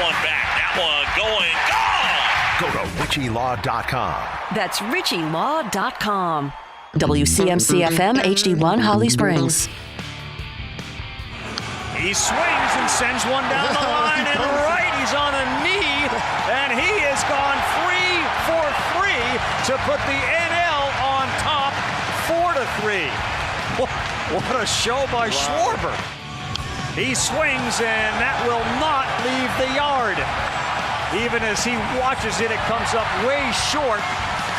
one back. That one going, gone! Go to RichieLaw.com. That's RichieLaw.com. WCMC-FM HD1 Holly Springs. He swings and sends one down the line and right. He's on a knee, and he has gone 3 for 3 to put the NL on top 4-3. What a show by Schwarber. He swings, and that will not leave the yard. Even as he watches it, it comes up way short.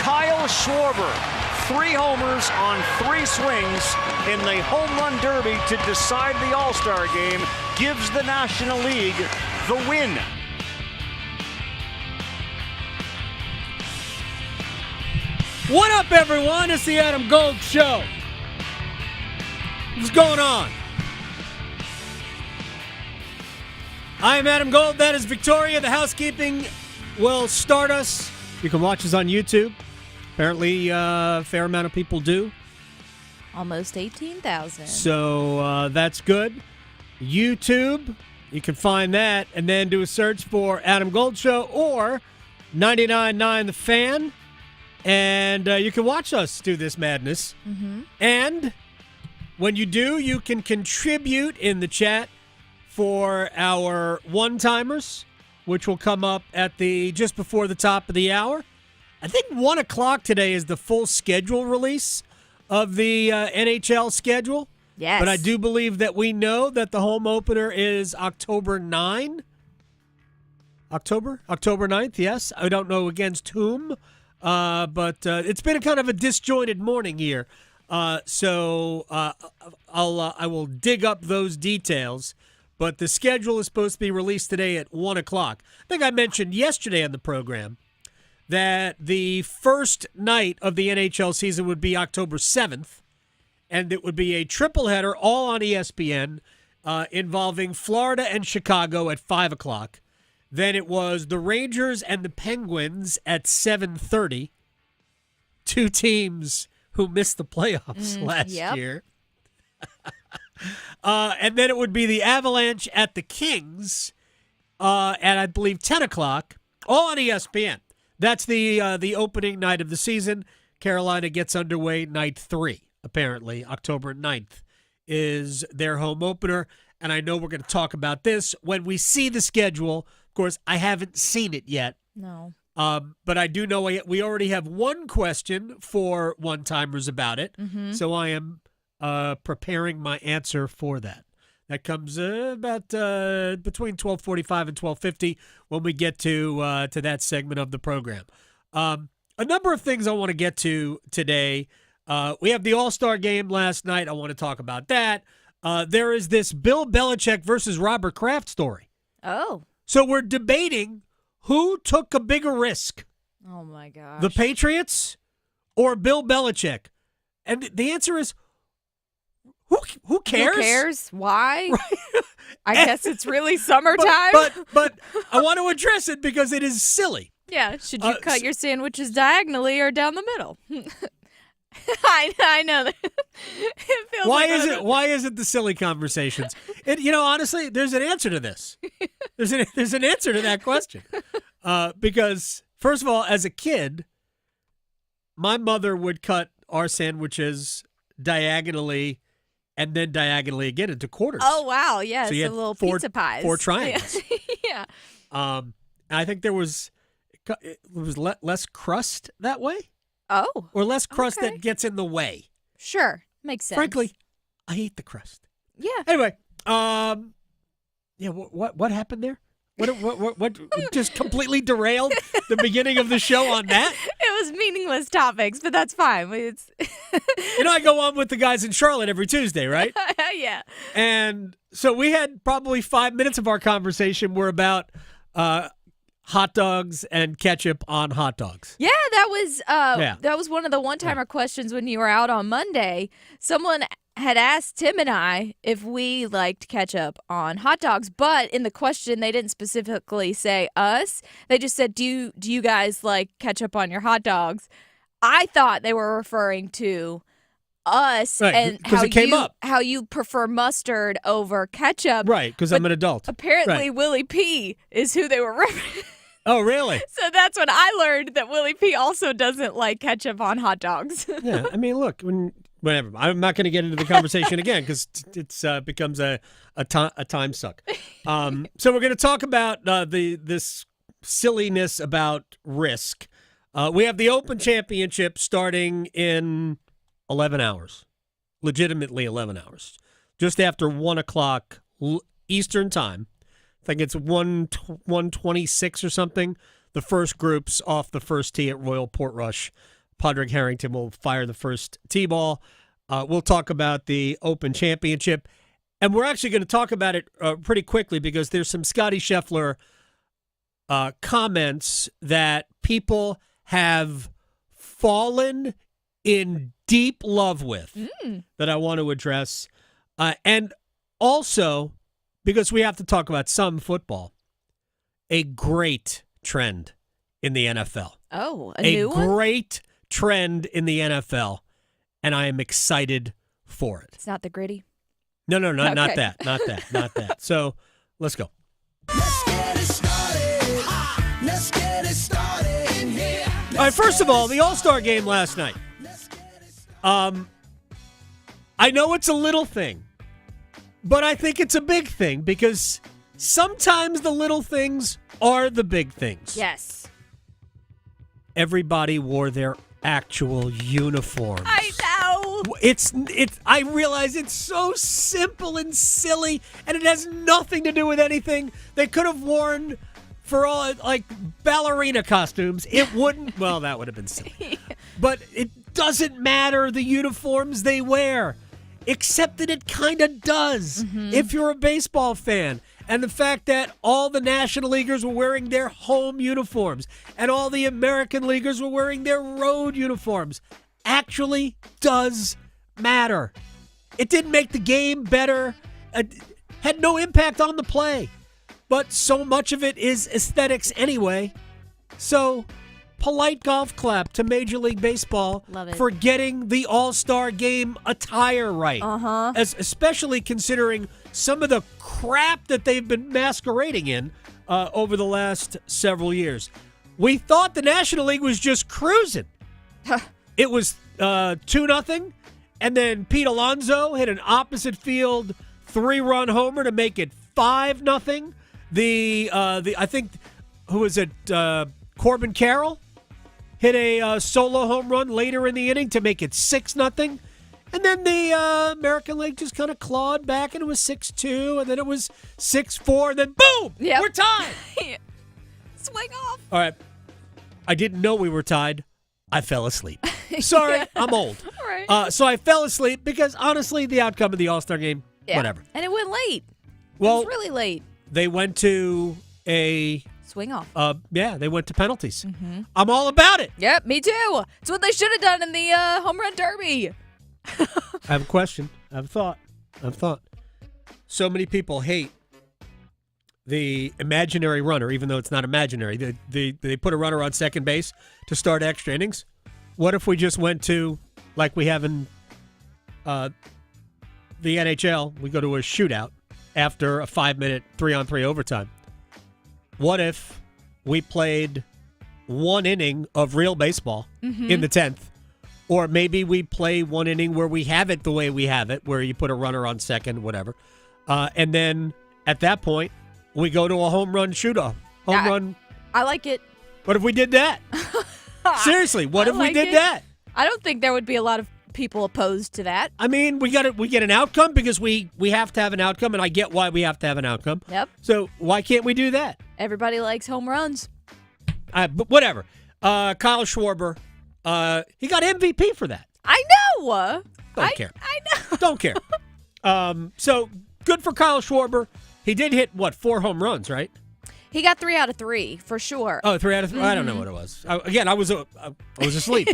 Kyle Schwarber, 3 homers on 3 swings in the Home Run Derby to decide the All-Star game, gives the National League the win. What up, everyone? It's the Adam Gold Show. What's going on? I'm Adam Gold. That is Victoria. The housekeeping will start us. You can watch us on YouTube. Apparently, a fair amount of people do. Almost 18,000. So that's good. YouTube, you can find that and then do a search for Adam Gold Show or 99.9 The Fan. And you can watch us do this madness. Mm-hmm. And when you do, you can contribute in the chat for our one-timers, which will come up at just before the top of the hour. I think 1 o'clock today is the full schedule release of the NHL schedule. Yes. But I do believe that we know that the home opener is October 9. October 9th, yes. I don't know against whom, but it's been a kind of a disjointed morning here. So I will dig up those details. But the schedule is supposed to be released today at 1 o'clock. I think I mentioned yesterday on the program that the first night of the NHL season would be October 7th, and it would be a tripleheader all on ESPN involving Florida and Chicago at 5 o'clock. Then it was the Rangers and the Penguins at 7:30, 2 teams who missed the playoffs last year. And then it would be the Avalanche at the Kings at, I believe, 10 o'clock, all on ESPN. That's the opening night of the season. Carolina gets underway night 3, apparently. October 9th is their home opener. And I know we're going to talk about this when we see the schedule. Of course, I haven't seen it yet. No. But I do know we already have one question for one-timers about it. Mm-hmm. So I am preparing my answer for that. That comes about between 12:45 and 12:50 when we get to that segment of the program. A number of things I want to get to today. We have the All-Star game last night. I want to talk about that. There is this Bill Belichick versus Robert Kraft story. Oh. So we're debating who took a bigger risk. Oh, my gosh. The Patriots or Bill Belichick? And the answer is, who cares? Who cares? Why? Right? I guess it's really summertime. But I want to address it because it is silly. Yeah. Should you cut your sandwiches diagonally or down the middle? I know that. It feels Why is it the silly conversations? Honestly, there's an answer to this. There's an answer to that question. Because first of all, as a kid, my mother would cut our sandwiches diagonally and then diagonally again into quarters. Oh, wow. Yes, so you the had little 4 pizza pies. 4 triangles. Yeah. And I think it was less crust that way. Oh. Or less crust okay. that gets in the way. Sure. Makes sense. Frankly, I hate the crust. Yeah. Anyway, what happened there? What just completely derailed the beginning of the show on that? It was meaningless topics, but that's fine. It's I go on with the guys in Charlotte every Tuesday, right? Yeah. And so we had probably 5 minutes of our conversation were about hot dogs and ketchup on hot dogs. Yeah, that was one of the one-timer questions when you were out on Monday. Someone had asked Tim and I if we liked ketchup on hot dogs, but in the question they didn't specifically say us. They just said, do you guys like ketchup on your hot dogs? I thought they were referring to us Right, and 'cause it came up. how you prefer mustard over ketchup. Right, because I'm an adult. Apparently, Right. Willie P is who they were referencing. Oh, really? So that's when I learned that Willie P also doesn't like ketchup on hot dogs. Yeah, I mean, look, whatever. I'm not going to get into the conversation again because it's becomes a time suck. So we're going to talk about this silliness about risk. We have the Open Championship starting in 11 hours, legitimately 11 hours, just after 1 o'clock Eastern time. I think it's 1:26 or something. The first group's off the first tee at Royal Portrush. Padraig Harrington will fire the first tee ball. We'll talk about the Open Championship. And we're actually going to talk about it pretty quickly because there's some Scotty Scheffler comments that people have fallen in deep love with that I want to address. And also, because we have to talk about some football, a great trend in the NFL. Oh, a new one? A great trend in the NFL, and I am excited for it. It's not the gritty? No, not Okay. not that. So, let's go. Let's get it started. Let's get it started in here. All right, first of all, the All-Star game last night. I know it's a little thing, but I think it's a big thing because sometimes the little things are the big things. Yes. Everybody wore their actual uniforms. I know. I realize it's so simple and silly, and it has nothing to do with anything. They could have worn for all like ballerina costumes. It wouldn't. Well, that would have been silly. But it doesn't matter the uniforms they wear, except that it kind of does if you're a baseball fan. And the fact that all the National Leaguers were wearing their home uniforms and all the American Leaguers were wearing their road uniforms actually does matter. It didn't make the game better. It had no impact on the play. But so much of it is aesthetics anyway. So, polite golf clap to Major League Baseball Love it. for getting the All-Star Game attire right. Especially considering some of the crap that they've been masquerading in over the last several years. We thought the National League was just cruising. It was 2-0, and then Pete Alonso hit an opposite field 3-run homer to make it 5-0. I think, who was it? Corbin Carroll hit a solo home run later in the inning to make it 6-0. And then the American League just kind of clawed back, and it was 6-2, and then it was 6-4, and then boom, Yep. we're tied. Swing off. All right. I didn't know we were tied. I fell asleep. Sorry, I'm old. Right. So I fell asleep because, honestly, the outcome of the All-Star game, whatever. And it went late. Well, it was really late. They went to a... Swing off. they went to penalties. I'm all about it. Yep, me too. It's what they should have done in the home run derby. I have a question. I have a thought. So many people hate the imaginary runner, even though it's not imaginary. They put a runner on second base to start extra innings. What if we just went to, like we have in the NHL, we go to a shootout after a 5-minute 3-on-3 overtime? What if we played one inning of real baseball in the 10th? Or maybe we play one inning where we have it the way we have it, where you put a runner on second, whatever. And then at that point, we go to a home run shootout. Run. I like it. What if we did that? Seriously, what if we did that? I don't think there would be a lot of people opposed to that. I mean, we get an outcome because we have to have an outcome, and I get why we have to have an outcome. Yep. So why can't we do that? Everybody likes home runs. But whatever. Kyle Schwarber, he got MVP for that. I know. Don't care. I know. Don't care. So good for Kyle Schwarber. He did hit, 4 home runs, right? He got 3 out of 3 for sure. Oh, 3 out of 3? I don't know what it was. I was asleep,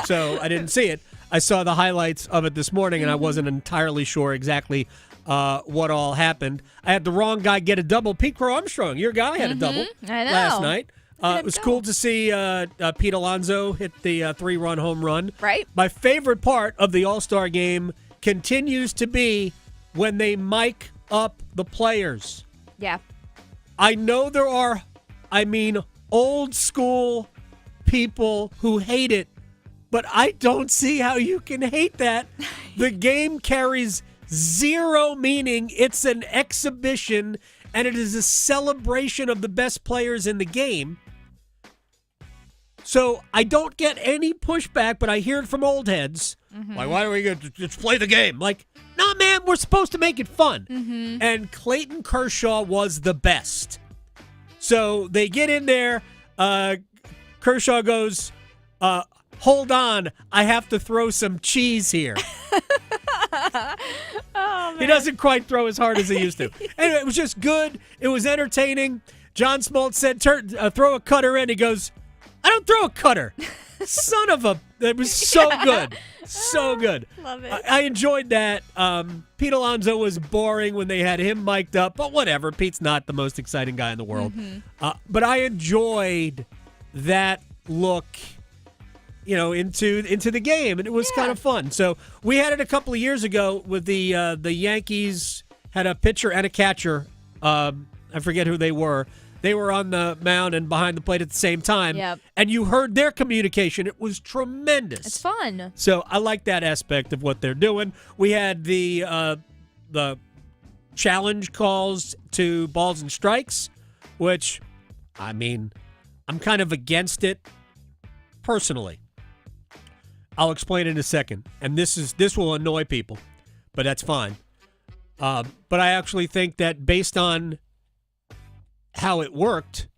so I didn't see it. I saw the highlights of it this morning, and I wasn't entirely sure exactly what all happened. I had the wrong guy get a double. Pete Crow Armstrong, your guy, had a double I know. last night. It was cool to see Pete Alonso hit the 3-run home run. Right. My favorite part of the All-Star game continues to be when they mic up the players. Yeah. I know there are, old school people who hate it, but I don't see how you can hate that. The game carries zero meaning. It's an exhibition, and it is a celebration of the best players in the game. So I don't get any pushback, but I hear it from old heads. Mm-hmm. Like, why do we just play the game? Like, no, man, we're supposed to make it fun. Mm-hmm. And Clayton Kershaw was the best. So they get in there. Kershaw goes, hold on, I have to throw some cheese here. Oh, he doesn't quite throw as hard as he used to. Anyway, it was just good. It was entertaining. John Smoltz said, throw a cutter in. He goes, I don't throw a cutter. Son of a... It was so good. So good. Love it. I enjoyed that. Pete Alonso was boring when they had him mic'd up, but whatever. Pete's not the most exciting guy in the world. Mm-hmm. But I enjoyed that look, into the game, and it was kind of fun. So we had it a couple of years ago with the Yankees had a pitcher and a catcher. I forget who they were. They were on the mound and behind the plate at the same time. Yep. And you heard their communication. It was tremendous. It's fun. So I like that aspect of what they're doing. We had the challenge calls to balls and strikes, which, I'm kind of against it personally. I'll explain in a second. And this will annoy people, but that's fine. But I actually think that based on how it worked,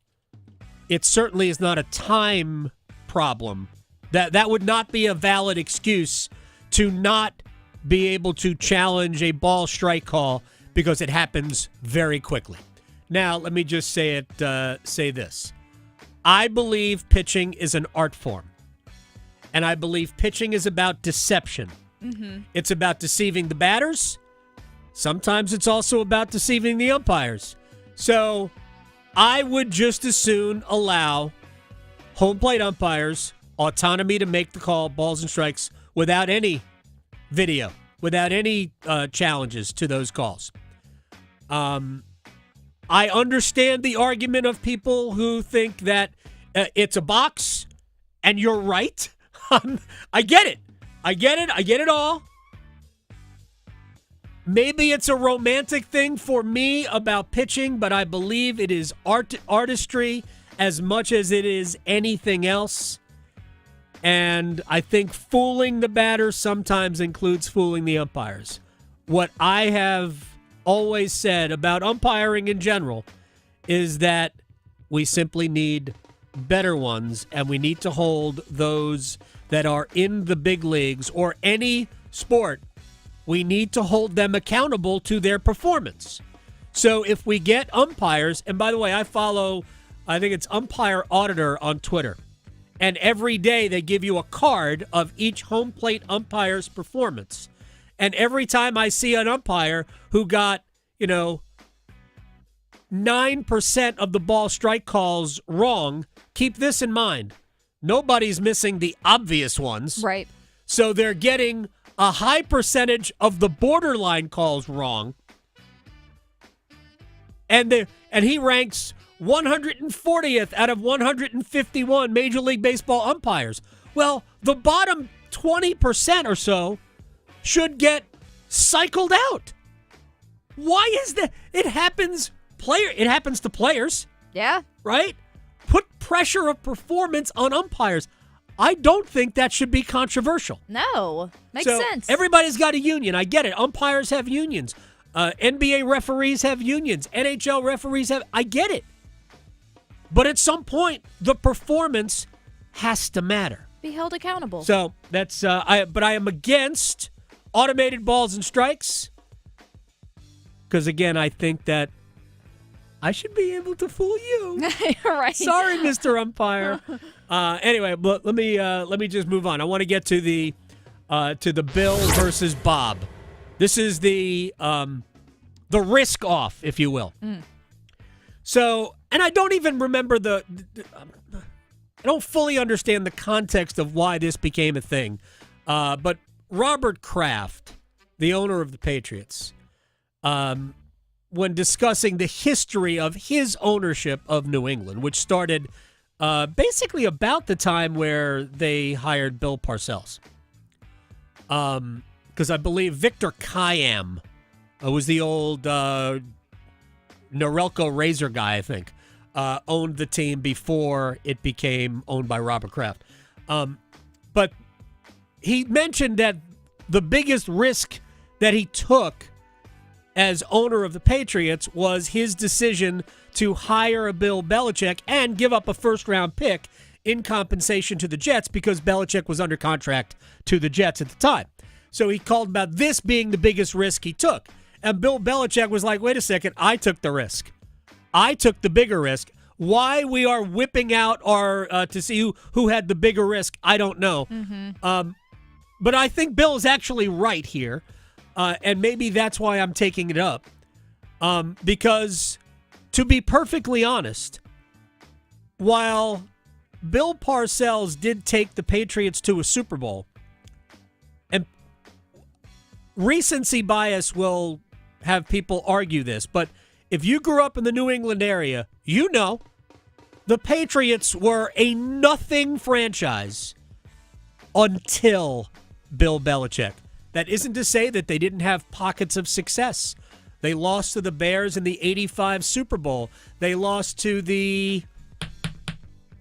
it certainly is not a time problem. That would not be a valid excuse to not be able to challenge a ball strike call because it happens very quickly. Now, let me just say this. I believe pitching is an art form. And I believe pitching is about deception. Mm-hmm. It's about deceiving the batters. Sometimes it's also about deceiving the umpires. So I would just as soon allow home plate umpires autonomy to make the call, balls and strikes, without any video, without any challenges to those calls. I understand the argument of people who think that it's a box, and you're right. I get it. I get it all. Maybe it's a romantic thing for me about pitching, but I believe it is artistry as much as it is anything else. And I think fooling the batter sometimes includes fooling the umpires. What I have always said about umpiring in general is that we simply need better ones, and we need to hold those that are in the big leagues or any sport. We need to hold them accountable to their performance. So if we get umpires, and by the way, I think it's Umpire Auditor on Twitter, and every day they give you a card of each home plate umpire's performance. And every time I see an umpire who got, 9% of the ball strike calls wrong, keep this in mind. Nobody's missing the obvious ones. Right. So they're getting a high percentage of the borderline calls wrong. And he ranks 140th out of 151 Major League Baseball umpires. Well, the bottom 20% or so should get cycled out. Why is that? It happens to players. Yeah. Right? Put pressure of performance on umpires. I don't think that should be controversial. No. Makes sense. Everybody's got a union. I get it. Umpires have unions. NBA referees have unions. NHL referees have... I get it. But at some point, the performance has to matter. Be held accountable. So that's... But I am against automated balls and strikes. Because, again, I think that I should be able to fool you. Right. Sorry, Mr. Umpire. Anyway, but let me just move on. I want to get to the Bill versus Bob. This is the risk off, if you will. Mm. So And I don't even remember I don't fully understand the context of why this became a thing. But Robert Kraft, the owner of the Patriots, when discussing the history of his ownership of New England, which started basically about the time where they hired Bill Parcells. Because I believe Victor Kayam was the old Norelco Razor guy, I think. Owned the team before it became owned by Robert Kraft. But he mentioned that the biggest risk that he took as owner of the Patriots was his decision to hire a Bill Belichick and give up a first-round pick in compensation to the Jets because Belichick was under contract to the Jets at the time. So he called about this being the biggest risk he took. And Bill Belichick was like, wait a second, I took the risk. I took the bigger risk. Why we are whipping out our to see who had the bigger risk, I don't know. But I think Bill is actually right here, and maybe that's why I'm taking it up. Because, to be perfectly honest, while Bill Parcells did take the Patriots to a Super Bowl, and recency bias will have people argue this, but if you grew up in the New England area, you know the Patriots were a nothing franchise until Bill Belichick. That isn't to say that they didn't have pockets of success. They lost to the Bears in the 85 Super Bowl. They lost to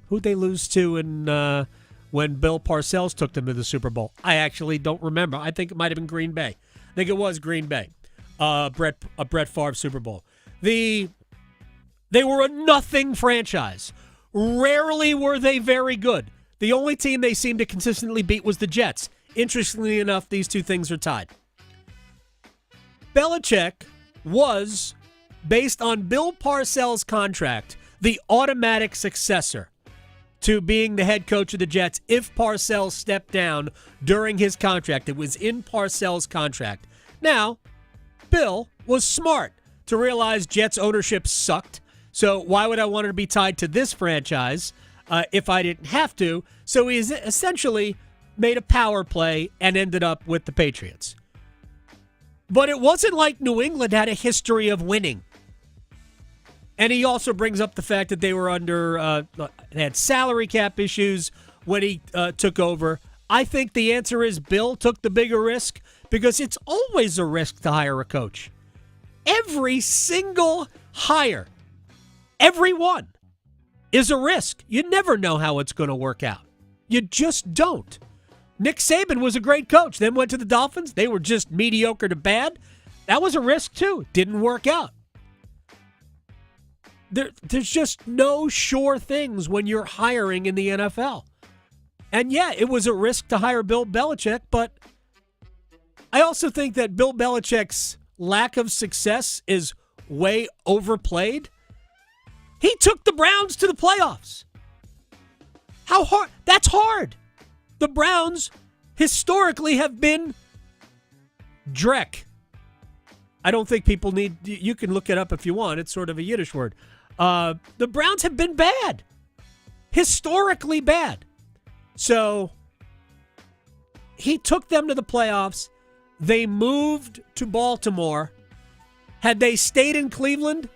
who'd they lose to when Bill Parcells took them to the Super Bowl? I actually don't remember. I think it might have been Green Bay. I think it was Green Bay. Brett Favre Super Bowl. They were a nothing franchise. Rarely were they very good. The only team they seemed to consistently beat was the Jets. Interestingly enough, these two things are tied. Belichick was, based on Bill Parcells' contract, the automatic successor to being the head coach of the Jets if Parcells stepped down during his contract. It was in Parcells' contract. Now, Bill was smart to realize Jets ownership sucked, so why would I want to be tied to this franchise if I didn't have to? So he essentially made a power play and ended up with the Patriots. But it wasn't like New England had a history of winning. And he also brings up the fact that they were they had salary cap issues when he took over. I think the answer is Bill took the bigger risk because it's always a risk to hire a coach. Every single hire, every one, is a risk. You never know how it's going to work out. You just don't. Nick Saban was a great coach, then went to the Dolphins. They were just mediocre to bad. That was a risk, too. Didn't work out. There's just no sure things when you're hiring in the NFL. And yeah, it was a risk to hire Bill Belichick, but I also think that Bill Belichick's lack of success is way overplayed. He took the Browns to the playoffs. How hard? That's hard. The Browns historically have been dreck. I don't think people need, you can look it up if you want. It's sort of a Yiddish word. The Browns have been bad. Historically bad. So he took them to the playoffs. They moved to Baltimore. Had they stayed in Cleveland,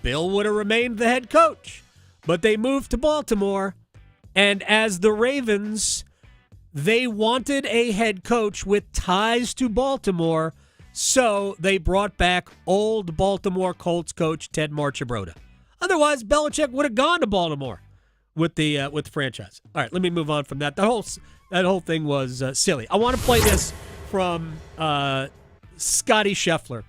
Bill would have remained the head coach. But they moved to Baltimore, and as the Ravens, they wanted a head coach with ties to Baltimore, so they brought back old Baltimore Colts coach Ted Marchibroda. Otherwise, Belichick would have gone to Baltimore with the franchise. All right, let me move on from that. That whole thing was silly. I want to play this from Scotty Scheffler.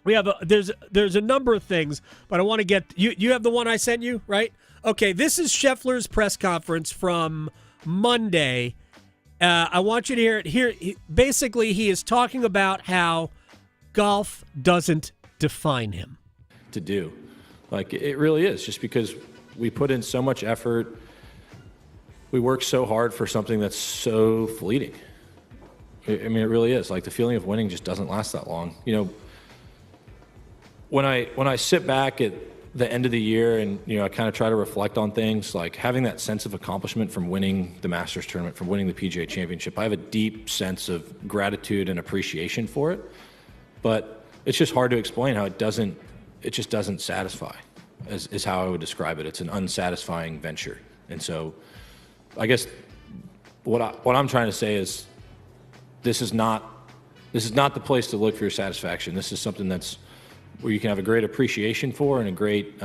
We have there's a number of things, but I want to get you have the one I sent you, right? Okay, this is Scheffler's press conference from Monday. I want you to hear it. Here, basically, he is talking about how golf doesn't define him. To do, like it really is, just because we put in so much effort, we work so hard for something that's so fleeting. I mean, it really is. Like the feeling of winning just doesn't last that long. You know, when I sit back at the end of the year and, I kind of try to reflect on things, like having that sense of accomplishment from winning the Masters tournament, from winning the PGA Championship. I have a deep sense of gratitude and appreciation for it, but it's just hard to explain how it just doesn't satisfy, is how I would describe it. It's an unsatisfying venture. And so I guess what I'm trying to say is this is not the place to look for your satisfaction. This is something that's where you can have a great appreciation for and a great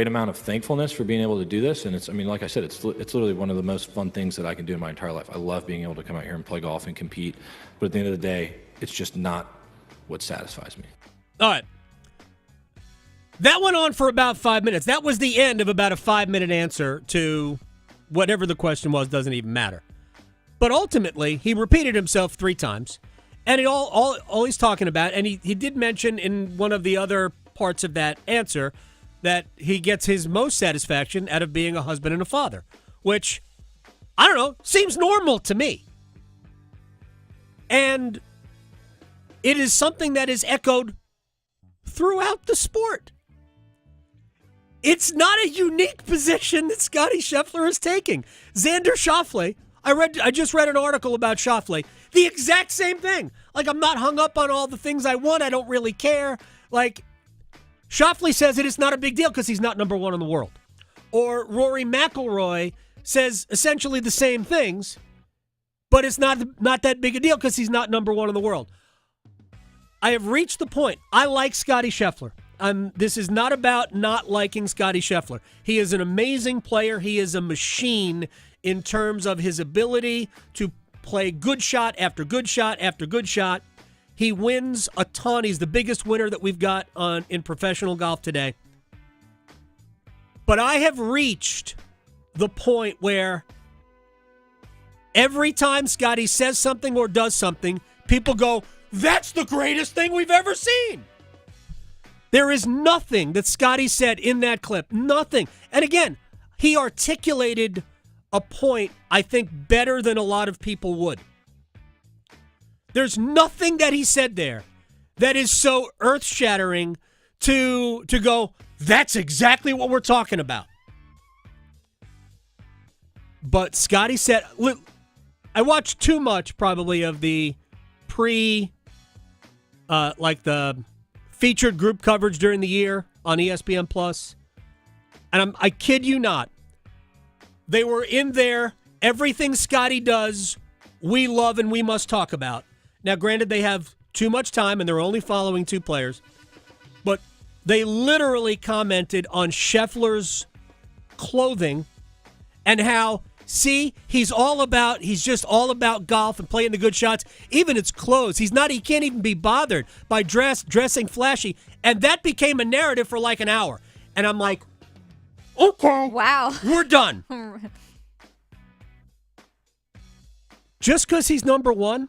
amount of thankfulness for being able to do this. And like I said, it's literally one of the most fun things that I can do in my entire life. I love being able to come out here and play golf and compete. But at the end of the day, it's just not what satisfies me. All right. That went on for about 5 minutes. That was the end of about a 5-minute answer to whatever the question was, doesn't even matter. But ultimately, he repeated himself 3 times. And all he's talking about, and he did mention in one of the other parts of that answer that he gets his most satisfaction out of being a husband and a father, which, I don't know, seems normal to me. And it is something that is echoed throughout the sport. It's not a unique position that Scottie Scheffler is taking. Xander Schauffele, I just read an article about Schauffele. The exact same thing. Like, I'm not hung up on all the things I want. I don't really care. Like, Schauffele says it is not a big deal because he's not number one in the world. Or Rory McIlroy says essentially the same things, but it's not that big a deal because he's not number one in the world. I have reached the point. I like Scottie Scheffler. This is not about not liking Scottie Scheffler. He is an amazing player. He is a machine in terms of his ability to play good shot after good shot after good shot. He wins a ton. He's the biggest winner that we've got in professional golf today. But I have reached the point where every time Scottie says something or does something, people go, "That's the greatest thing we've ever seen." There is nothing that Scottie said in that clip. Nothing. And again, he articulated a point, I think, better than a lot of people would. There's nothing that he said there that is so earth-shattering to go, that's exactly what we're talking about. But Scottie said, look, I watched too much probably of the the featured group coverage during the year on ESPN Plus. And I kid you not, they were in there. Everything Scottie does, we love and we must talk about. Now, granted, they have too much time and they're only following 2 players. But they literally commented on Scheffler's clothing and how, see, he's just all about golf and playing the good shots. Even his clothes. He can't even be bothered by dressing flashy. And that became a narrative for like an hour. And I'm like, okay. Wow. We're done. Just because he's number one,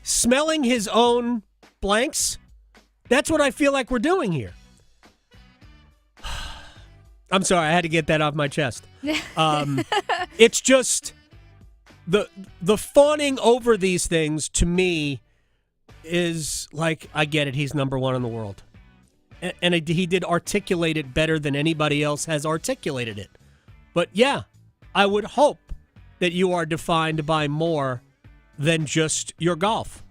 smelling his own blanks, that's what I feel like we're doing here. I'm sorry, I had to get that off my chest. It's just the fawning over these things to me is like, I get it, he's number one in the world. And he did articulate it better than anybody else has articulated it. But yeah, I would hope that you are defined by more than just your golf.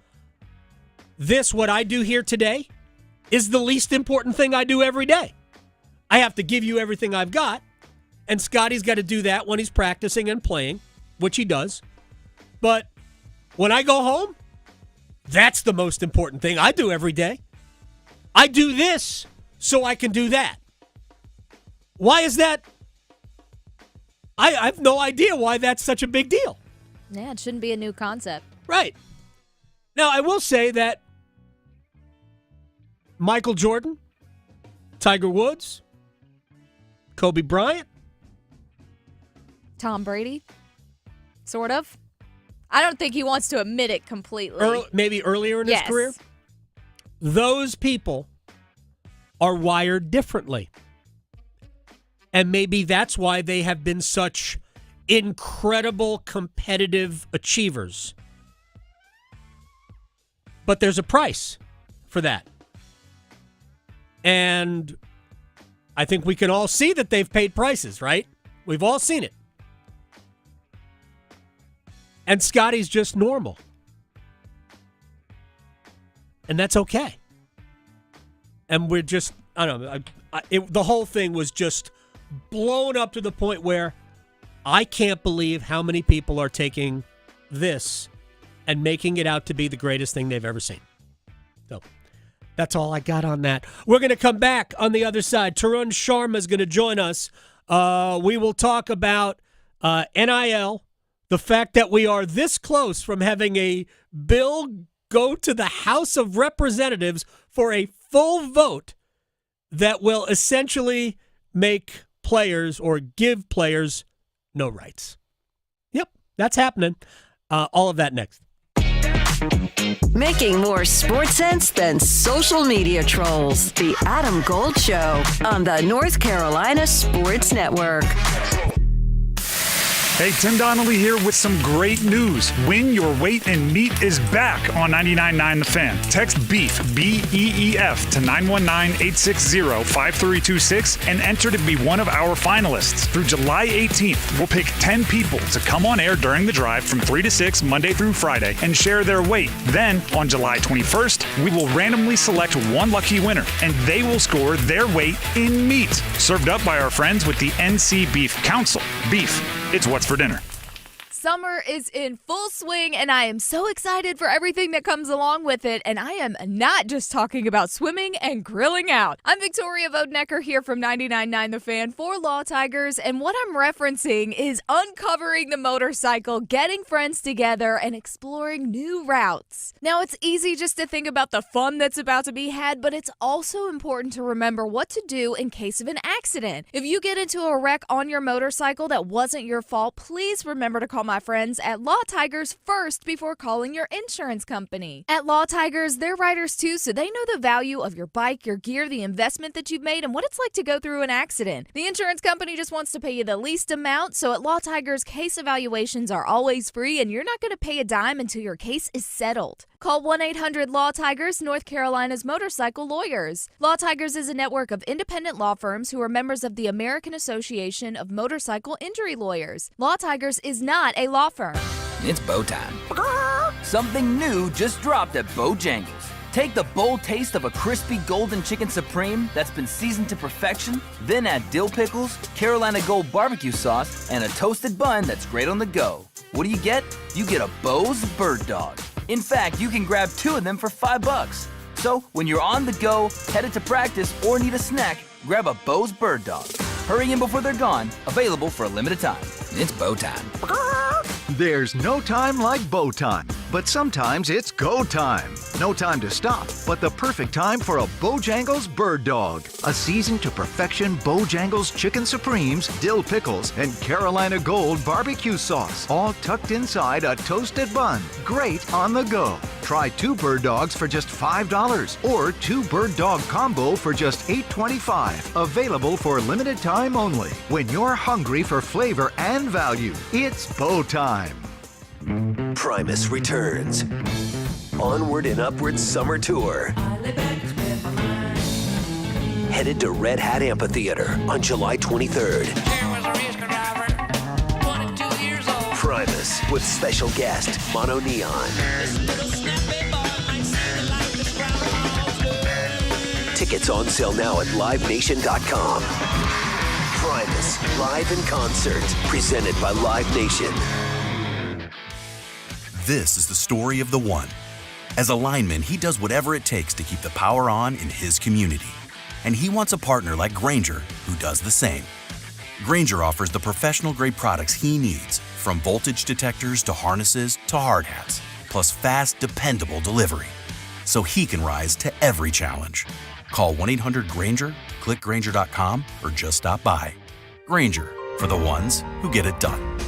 What I do here today, is the least important thing I do every day. I have to give you everything I've got, and Scottie's got to do that when he's practicing and playing, which he does. But when I go home, that's the most important thing I do every day. I do this so I can do that. Why is that? I have no idea why that's such a big deal. Yeah, it shouldn't be a new concept. Right. Now, I will say that Michael Jordan, Tiger Woods, Kobe Bryant, Tom Brady, sort of. I don't think he wants to admit it completely. Maybe earlier in his career. Those people are wired differently. And maybe that's why they have been such incredible competitive achievers. But there's a price. for that. And I think we can all see that they've paid prices, right? We've all seen it. And Scotty's just normal. And that's okay. And we're just, I don't know, the whole thing was just blown up to the point where I can't believe how many people are taking this and making it out to be the greatest thing they've ever seen. So that's all I got on that. We're going to come back on the other side. Tarun Sharma is going to join us. We will talk about NIL, the fact that we are this close from having a bill go to the House of Representatives for a full vote that will essentially make players or give players no rights. Yep, that's happening. All of that next. Making more sports sense than social media trolls. The Adam Gold Show on the North Carolina Sports Network. Hey, Tim Donnelly here with some great news. Win Your Weight in Meat is back on 99.9 The Fan. Text BEEF, B-E-E-F, to 919-860-5326 and enter to be one of our finalists. Through July 18th, we'll pick 10 people to come on air during the drive from 3 to 6, Monday through Friday, and share their weight. Then, on July 21st, we will randomly select one lucky winner, and they will score their weight in meat. Served up by our friends with the NC Beef Council. Beef. It's what's for dinner. Summer is in full swing, and I am so excited for everything that comes along with it. And I am not just talking about swimming and grilling out. I'm Victoria Vodenecker here from 99.9 The Fan for Law Tigers, and what I'm referencing is uncovering the motorcycle, getting friends together, and exploring new routes. Now, it's easy just to think about the fun that's about to be had, but it's also important to remember what to do in case of an accident. If you get into a wreck on your motorcycle that wasn't your fault, please remember to call my friends at Law Tigers first before calling your insurance company. At Law Tigers, they're riders too, so they know the value of your bike, your gear, the investment that you've made, and what it's like to go through an accident. The insurance company just wants to pay you the least amount, so at Law Tigers, case evaluations are always free, and you're not going to pay a dime until your case is settled. Call 1-800-LAW-TIGERS, North Carolina's motorcycle lawyers. Law Tigers is a network of independent law firms who are members of the American Association of Motorcycle Injury Lawyers. Law Tigers is not a law firm. It's bow time. Something new just dropped at Bojangles. Take the bold taste of a crispy golden chicken supreme that's been seasoned to perfection, then add dill pickles, Carolina Gold barbecue sauce, and a toasted bun that's great on the go. What do you get? You get a Bo's Bird Dog. In fact, you can grab 2 of them for $5. So when you're on the go, headed to practice, or need a snack, grab a Bo's Bird Dog. Hurry in before they're gone. Available for a limited time. It's bow time. There's no time like bow time, but sometimes it's go time. No time to stop, but the perfect time for a Bojangles Bird Dog. A seasoned to perfection Bojangles Chicken Supremes, dill pickles, and Carolina Gold barbecue sauce, all tucked inside a toasted bun. Great on the go. Try 2 Bird Dogs for just $5 or 2 Bird Dog Combo for just $8.25. Available for limited time only. When you're hungry for flavor and value, it's bow time. Primus returns. Onward and Upward Summer Tour. Headed to Red Hat Amphitheater on July 23rd. Primus with special guest Mono Neon. Tickets on sale now at livenation.com. Primus, live in concert, presented by Live Nation. This is the story of the one. As a lineman, he does whatever it takes to keep the power on in his community. And he wants a partner like Grainger who does the same. Grainger offers the professional-grade products he needs, from voltage detectors to harnesses to hard hats, plus fast, dependable delivery, so he can rise to every challenge. Call 1-800-GRAINGER, click Grainger.com, or just stop by. Grainger, for the ones who get it done.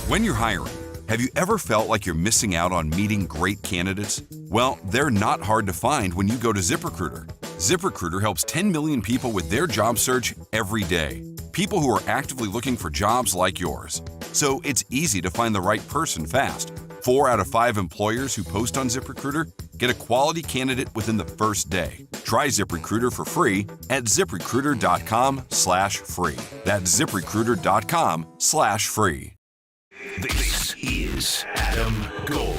When you're hiring, have you ever felt like you're missing out on meeting great candidates? Well, they're not hard to find when you go to ZipRecruiter. ZipRecruiter helps 10 million people with their job search every day. People who are actively looking for jobs like yours. So it's easy to find the right person fast. 4 out of 5 employers who post on ZipRecruiter Get a quality candidate within the first day. Try ZipRecruiter for free at ZipRecruiter.com/free. That's ZipRecruiter.com/free. This is Adam Gold.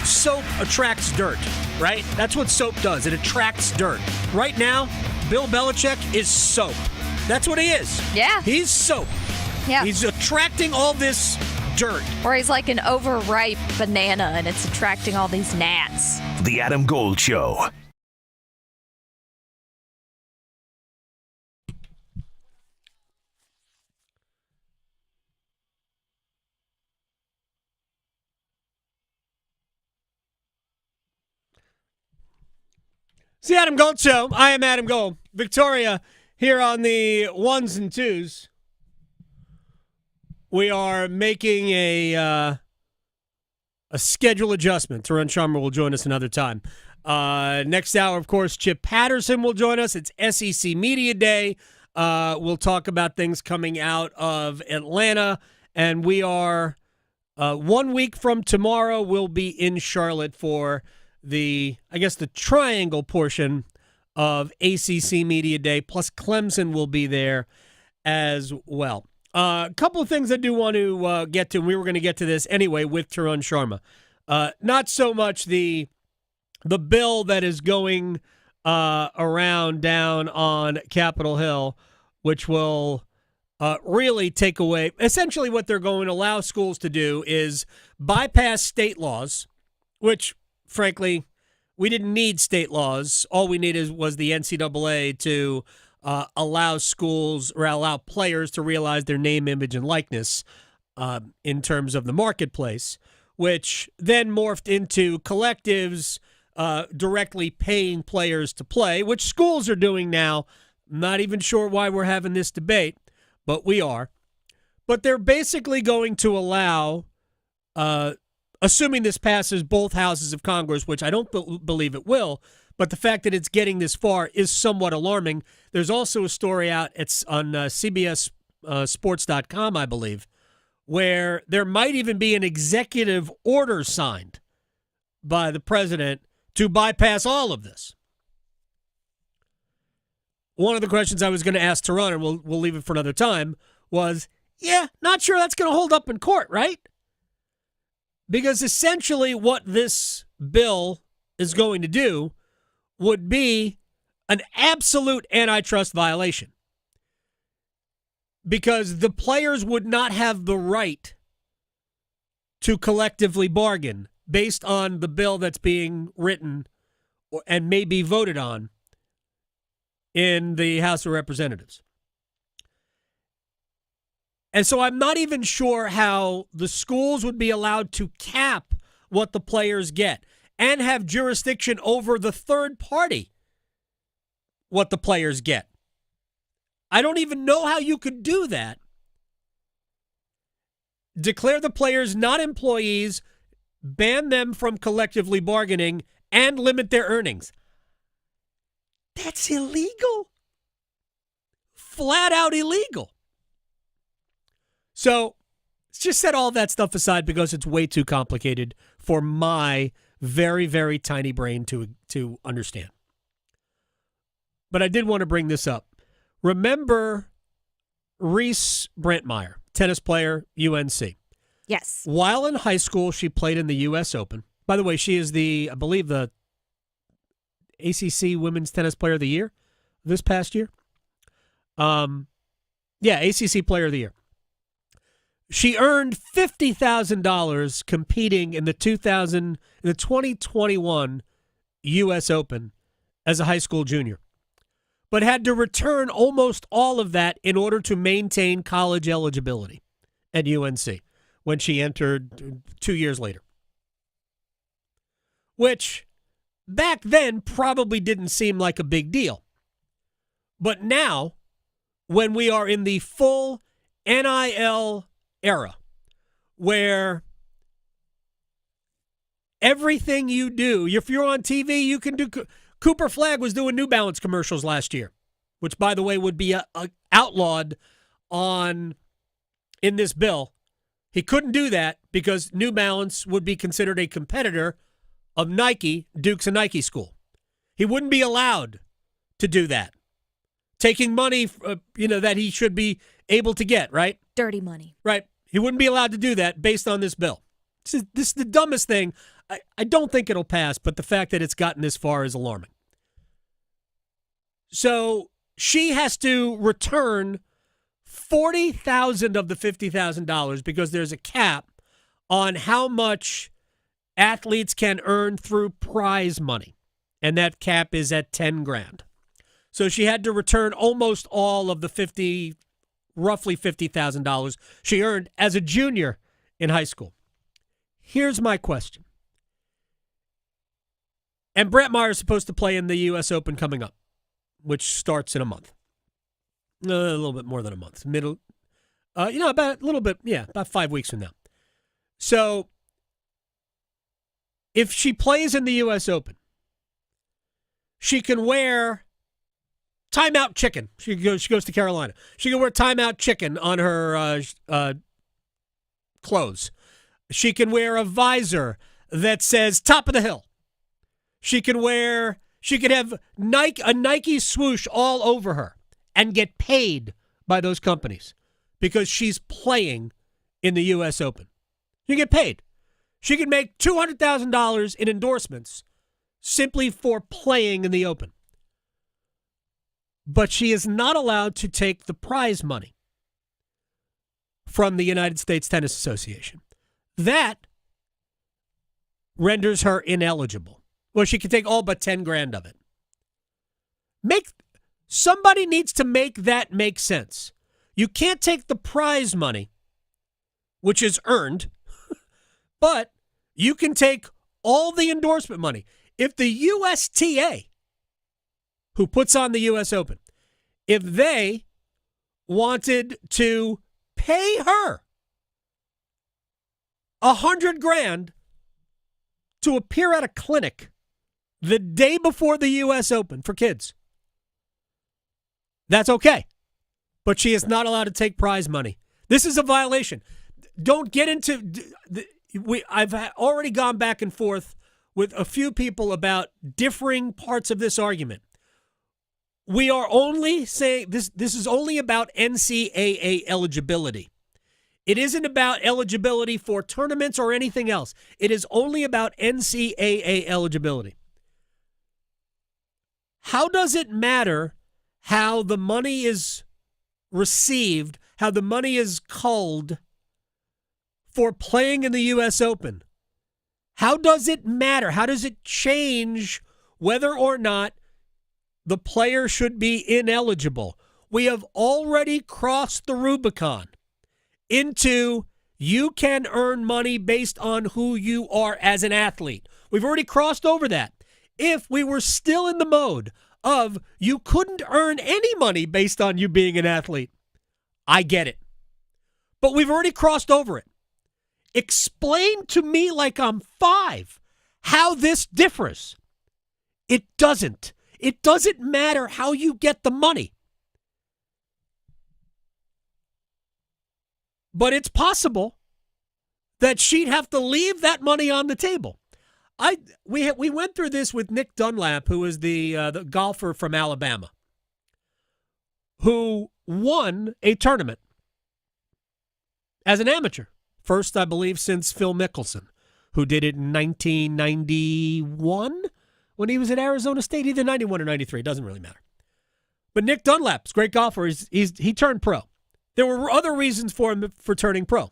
Soap attracts dirt, right? That's what soap does. It attracts dirt. Right now, Bill Belichick is soap. That's what he is. Yeah. He's soap. Yeah. He's attracting all this dirt. Or he's like an overripe banana and it's attracting all these gnats. The Adam Gold Show. It's the Adam Gold Show. I am Adam Gold. Victoria here on the ones and twos. We are making a schedule adjustment. Tarun Sharma will join us another time. Next hour, of course, Chip Patterson will join us. It's SEC Media Day. We'll talk about things coming out of Atlanta. And we are 1 week from tomorrow, we'll be in Charlotte for the triangle portion of ACC Media Day, plus Clemson will be there as well. A couple of things I do want to get to, and we were going to get to this anyway with Tarun Sharma. Not so much the bill that is going around down on Capitol Hill, which will really take away, essentially what they're going to allow schools to do is bypass state laws, which frankly, we didn't need state laws. All we needed was the NCAA to allow schools or allow players to realize their name, image, and likeness in terms of the marketplace, which then morphed into collectives directly paying players to play, which schools are doing now. I'm not even sure why we're having this debate, but we are. But they're basically going to allow assuming this passes both houses of Congress, which I don't believe it will, but the fact that it's getting this far is somewhat alarming. There's also a story out on CBSSports.com, I believe, where there might even be an executive order signed by the president to bypass all of this. One of the questions I was going to ask Tarun, and we'll leave it for another time, was, not sure that's going to hold up in court, right? Because essentially what this bill is going to do would be an absolute antitrust violation. Because the players would not have the right to collectively bargain based on the bill that's being written and may be voted on in the House of Representatives. And so I'm not even sure how the schools would be allowed to cap what the players get and have jurisdiction over the third party what the players get. I don't even know how you could do that. Declare the players not employees, ban them from collectively bargaining, and limit their earnings. That's illegal. Flat out illegal. So let's just set all that stuff aside because it's way too complicated for my very, very tiny brain to understand. But I did want to bring this up. Remember Reese Brentmeyer, tennis player, UNC. Yes. While in high school, she played in the U.S. Open. By the way, she is I believe the ACC Women's Tennis Player of the Year this past year. ACC Player of the Year. She earned $50,000 competing in the 2021 U.S. Open as a high school junior, but had to return almost all of that in order to maintain college eligibility at UNC when she entered 2 years later, which back then probably didn't seem like a big deal. But now, when we are in the full NIL era, where everything you do, if you're on TV, you can do. Cooper Flagg was doing New Balance commercials last year, which, by the way, would be outlawed in this bill. He couldn't do that because New Balance would be considered a competitor of Nike, Duke's a Nike school. He wouldn't be allowed to do that. Taking money, that he should be able to get, right? Dirty money. Right. He wouldn't be allowed to do that based on this bill. This is the dumbest thing. I don't think it'll pass, but the fact that it's gotten this far is alarming. So she has to return $40,000 of the $50,000 because there's a cap on how much athletes can earn through prize money, and that cap is at $10,000. So she had to return almost all of the roughly $50,000 she earned as a junior in high school. Here's my question. And Brett Meyer is supposed to play in the U.S. Open coming up, which starts in a month. A little bit more than a month. About 5 weeks from now. So if she plays in the U.S. Open, she can wear timeout chicken. She goes to Carolina. She can wear timeout chicken on her clothes. She can wear a visor that says top of the hill. She could have a Nike swoosh all over her and get paid by those companies because she's playing in the U.S. Open. You get paid. She could make $200,000 in endorsements simply for playing in the Open. But she is not allowed to take the prize money from the United States Tennis Association. That renders her ineligible. Well, she can take all but $10,000 of it. Somebody needs to make that make sense. You can't take the prize money, which is earned, but you can take all the endorsement money. If the USTA, who puts on the U.S. Open, if they wanted to pay her $100,000 to appear at a clinic the day before the U.S. Open for kids, that's okay. But she is not allowed to take prize money. This is a violation. Don't get into... I've already gone back and forth with a few people about differing parts of this argument. We are only saying this is only about NCAA eligibility. It isn't about eligibility for tournaments or anything else. It is only about NCAA eligibility. How does it matter how the money is received, how the money is culled for playing in the U.S. Open? How does it matter? How does it change whether or not the player should be ineligible? We have already crossed the Rubicon into you can earn money based on who you are as an athlete. We've already crossed over that. If we were still in the mode of you couldn't earn any money based on you being an athlete, I get it. But we've already crossed over it. Explain to me like I'm 5 how this differs. It doesn't. It doesn't matter how you get the money. But it's possible that she'd have to leave that money on the table. We went through this with Nick Dunlap, who is the golfer from Alabama, who won a tournament as an amateur. First, I believe, since Phil Mickelson, who did it in 1991 when he was at Arizona State, either 91 or 93. It doesn't really matter. But Nick Dunlap's a great golfer. He turned pro. There were other reasons for him for turning pro.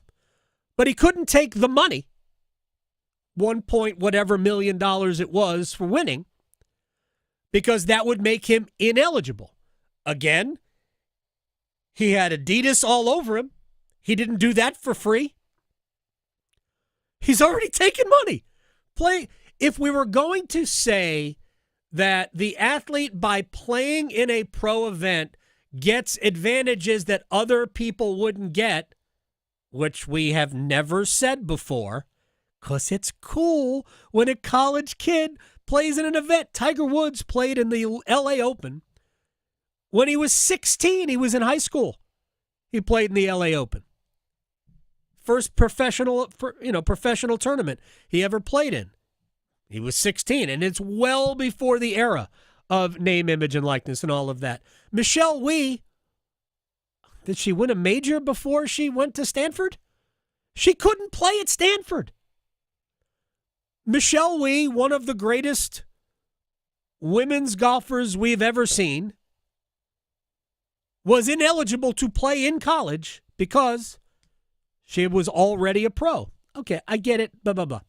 But he couldn't take the money, $1 million it was for winning, because that would make him ineligible. Again, he had Adidas all over him. He didn't do that for free. He's already taken money. If we were going to say that the athlete, by playing in a pro event, gets advantages that other people wouldn't get, which we have never said before, because it's cool when a college kid plays in an event. Tiger Woods played in the LA Open. When he was 16, he was in high school. He played in the LA Open. First professional tournament he ever played in. He was 16, and it's well before the era of name, image, and likeness and all of that. Michaux Wee, did she win a major before she went to Stanford? She couldn't play at Stanford. Michaux Wee, one of the greatest women's golfers we've ever seen, was ineligible to play in college because she was already a pro. Okay, I get it, blah, blah, blah.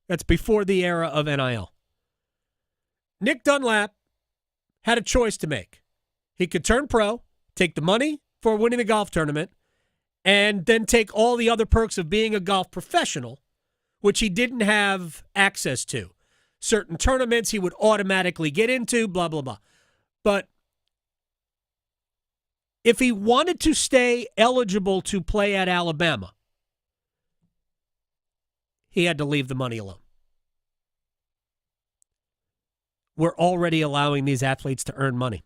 That's before the era of NIL. Nick Dunlap had a choice to make. He could turn pro, take the money for winning the golf tournament, and then take all the other perks of being a golf professional, which he didn't have access to. Certain tournaments he would automatically get into, blah, blah, blah. But if he wanted to stay eligible to play at Alabama, he had to leave the money alone. We're already allowing these athletes to earn money.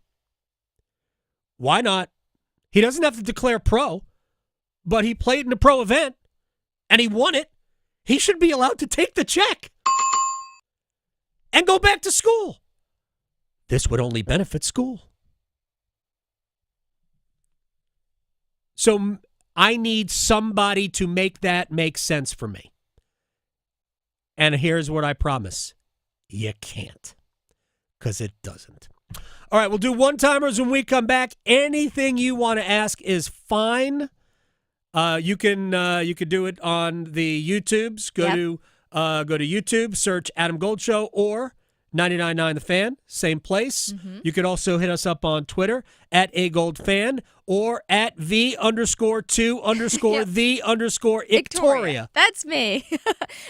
Why not? He doesn't have to declare pro, but he played in a pro event and he won it. He should be allowed to take the check and go back to school. This would only benefit school. So I need somebody to make that make sense for me. And here's what I promise. You can't. Because it doesn't. All right, we'll do one-timers when we come back. Anything you want to ask is fine. You can do it on the YouTubes. Go to YouTube, search Adam Gold Show or 99.9 The Fan, same place. Mm-hmm. You can also hit us up on Twitter at AGoldFan or at @V_2_the_Ictoria. That's me.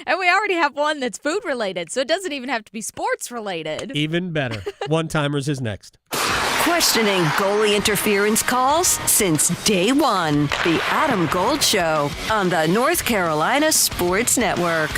And we already have one that's food related, so it doesn't even have to be sports related. Even better. One-timers is next. Questioning goalie interference calls since day one. The Adam Gold Show on the North Carolina Sports Network.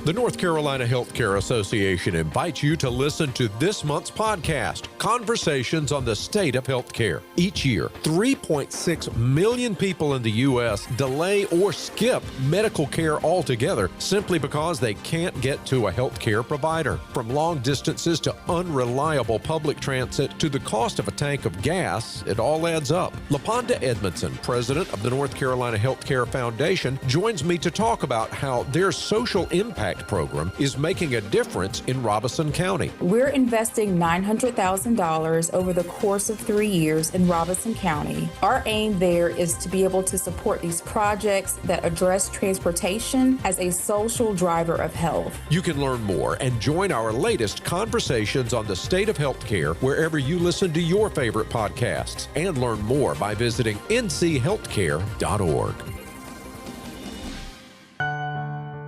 The North Carolina Healthcare Association invites you to listen to this month's podcast, Conversations on the State of Healthcare. Each year, 3.6 million people in the U.S. delay or skip medical care altogether simply because they can't get to a healthcare provider. From long distances to unreliable public transit to the cost of a tank of gas, it all adds up. LaPonda Edmondson, president of the North Carolina Healthcare Foundation, joins me to talk about how their social impact program is making a difference in Robeson County. We're investing $900,000 over the course of 3 years in Robeson County. Our aim there is to be able to support these projects that address transportation as a social driver of health. You can learn more and join our latest Conversations on the State of Healthcare wherever you listen to your favorite podcasts, and learn more by visiting nchealthcare.org.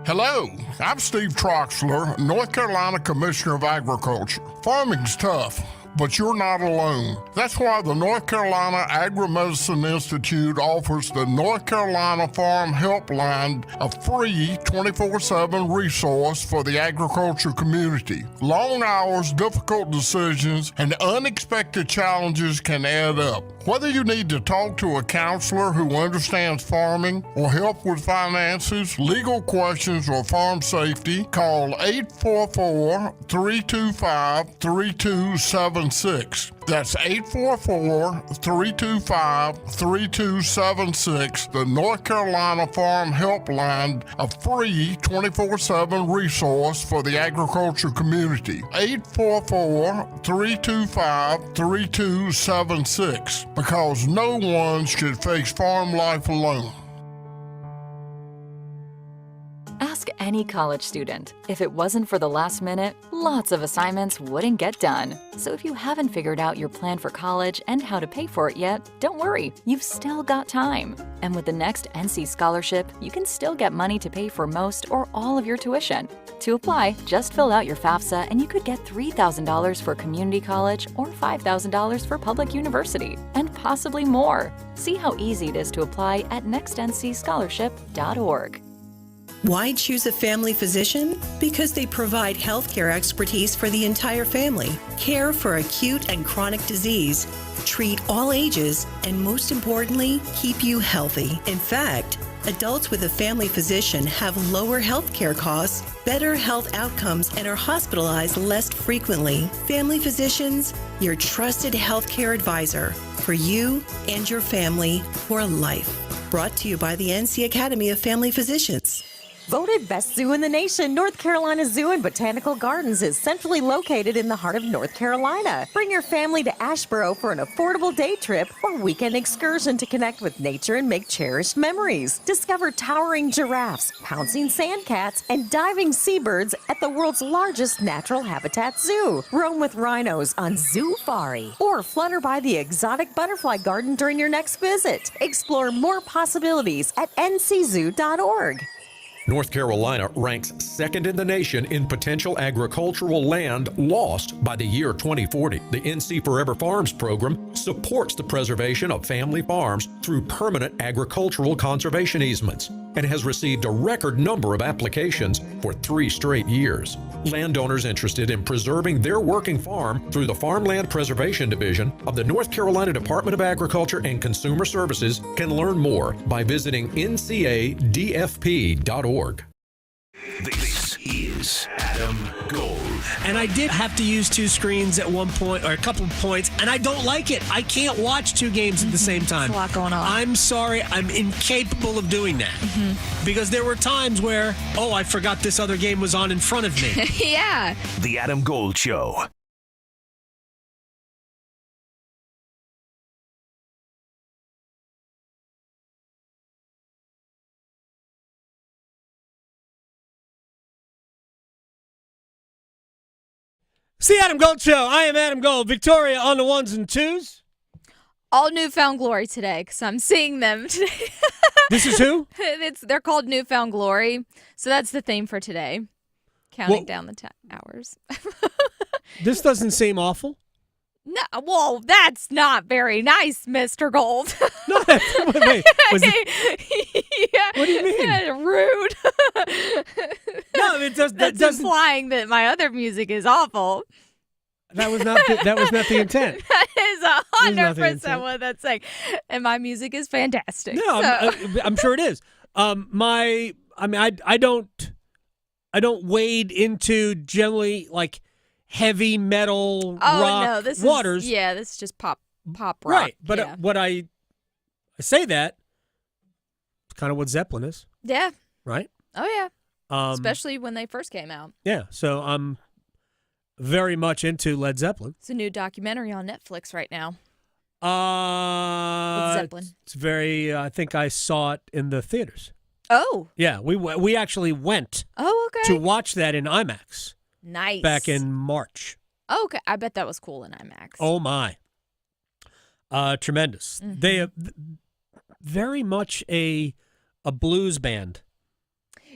Hello, I'm Steve Troxler, North Carolina Commissioner of Agriculture. Farming's tough, but you're not alone. That's why the North Carolina Agri-Medicine Institute offers the North Carolina Farm Helpline, a free 24/7 resource for the agriculture community. Long hours, difficult decisions, and unexpected challenges can add up. Whether you need to talk to a counselor who understands farming or help with finances, legal questions, or farm safety, call 844-325-3276. That's 844-325-3276, the North Carolina Farm Helpline, a free 24/7 resource for the agriculture community. 844-325-3276, because no one should face farm life alone. Ask any college student. If it wasn't for the last minute, lots of assignments wouldn't get done. So if you haven't figured out your plan for college and how to pay for it yet, don't worry, you've still got time. And with the next NC scholarship, you can still get money to pay for most or all of your tuition. To apply, just fill out your FAFSA and you could get $3,000 for community college or $5,000 for public university, and possibly more. See how easy it is to apply at nextncscholarship.org. Why choose a family physician? Because they provide healthcare expertise for the entire family, care for acute and chronic disease, treat all ages, and most importantly, keep you healthy. In fact, Adults with a family physician have lower health care costs, better health outcomes, and are hospitalized less frequently. Family physicians, your trusted health care advisor for you and your family for life. Brought to you by the NC Academy of Family Physicians. Voted best zoo in the nation, North Carolina Zoo and Botanical Gardens is centrally located in the heart of North Carolina. Bring your family to Asheboro for an affordable day trip or weekend excursion to connect with nature and make cherished memories. Discover towering giraffes, pouncing sandcats, and diving seabirds at the world's largest natural habitat zoo. Roam with rhinos on Zoofari or flutter by the exotic butterfly garden during your next visit. Explore more possibilities at nczoo.org. North Carolina ranks second in the nation in potential agricultural land lost by the year 2040. The NC Forever Farms program supports the preservation of family farms through permanent agricultural conservation easements and has received a record number of applications for 3 straight years. Landowners interested in preserving their working farm through the Farmland Preservation Division of the North Carolina Department of Agriculture and Consumer Services can learn more by visiting ncadfp.org. This is Adam Gold. And I did have to use 2 screens at one point, or a couple of points, and I don't like it. I can't watch 2 games at the same time. There's a lot going on. I'm sorry. I'm incapable of doing that. Because there were times where, I forgot this other game was on in front of me. Yeah. The Adam Gold Show. It's the Adam Gold Show. I am Adam Gold. Victoria on the 1s and 2s. All Newfound Glory today, because I'm seeing them today. This is who? They're called Newfound Glory. So that's the theme for today. Counting down the hours. This doesn't seem awful. No, well, that's not very nice, Mr. Gold. No, wait. Yeah, what do you mean? Rude. No, it does. That's implying that my other music is awful. That was not the intent. That is 100% what that's saying. And my music is fantastic. No, so. I'm sure it is. I don't wade into generally like heavy metal rock no, this waters. This is just pop rock. Right, but what I say that it's kind of what Zeppelin is. Yeah. Right. Oh yeah. Especially when they first came out. Yeah, so I'm very much into Led Zeppelin. It's a new documentary on Netflix right now. With Zeppelin. It's very. I think I saw it in the theaters. Oh. Yeah, we actually went. Oh, okay. To watch that in IMAX. Nice. Back in March. Oh, okay, I bet that was cool in IMAX. Oh my. Tremendous. Mm-hmm. They very much a blues band.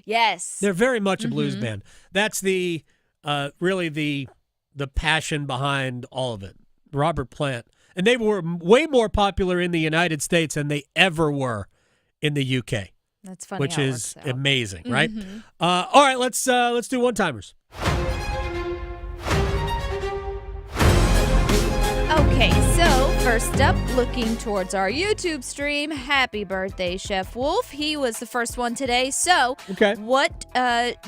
Yes. They're very much a blues band. That's the really the passion behind all of it. Robert Plant. And they were way more popular in the United States than they ever were in the UK. That's funny. Which is amazing, right? Mm-hmm. All right, let's do one-timers. Okay, so first up, looking towards our YouTube stream, happy birthday, Chef Wolf. He was the first one today. So, what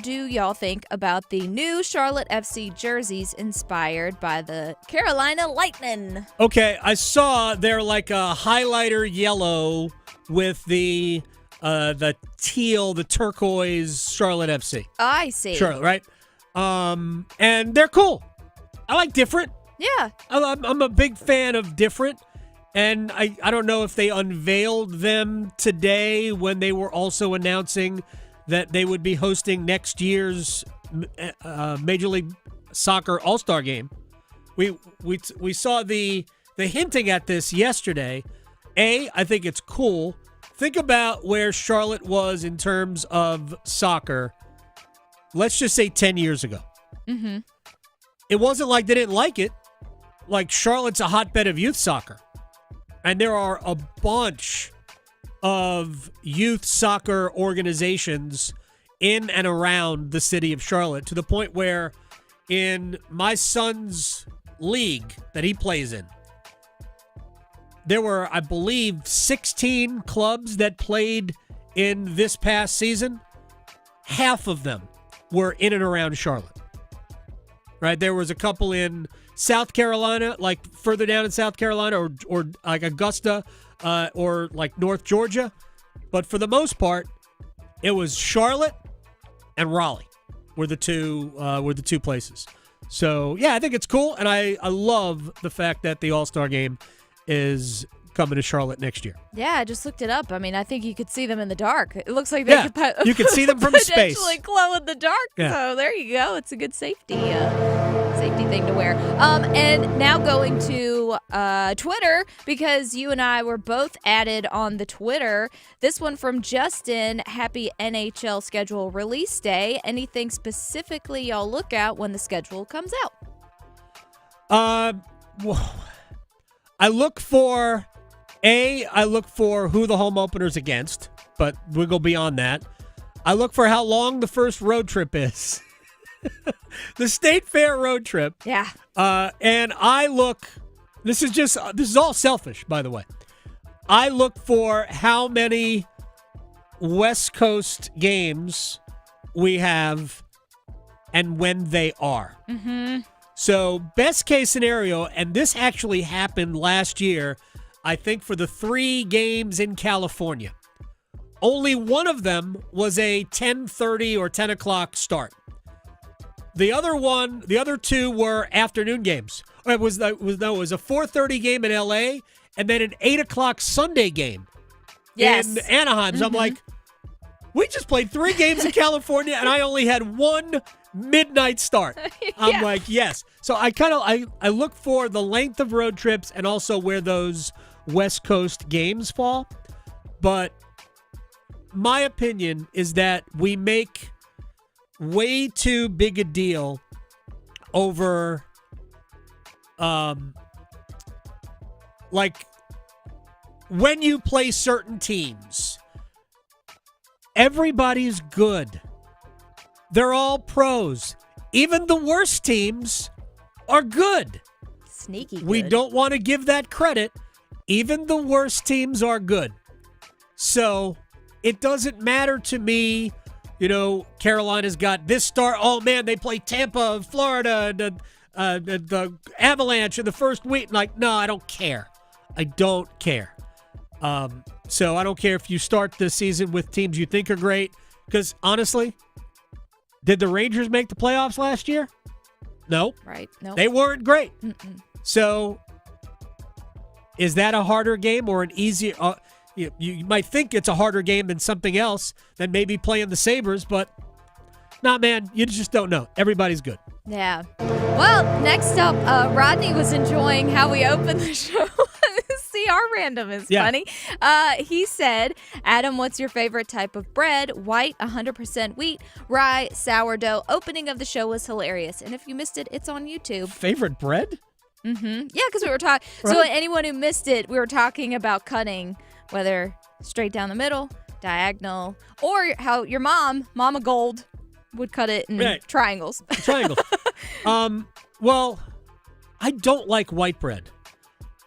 do y'all think about the new Charlotte FC jerseys inspired by the Carolina Lightning? Okay, I saw they're like a highlighter yellow with the teal, the turquoise Charlotte FC. I see. Charlotte, right? And they're cool. I like different. Yeah. I'm a big fan of different, and I don't know if they unveiled them today when they were also announcing that they would be hosting next year's Major League Soccer All-Star Game. We saw the hinting at this yesterday. I think it's cool. Think about where Charlotte was in terms of soccer, let's just say 10 years ago. Mm-hmm. It wasn't like they didn't like it. Like, Charlotte's a hotbed of youth soccer. And there are a bunch of youth soccer organizations in and around the city of Charlotte, to the point where in my son's league that he plays in, there were, I believe, 16 clubs that played in this past season, half of them were in and around Charlotte. Right? There was a couple in South Carolina, like further down in South Carolina, or like Augusta, or like North Georgia. But for the most part, it was Charlotte and Raleigh were the two places. So yeah, I think it's cool, and I love the fact that the All-Star game is coming to Charlotte next year. Yeah, I just looked it up. I mean, I think you could see them in the dark. It looks like they you could see them from space. Potentially glow in the dark. Yeah. So there you go. It's a good safety thing to wear. And now going to Twitter, because you and I were both added on the Twitter. This one from Justin. Happy NHL schedule release day. Anything specifically y'all look at when the schedule comes out? Well, I look for who the home opener's against, but we'll go beyond that. I look for how long the first road trip is. The State Fair road trip. Yeah. And I look, this is all selfish, by the way. I look for how many West Coast games we have and when they are. Mm-hmm. So best case scenario, and this actually happened last year, I think for the 3 games in California. Only one of them was a 10:30 or 10 o'clock start. The other 2 were afternoon games. It was a 4:30 game in LA and then an 8 o'clock Sunday game in Anaheim. So I'm like, we just played 3 games in California and I only had 1 midnight start. I'm like, yes. So I look for the length of road trips and also where those West Coast games fall. But my opinion is that we make way too big a deal over like when you play certain teams, everybody's good. They're all pros. Even the worst teams are good. Sneaky good. We don't want to give that credit. Even the worst teams are good. So it doesn't matter to me, Carolina's got this star. Oh, man, they play Tampa, Florida, the Avalanche in the first week. Like, no, I don't care. I don't care. So I don't care if you start the season with teams you think are great. Because, honestly, did the Rangers make the playoffs last year? No. Right. No. They weren't great. Mm-mm. So is that a harder game or an easier? You might think it's a harder game than something else than maybe playing the Sabres, but nah, man, you just don't know. Everybody's good. Yeah. Well, next up, Rodney was enjoying how we opened the show. CR random is funny. He said, Adam, what's your favorite type of bread? White, 100% wheat, rye, sourdough. Opening of the show was hilarious. And if you missed it, it's on YouTube. Favorite bread? Mm-hmm. Yeah, because we were talking. Right. So anyone who missed it, we were talking about cutting, whether straight down the middle, diagonal, or how your Mama Gold, would cut it in triangles. Triangles. Well, I don't like white bread.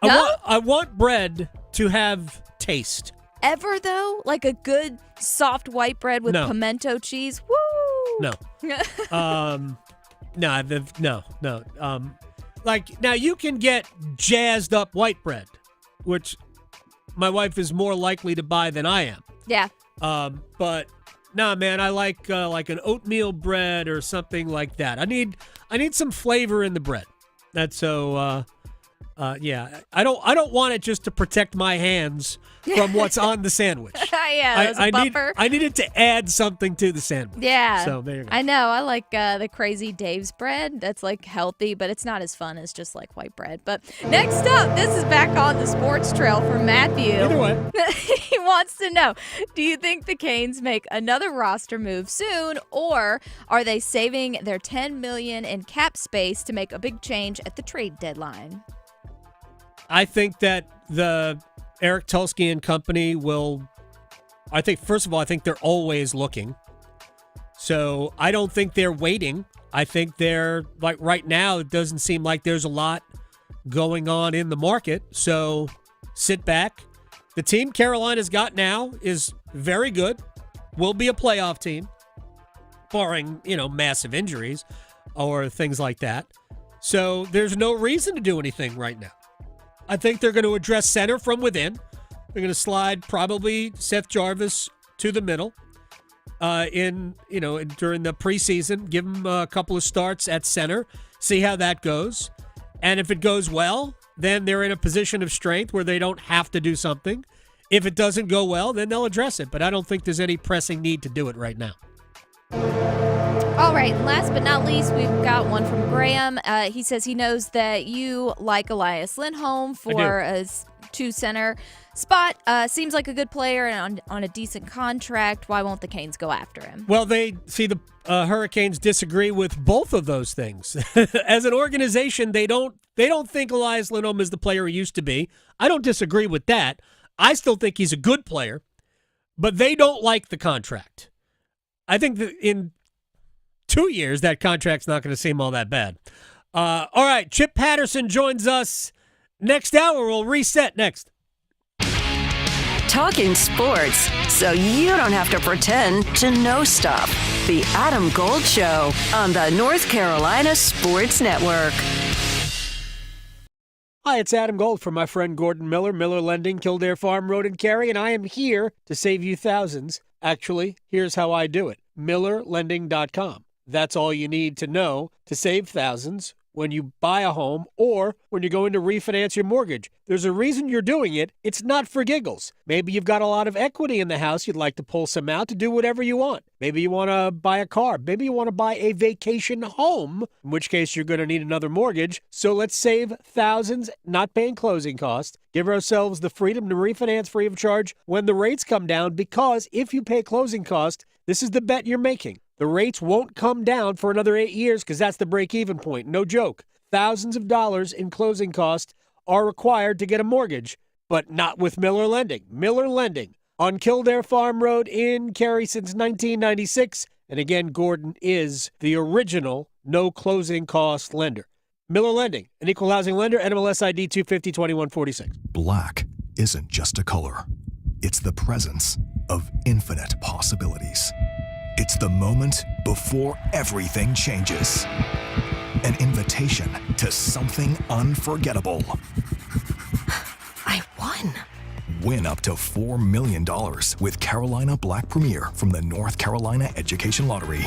No? I want bread to have taste. Ever, though? Like a good soft white bread with pimento cheese? Woo! No. No. Like, now you can get jazzed up white bread, which my wife is more likely to buy than I am. Yeah. But nah, man, I like an oatmeal bread or something like that. I need some flavor in the bread. That's so. Yeah, I don't want it just to protect my hands from what's on the sandwich. Yeah, I need it to add something to the sandwich. Yeah. So there you go. I know. I like the Crazy Dave's bread. That's like healthy, but it's not as fun as just like white bread. But next up, this is back on the sports trail from Matthew. Either way. He wants to know, do you think the Canes make another roster move soon, or are they saving their $10 million in cap space to make a big change at the trade deadline? I think that the Eric Tulsky and company will, first of all, I think they're always looking. So I don't think they're waiting. I think they're, like right now, it doesn't seem like there's a lot going on in the market. So sit back. The team Carolina's got now is very good, will be a playoff team, barring, massive injuries or things like that. So there's no reason to do anything right now. I think they're going to address center from within. They're going to slide probably Seth Jarvis to the middle during the preseason. Give him a couple of starts at center, see how that goes. And if it goes well, then they're in a position of strength where they don't have to do something. If it doesn't go well, then they'll address it. But I don't think there's any pressing need to do it right now. All right, last but not least, we've got one from Graham. He says he knows that you like Elias Lindholm for a 2-center spot. Seems like a good player and on a decent contract. Why won't the Canes go after him? Well, the Hurricanes disagree with both of those things. As an organization, they don't think Elias Lindholm is the player he used to be. I don't disagree with that. I still think he's a good player, but they don't like the contract. I think that in 2 years, that contract's not going to seem all that bad. All right, Chip Patterson joins us next hour. We'll reset next. Talking sports so you don't have to pretend to know stuff. The Adam Gold Show on the North Carolina Sports Network. Hi, it's Adam Gold from my friend Gordon Miller, Miller Lending, Kildare Farm Road and Cary, and I am here to save you thousands. Actually, here's how I do it. MillerLending.com. That's all you need to know to save thousands when you buy a home or when you're going to refinance your mortgage. There's a reason you're doing it. It's not for giggles. Maybe you've got a lot of equity in the house. You'd like to pull some out to do whatever you want. Maybe you want to buy a car. Maybe you want to buy a vacation home, in which case you're going to need another mortgage. So let's save thousands, not paying closing costs. Give ourselves the freedom to refinance free of charge when the rates come down, because if you pay closing costs, this is the bet you're making. The rates won't come down for another 8 years because that's the break-even point. No joke. Thousands of dollars in closing costs are required to get a mortgage, but not with Miller Lending. Miller Lending on Kildare Farm Road in Cary since 1996. And again, Gordon is the original no closing cost lender. Miller Lending, an equal housing lender, NMLS ID 250-2146. Black isn't just a color. It's the presence of infinite possibilities. It's the moment before everything changes. An invitation to something unforgettable. I won. Win up to $4 million with Carolina Black Premier from the North Carolina Education Lottery.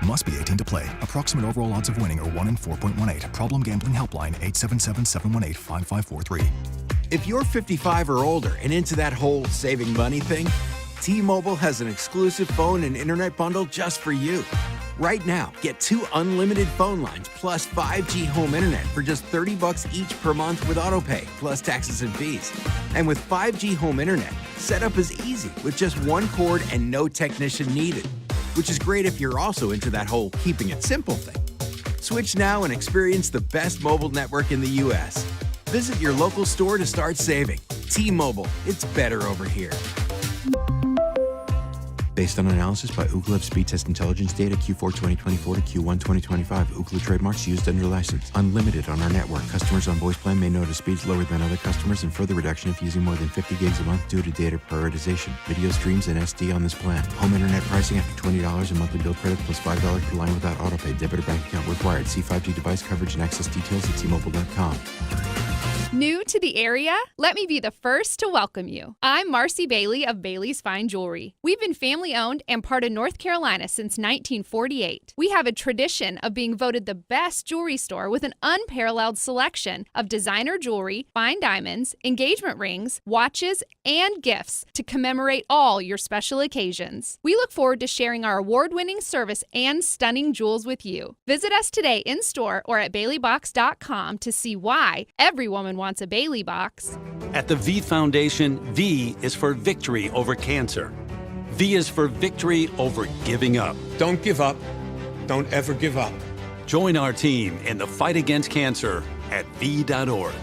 Must be 18 to play. Approximate overall odds of winning are 1 in 4.18. Problem gambling helpline 877-718-5543. If you're 55 or older and into that whole saving money thing, T-Mobile has an exclusive phone and internet bundle just for you. Right now, get 2 unlimited phone lines plus 5G home internet for just $30 each per month with autopay, plus taxes and fees. And with 5G home internet, setup is easy with just 1 cord and no technician needed, which is great if you're also into that whole keeping it simple thing. Switch now and experience the best mobile network in the U.S. Visit your local store to start saving. T-Mobile, it's better over here. Based on analysis by Ookla of speed test intelligence data Q4 2024 to Q1 2025. Ookla trademarks used under license. Unlimited on our network. Customers on voice plan may notice speeds lower than other customers and further reduction if using more than 50 gigs a month due to data prioritization. Video streams and SD on this plan. Home internet pricing after $20 a monthly bill credit plus $5 per line without autopay. Debit or bank account required. See 5G device coverage and access details at T-Mobile.com. New to the area? Let me be the first to welcome you. I'm Marcy Bailey of Bailey's Fine Jewelry. We've been family-owned and part of North Carolina since 1948. We have a tradition of being voted the best jewelry store with an unparalleled selection of designer jewelry, fine diamonds, engagement rings, watches, and gifts to commemorate all your special occasions. We look forward to sharing our award-winning service and stunning jewels with you. Visit us today in-store or at baileybox.com to see why every woman wants a Bailey box. At the V Foundation, V is for victory over cancer. V is for victory over giving up. Don't give up. Don't ever give up. Join our team in the fight against cancer at V.org.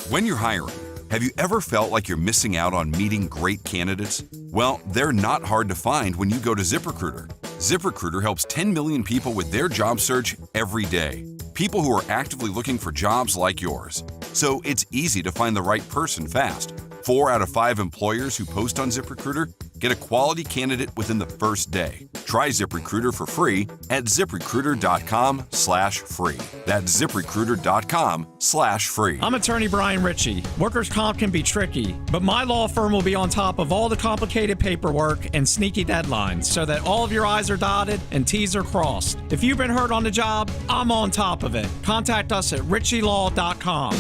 When you're hiring, have you ever felt like you're missing out on meeting great candidates? Well, they're not hard to find when you go to ZipRecruiter. ZipRecruiter helps 10 million people with their job search every day. People who are actively looking for jobs like yours. So it's easy to find the right person fast. 4 out of 5 employers who post on ZipRecruiter get a quality candidate within the first day. Try ZipRecruiter for free at ZipRecruiter.com/free. That's ZipRecruiter.com/free. I'm attorney Brian Ritchie. Workers' comp can be tricky, but my law firm will be on top of all the complicated paperwork and sneaky deadlines so that all of your I's are dotted and T's are crossed. If you've been hurt on the job, I'm on top of it. Contact us at ritchielaw.com.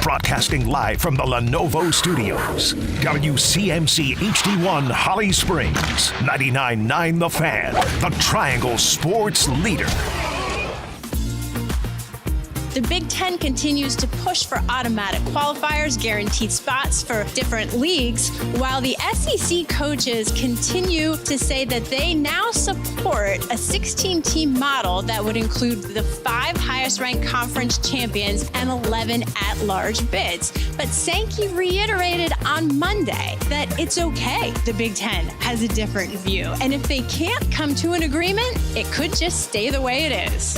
Broadcasting live from the Lenovo Studios. WCMC HD1 Holly Springs. 99.9 The Fan. The Triangle Sports Leader. The Big Ten continues to push for automatic qualifiers, guaranteed spots for different leagues, while the SEC coaches continue to say that they now support a 16-team model that would include the 5 highest-ranked conference champions and 11 at-large bids. But Sankey reiterated on Monday that it's okay. The Big Ten has a different view, and if they can't come to an agreement, it could just stay the way it is.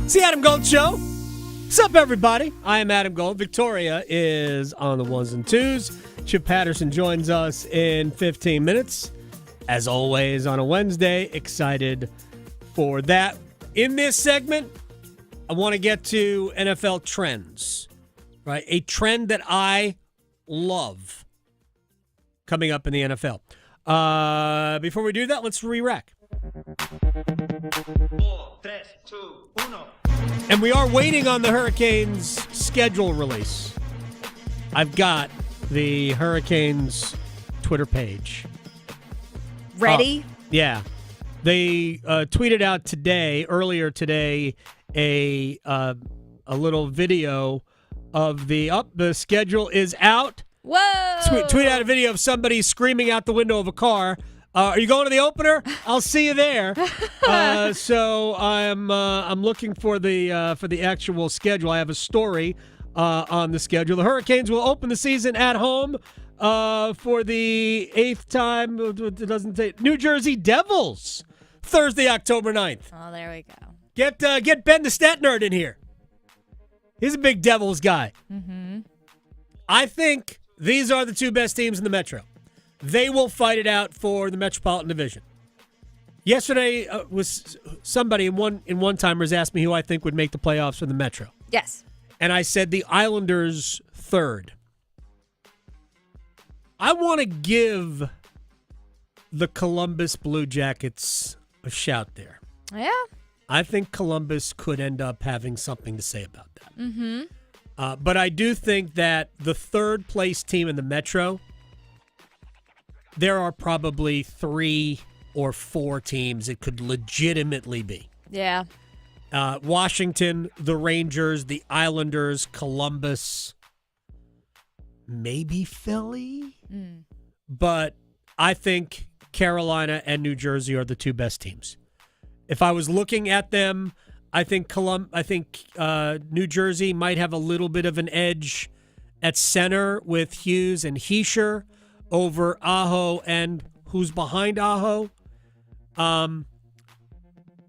It's the Adam Gold Show. What's up, everybody? I am Adam Gold. Victoria is on the ones and twos. Chip Patterson joins us in 15 minutes. As always, on a Wednesday, excited for that. In this segment, I want to get to NFL trends, right? A trend that I love coming up in the NFL. Before we do that, let's re-rack. 4, 3, 2, 1. And we are waiting on the Hurricanes schedule release. I've got the Hurricanes Twitter page. Ready? Yeah. They tweeted out earlier today, a little video of the schedule is out. Whoa! Tweet out a video of somebody screaming out the window of a car. Are you going to the opener? I'll see you there. So I'm looking for the actual schedule. I have a story on the schedule. The Hurricanes will open the season at home for the 8th time. It doesn't take New Jersey Devils Thursday, October 9th. Oh, there we go. Get Ben the Stat Nerd in here. He's a big Devils guy. Mm-hmm. I think these are the 2 best teams in the Metro. They will fight it out for the Metropolitan Division. Yesterday was somebody in one-timers asked me who I think would make the playoffs for the Metro. Yes. And I said the Islanders 3rd. I want to give the Columbus Blue Jackets a shout there. Yeah. I think Columbus could end up having something to say about that. Mm-hmm. But I do think that the 3rd-place team in the Metro, there are probably 3 or 4 teams it could legitimately be. Yeah. Washington, the Rangers, the Islanders, Columbus, maybe Philly. But I think Carolina and New Jersey are the 2 best teams. If I was looking at them, I think New Jersey might have a little bit of an edge at center with Hughes and Heischer over Aho and who's behind Aho. And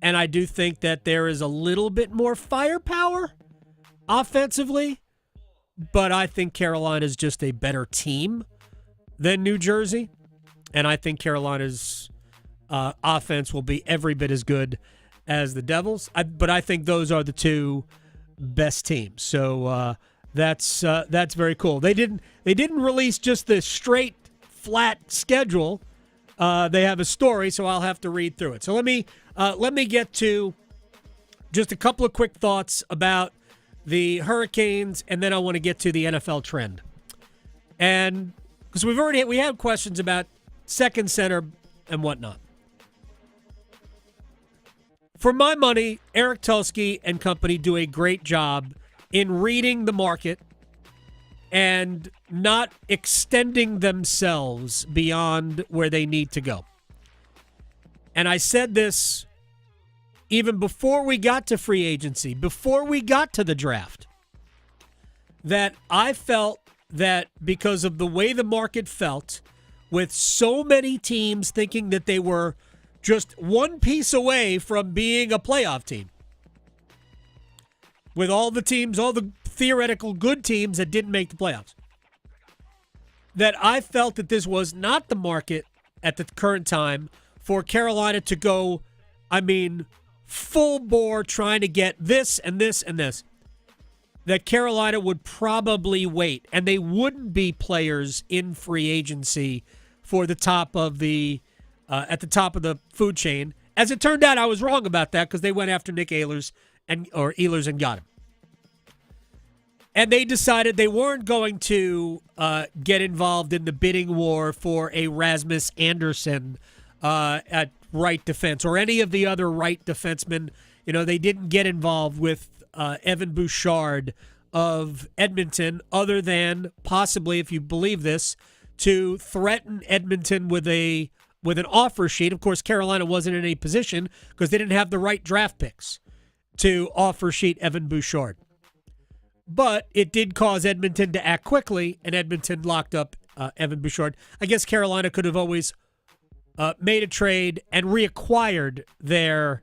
I do think that there is a little bit more firepower offensively, but I think Carolina is just a better team than New Jersey, and I think Carolina's offense will be every bit as good as the Devils. But I think those are the 2 best teams. So that's very cool. They didn't release just the straight flat schedule. They have a story, so I'll have to read through it. So let me get to just a couple of quick thoughts about the Hurricanes, and then I want to get to the NFL trend. And because we have questions about second center and whatnot. For my money, Eric Tulsky and company do a great job in reading the market and not extending themselves beyond where they need to go. And I said this even before we got to free agency, before we got to the draft, that I felt that because of the way the market felt, with so many teams thinking that they were just one piece away from being a playoff team, with all the teams, all the theoretical good teams that didn't make the playoffs, that I felt that this was not the market at the current time for Carolina to go, full bore trying to get this and this and this. That Carolina would probably wait, and they wouldn't be players in free agency for the top of the at the top of the food chain. As it turned out, I was wrong about that because they went after Nick Ehlers and got him. And they decided they weren't going to get involved in the bidding war for a Rasmus Anderson at right defense or any of the other right defensemen. They didn't get involved with Evan Bouchard of Edmonton, other than possibly, if you believe this, to threaten Edmonton with an offer sheet. Of course, Carolina wasn't in any position because they didn't have the right draft picks to offer sheet Evan Bouchard. But it did cause Edmonton to act quickly, and Edmonton locked up Evan Bouchard. I guess Carolina could have always made a trade and reacquired their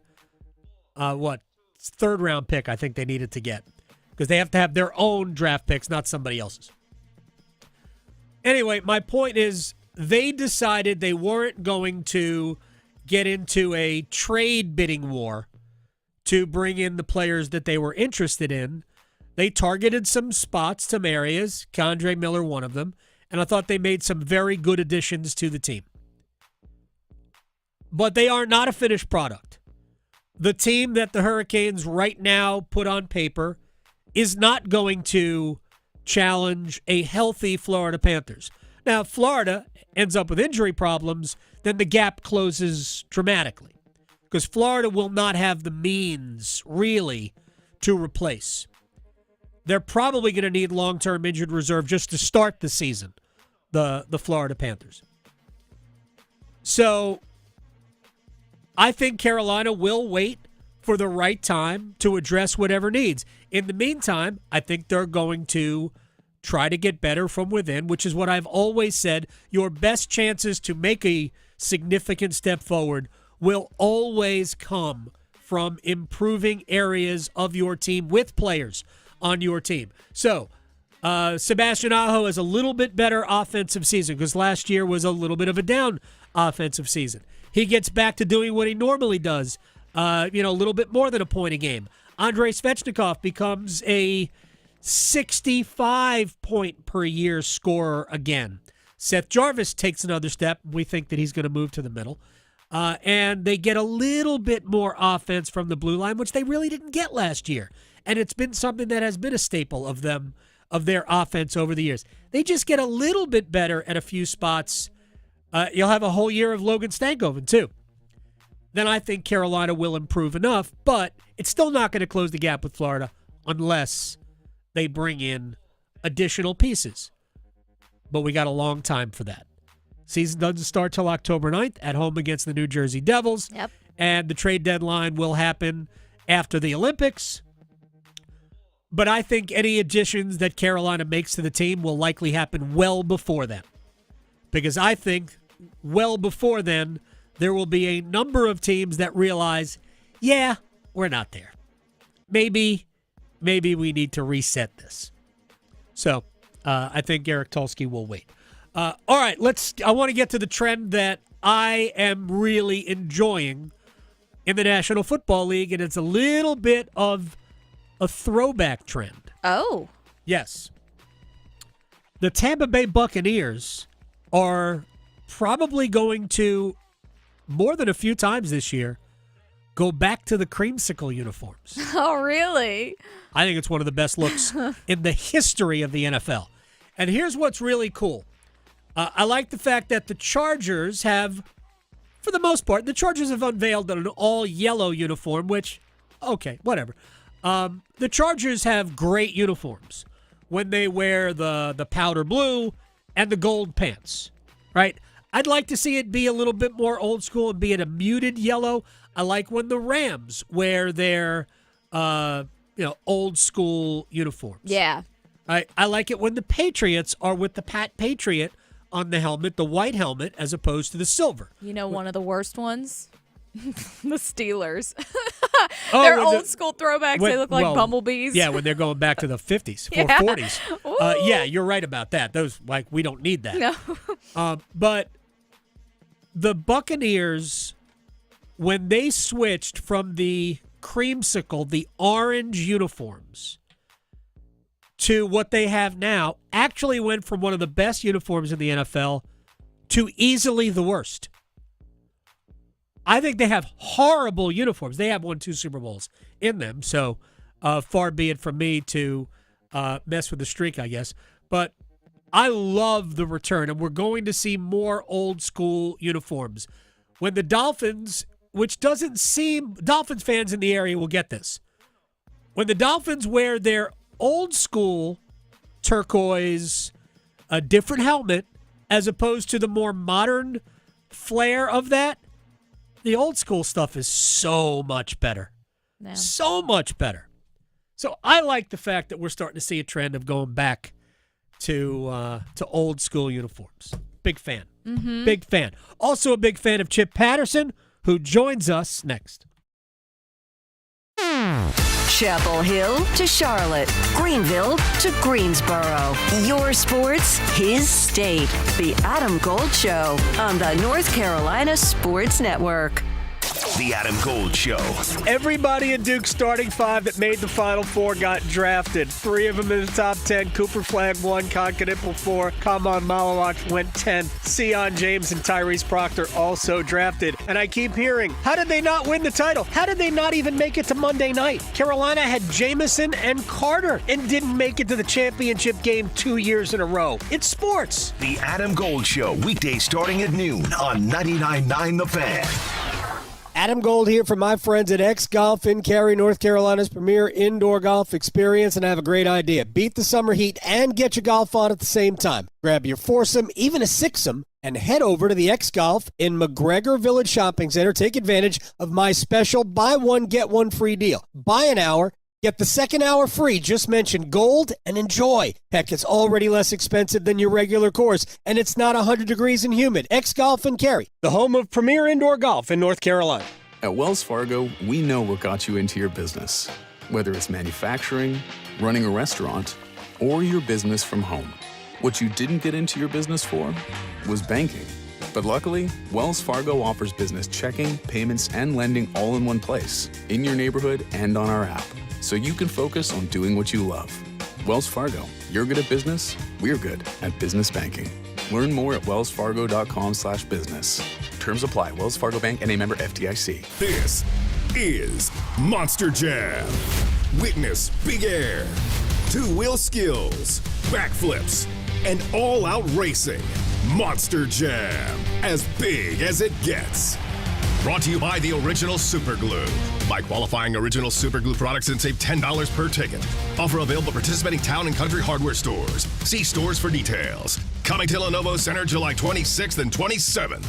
third-round pick I think they needed to get, because they have to have their own draft picks, not somebody else's. Anyway, my point is they decided they weren't going to get into a trade bidding war to bring in the players that they were interested in. They targeted some spots, some areas, K'Andre Miller one of them, and I thought they made some very good additions to the team. But they are not a finished product. The team that the Hurricanes right now put on paper is not going to challenge a healthy Florida Panthers. Now, if Florida ends up with injury problems, then the gap closes dramatically, because Florida will not have the means, really, to replace. They're probably going to need long-term injured reserve just to start the season, the Florida Panthers. So I think Carolina will wait for the right time to address whatever needs. In the meantime, I think they're going to try to get better from within, which is what I've always said. Your best chances to make a significant step forward will always come from improving areas of your team with players on your team. So, Sebastian Aho has a little bit better offensive season because last year was a little bit of a down offensive season. He gets back to doing what he normally does, a little bit more than a point a game. Andrei Svechnikov becomes a 65-point-per-year scorer again. Seth Jarvis takes another step. We think that he's going to move to the middle. And they get a little bit more offense from the blue line, which they really didn't get last year. And it's been something that has been a staple of them, of their offense over the years. They just get a little bit better at a few spots. You'll have a whole year of Logan Stankoven, too. Then I think Carolina will improve enough, but it's still not going to close the gap with Florida unless they bring in additional pieces. But we got a long time for that. Season doesn't start till October 9th at home against the New Jersey Devils. Yep. And the trade deadline will happen after the Olympics. But I think any additions that Carolina makes to the team will likely happen well before then. Because I think well before then, there will be a number of teams that realize, yeah, we're not there. Maybe we need to reset this. So I think Eric Tulsky will wait. All right, I want to get to the trend that I am really enjoying in the National Football League, and it's a little bit of a throwback trend. Oh. Yes. The Tampa Bay Buccaneers are probably going to, more than a few times this year, go back to the creamsicle uniforms. Oh, really? I think it's one of the best looks in the history of the NFL. And here's what's really cool. I like the fact that the Chargers have, for the most part, the Chargers have unveiled an all-yellow uniform, which, okay, whatever. The Chargers have great uniforms when they wear the powder blue and the gold pants, right? I'd like to see it be a little bit more old school and be in a muted yellow. I like when the Rams wear their, old school uniforms. Yeah. I like it when the Patriots are with the Pat Patriot on the helmet, the white helmet, as opposed to the silver. You know, one of the worst ones The Steelers. They're old school throwbacks. They look like bumblebees. Yeah, when they're going back to the 50s, 40s. Yeah, you're right about that. Those, we don't need that. No. But the Buccaneers, when they switched from the creamsicle, the orange uniforms, to what they have now, actually went from one of the best uniforms in the NFL to easily the worst. I think they have horrible uniforms. They have won 2 Super Bowls in them, so far be it from me to mess with the streak, I guess. But I love the return, and we're going to see more old school uniforms. When the Dolphins, which doesn't seem, Dolphins fans in the area will get this. When the Dolphins wear their old school turquoise, a different helmet, as opposed to the more modern flair of that, the old school stuff is so much better. Yeah. So much better. So I like the fact that we're starting to see a trend of going back to old school uniforms. Big fan. Mm-hmm. Big fan. Also a big fan of Chip Patterson, who joins us next. Chapel Hill to Charlotte, Greenville to Greensboro. Your sports, his state. The Adam Gold Show on the North Carolina Sports Network. The Adam Gold Show. Everybody in Duke's starting 5 that made the Final Four got drafted. 3 of them in the top 10. Cooper Flagg 1, Konkadipple 4, Kamon Malawak went 10. Sion James and Tyrese Proctor also drafted. And I keep hearing, how did they not win the title? How did they not even make it to Monday night? Carolina had Jamison and Carter and didn't make it to the championship game 2 years in a row. It's sports. The Adam Gold Show, weekdays starting at noon on 99.9 The Fan. Adam Gold here from my friends at X Golf in Cary, North Carolina's premier indoor golf experience, and I have a great idea. Beat the summer heat and get your golf on at the same time. Grab your foursome, even a sixsome, and head over to the X Golf in McGregor Village Shopping Center. Take advantage of my special buy one, get one free deal. Buy an hour, get the second hour free. Just mention Gold and enjoy. Heck, it's already less expensive than your regular course, and it's not 100 degrees and humid. X Golf in Cary, the home of premier indoor golf in North Carolina. At Wells Fargo, we know what got you into your business, whether it's manufacturing, running a restaurant, or your business from home. What you didn't get into your business for was banking. But luckily, Wells Fargo offers business checking, payments, and lending all in one place, in your neighborhood and on our app, so you can focus on doing what you love. Wells Fargo, you're good at business, we're good at business banking. Learn more at wellsfargo.com/business. Terms apply. Wells Fargo Bank and a member FDIC. This is Monster Jam. Witness big air, two-wheel skills, backflips, and all-out racing. Monster Jam, as big as it gets. Brought to you by the Original Super Glue. Buy qualifying Original Super Glue products and save $10 per ticket. Offer available at participating town and country hardware stores. See stores for details. Coming to Lenovo Center July 26th and 27th.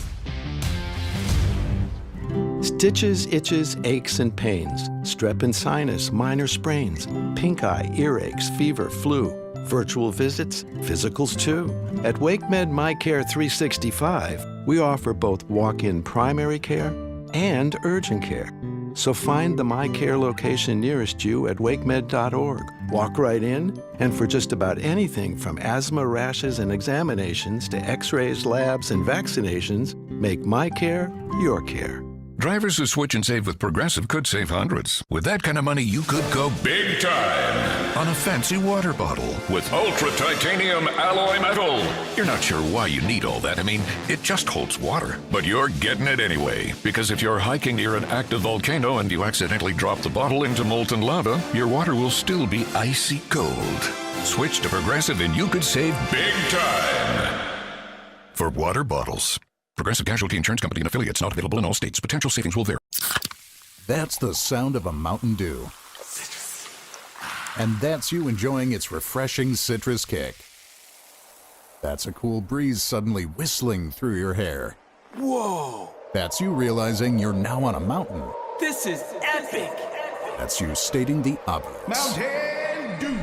Stitches, itches, aches, and pains. Strep and sinus, minor sprains. Pink eye, earaches, fever, flu. Virtual visits, physicals too. At WakeMed MyCare 365, we offer both walk-in primary care and urgent care. So find the MyCare location nearest you at wakemed.org. Walk right in, and for just about anything from asthma, rashes, and examinations to x-rays, labs, and vaccinations, make MyCare your care. Drivers who switch and save with Progressive could save hundreds. With that kind of money, you could go big time on a fancy water bottle with ultra titanium alloy metal. You're not sure why you need all that. I mean, it just holds water. But you're getting it anyway, because if you're hiking near an active volcano and you accidentally drop the bottle into molten lava, your water will still be icy cold. Switch to Progressive and you could save big time for water bottles. Progressive Casualty Insurance Company and affiliates, not available in all states. Potential savings will vary. That's the sound of a Mountain Dew. And that's you enjoying its refreshing citrus kick. That's a cool breeze suddenly whistling through your hair. Whoa! That's you realizing you're now on a mountain. This is epic! That's you stating the obvious. Mountain Dew!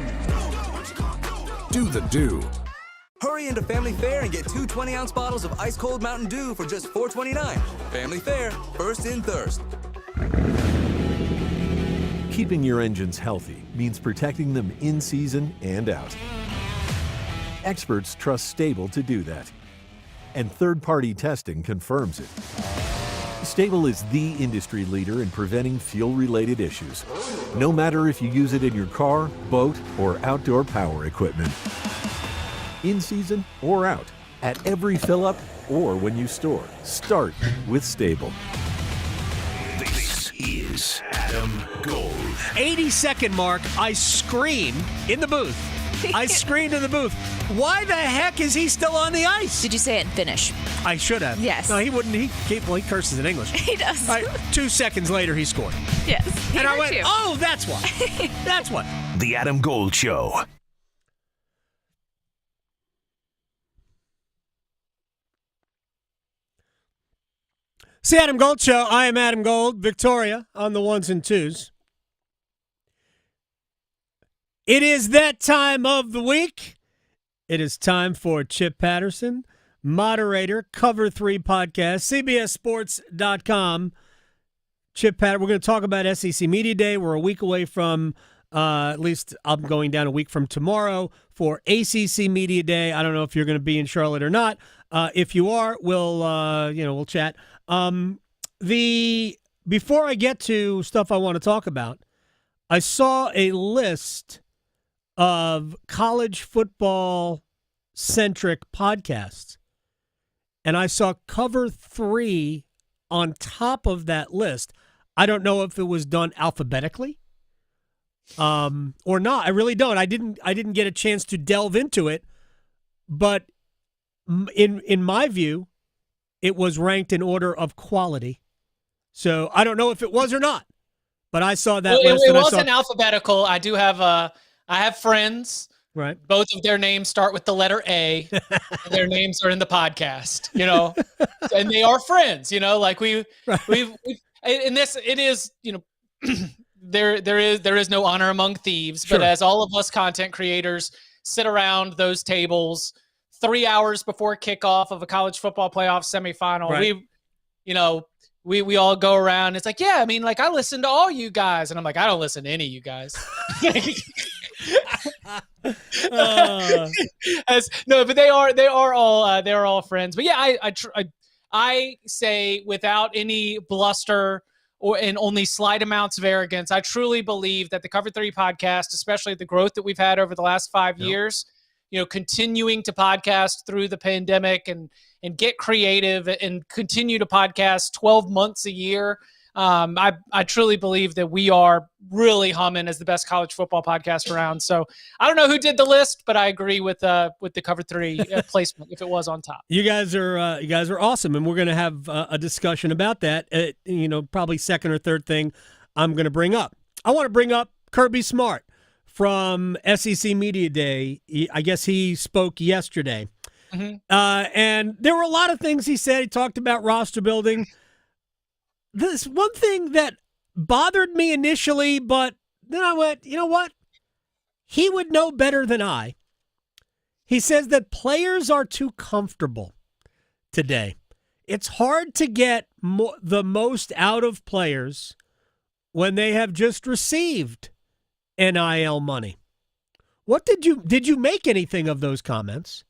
Do the Dew. Hurry into Family Fare and get 2 20-ounce bottles of ice-cold Mountain Dew for just $4.29. Family Fare, first in thirst. Keeping your engines healthy means protecting them in season and out. Experts trust Stable to do that. And third-party testing confirms it. Stable is the industry leader in preventing fuel-related issues, no matter if you use it in your car, boat, or outdoor power equipment. In season or out, at every fill-up or when you store, start with Stable. This is Adam Gold. 80-second mark, I scream in the booth. I screamed in the booth. Why the heck is he still on the ice? Did you say it in Finnish? I should have. Yes. No, he wouldn't. He curses in English. He does. All right, 2 seconds later, he scored. Yes. And I went, oh, that's why. That's what. The Adam Gold Show. It's the Adam Gold Show. I am Adam Gold. Victoria on the ones and twos. It is that time of the week. It is time for Chip Patterson, moderator, Cover 3 podcast, CBSSports.com. Chip Patterson, we're going to talk about SEC Media Day. We're a week away from, at least I'm going down a week from tomorrow for ACC Media Day. I don't know if you're going to be in Charlotte or not. If you are, we'll chat. Before I get to stuff I want to talk about, I saw a list of college football centric podcasts, and I saw Cover 3 on top of that list. I don't know if it was done alphabetically or not. I really don't. I didn't get a chance to delve into it, but in my view, it was ranked in order of quality. So I don't know if it was or not, but I saw that list. It wasn't alphabetical. I do have I have friends. Right. Both of their names start with the letter A. And their names are in the podcast, and they are friends, like we've in this, it is, there is no honor among thieves, Sure. But as all of us content creators sit around those tables 3 hours before kickoff of a college football playoff semifinal, Right. we all go around. It's like, yeah, I mean, like I listen to all you guys, and I'm like, I don't listen to any of you guys. But they are all friends. But yeah, I say without any bluster or in only slight amounts of arrogance, I truly believe that the Cover 3 podcast, especially the growth that we've had over the last 5 years, continuing to podcast through the pandemic and get creative and continue to podcast 12 months a year. I truly believe that we are really humming as the best college football podcast around. So I don't know who did the list, but I agree with the Cover 3 placement if it was on top. You guys are awesome, and we're going to have a discussion about that. Probably second or third thing I'm going to bring up. I want to bring up Kirby Smart from SEC Media Day. I guess he spoke yesterday, and there were a lot of things he said. He talked about roster building. This one thing that bothered me initially, but then I went, you know what? He would know better than I. He says that players are too comfortable today. It's hard to get the most out of players when they have just received NIL money. What did you make anything of those comments?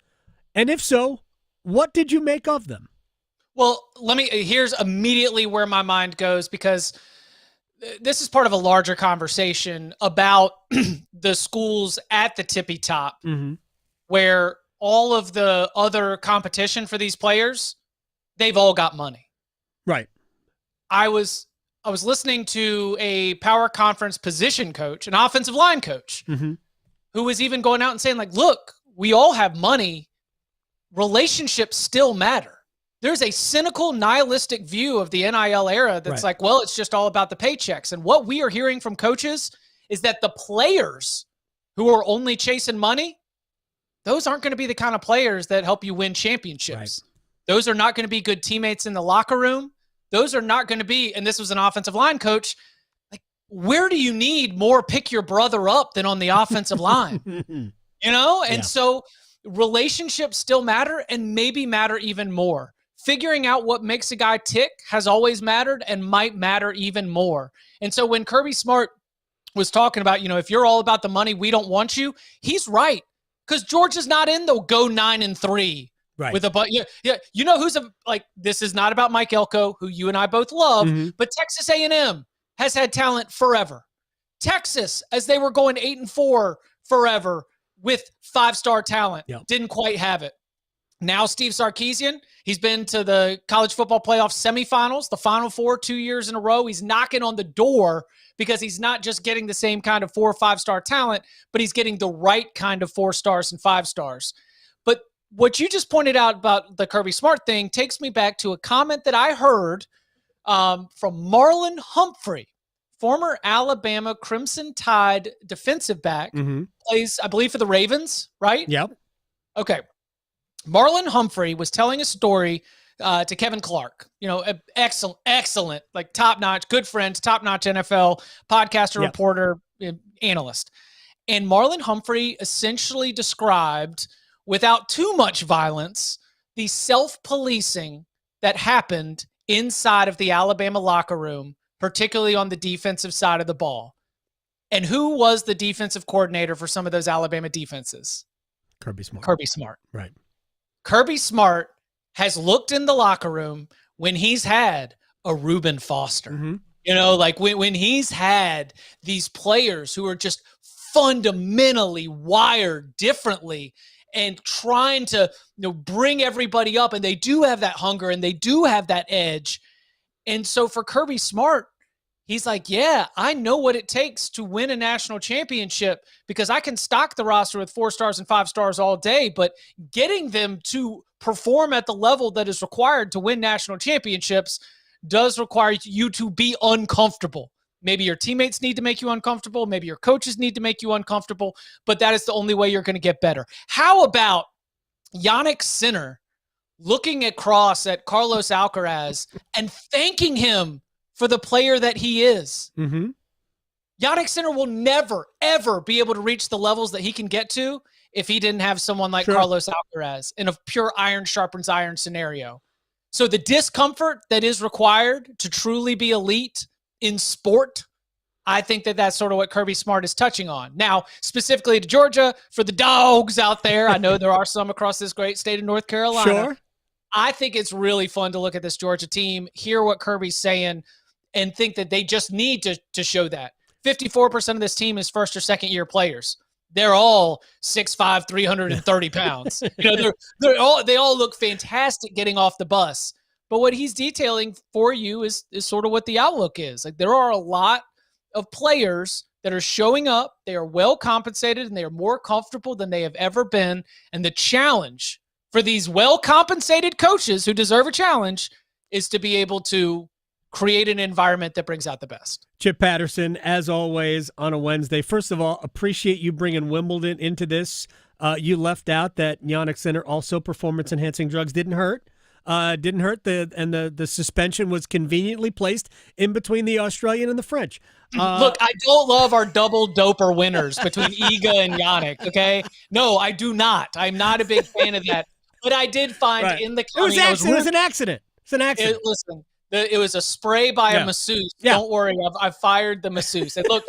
And if so, what did you make of them? Well, here's immediately where my mind goes, because this is part of a larger conversation about the schools at the tippy top, where all of the other competition for these players, they've all got money. Right. I was listening to a power conference position coach, an offensive line coach, who was even going out and saying, like, look, we all have money. Relationships still matter. There's a cynical, nihilistic view of the NIL era that's like, well, it's just all about the paychecks. And what we are hearing from coaches is that the players who are only chasing money, those aren't going to be the kind of players that help you win championships. Right. Those are not going to be good teammates in the locker room. Those are not going to be, and this was an offensive line coach, like, where do you need more pick your brother up than on the offensive line? And so relationships still matter and maybe matter even more. Figuring out what makes a guy tick has always mattered and might matter even more. And so when Kirby Smart was talking about, if you're all about the money, we don't want you, he's right. Because Georgia's not in the go 9-3. Right. With who's this is not about Mike Elko, who you and I both love, but Texas A&M has had talent forever. Texas, as they were going 8-4 forever with 5-star talent, didn't quite have it. Now Steve Sarkisian, he's been to the college football playoff semifinals, the Final Four 2 years in a row. He's knocking on the door because he's not just getting the same kind of 4 or 5-star talent, but he's getting the right kind of 4 stars and 5 stars. But what you just pointed out about the Kirby Smart thing takes me back to a comment that I heard from Marlon Humphrey, former Alabama Crimson Tide defensive back, plays, I believe, for the Ravens, right? Yep. Okay. Marlon Humphrey was telling a story to Kevin Clark, excellent, like top-notch, good friends, top-notch NFL podcaster, reporter, analyst. And Marlon Humphrey essentially described, without too much violence, the self-policing that happened inside of the Alabama locker room, particularly on the defensive side of the ball. And who was the defensive coordinator for some of those Alabama defenses? Kirby Smart. Kirby Smart. Right. Kirby Smart has looked in the locker room when he's had a Reuben Foster. When he's had these players who are just fundamentally wired differently and trying to bring everybody up, and they do have that hunger and they do have that edge. And so for Kirby Smart, he's like, yeah, I know what it takes to win a national championship because I can stock the roster with 4 stars and 5 stars all day, but getting them to perform at the level that is required to win national championships does require you to be uncomfortable. Maybe your teammates need to make you uncomfortable. Maybe your coaches need to make you uncomfortable, but that is the only way you're going to get better. How about Yannick Sinner looking across at Carlos Alcaraz and thanking him for the player that he is? Yannick Sinner will never, ever be able to reach the levels that he can get to if he didn't have someone like Carlos Alcaraz in a pure iron sharpens iron scenario. So the discomfort that is required to truly be elite in sport, I think that that's sort of what Kirby Smart is touching on. Now, specifically to Georgia, for the dogs out there, I know there are some across this great state of North Carolina. Sure. I think it's really fun to look at this Georgia team, hear what Kirby's saying, and think that they just need to show that. 54% of this team is first or second year players. They're all 6'5", 330 pounds. They all look fantastic getting off the bus. But what he's detailing for you is sort of what the outlook is. Like, there are a lot of players that are showing up. They are well compensated and they are more comfortable than they have ever been. And the challenge for these well compensated coaches who deserve a challenge is to be able to create an environment that brings out the best. Chip Patterson, as always, on a Wednesday. First of all, appreciate you bringing Wimbledon into this. You left out that Yannick Sinner also performance-enhancing drugs didn't hurt. The suspension was conveniently placed in between the Australian and the French. Look, I don't love our double doper winners between Iga and Yannick, okay? No, I do not. I'm not a big fan of that. But I did find in the it was an accident. It's an accident. Listen, it was a spray by a masseuse. Yeah. Don't worry, I've fired the masseuse. And look,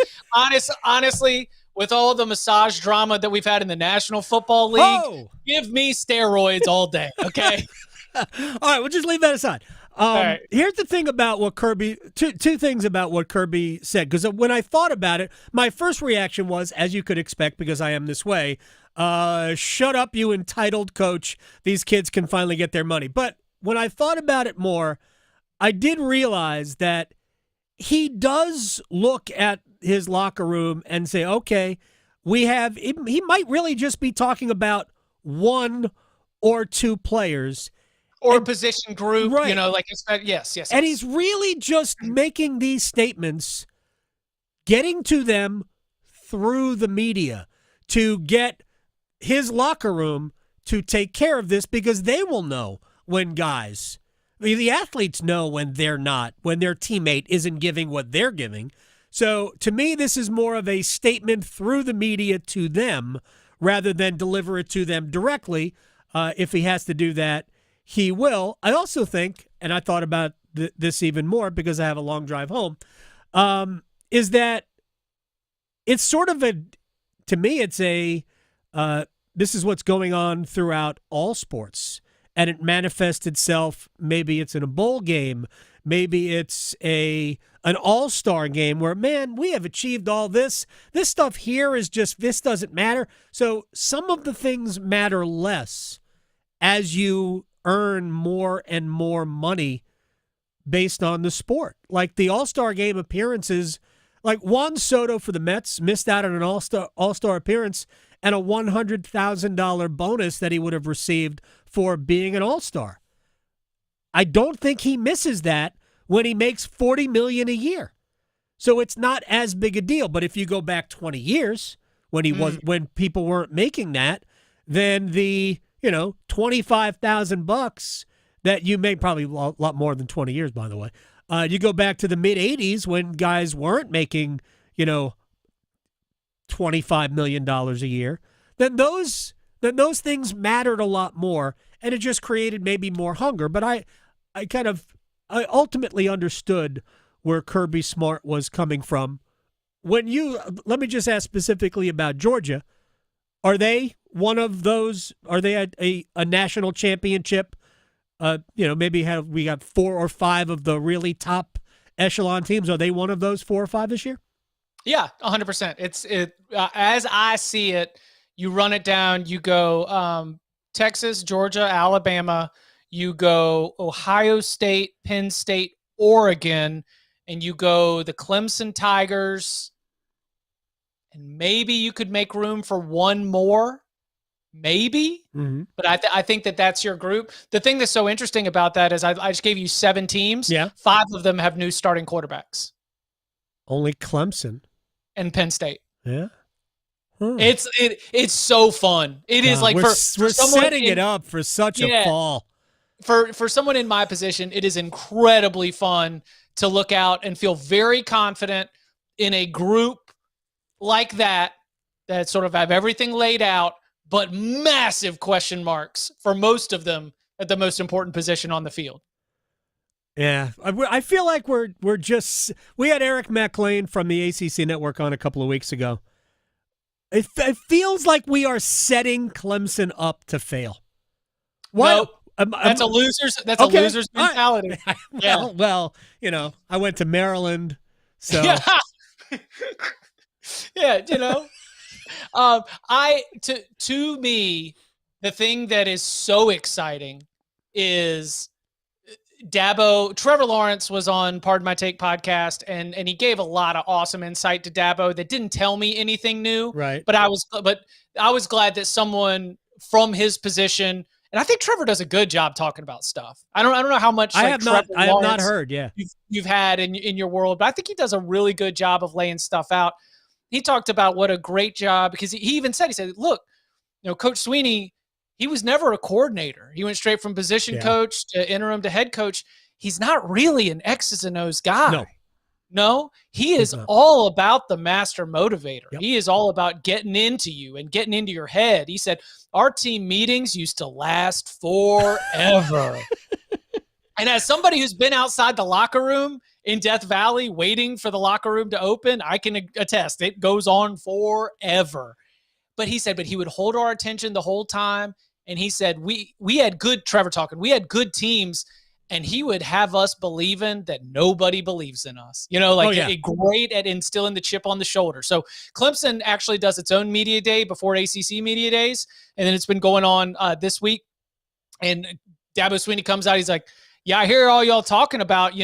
honestly, with all the massage drama that we've had in the National Football League, give me steroids all day, okay? All right, we'll just leave that aside. Right. Here's the thing about what Kirby – two things about what Kirby said. Because when I thought about it, my first reaction was, as you could expect because I am this way, shut up, you entitled coach. These kids can finally get their money. But when I thought about it more, I did realize that he does look at his locker room and say, okay, he might really just be talking about 1 or 2 players – or position group, right. Yes. And he's really just making these statements, getting to them through the media to get his locker room to take care of this because they will know when the athletes know when they're not, when their teammate isn't giving what they're giving. So to me, this is more of a statement through the media to them rather than deliver it to them directly. If he has to do that, he will. I also think, and I thought about this even more because I have a long drive home, is that it's sort of to me, it's this is what's going on throughout all sports. And it manifests itself, maybe it's in a bowl game, maybe it's an all-star game where, man, we have achieved all this. This stuff here is just, this doesn't matter. So some of the things matter less as you earn more and more money based on the sport. Like the all-star game appearances, like Juan Soto for the Mets missed out on an all-star appearance and a $100,000 bonus that he would have received for being an all-star. I don't think he misses that when he makes $40 million a year. So it's not as big a deal. But if you go back 20 years when when people weren't making that, then the $25,000 that you make, probably a lot more than 20 years, by the way. You go back to the mid 80s when guys weren't making, $25 million a year, then those things mattered a lot more, and it just created maybe more hunger. But I ultimately understood where Kirby Smart was coming from. Let me just ask specifically about Georgia. Are they one of those? Are they a national championship? Maybe we got 4 or 5 of the really top echelon teams. Are they one of those 4 or 5 this year? Yeah, 100%. It's as I see it. You run it down. You go Texas, Georgia, Alabama. You go Ohio State, Penn State, Oregon, and you go the Clemson Tigers. And maybe you could make room for one more. Maybe. Mm-hmm. But I think that's your group. The thing that's so interesting about that is I just gave you 7 teams. Yeah. 5 of them have new starting quarterbacks. Only Clemson. And Penn State. Yeah. It's so fun. It is like we're for setting it up for such a fall. For someone in my position, it is incredibly fun to look out and feel very confident in a group like that sort of have everything laid out, but massive question marks for most of them at the most important position on the field. Yeah, I feel like we had Eric McLean from the ACC Network on a couple of weeks ago. It feels like we are setting Clemson up to fail. What? No, that's a loser's mentality. Well, I went to Maryland, so yeah, to me, the thing that is so exciting is Trevor Lawrence was on Pardon My Take podcast, and he gave a lot of awesome insight to Dabo that didn't tell me anything new. Right. But I was glad that someone from his position, and I think Trevor does a good job talking about stuff. I don't know how much I have not heard. Yeah. You've had in your world, but I think he does a really good job of laying stuff out. He talked about what a great job, because he even said, look, Coach Sweeney, he was never a coordinator. He went straight from position coach to interim to head coach. He's not really an X's and O's guy. No, he is all about the master motivator. Yep. He is all about getting into you and getting into your head. He said, our team meetings used to last forever. And as somebody who's been outside the locker room in Death Valley waiting for the locker room to open, I can attest it goes on forever. But he said, he would hold our attention the whole time. And he said, we had good, Trevor talking, we had good teams, and he would have us believing that nobody believes in us. Great at instilling the chip on the shoulder. So Clemson actually does its own media day before ACC media days. And then it's been going on this week. And Dabo Sweeney comes out, he's like, yeah, I hear all y'all talking about,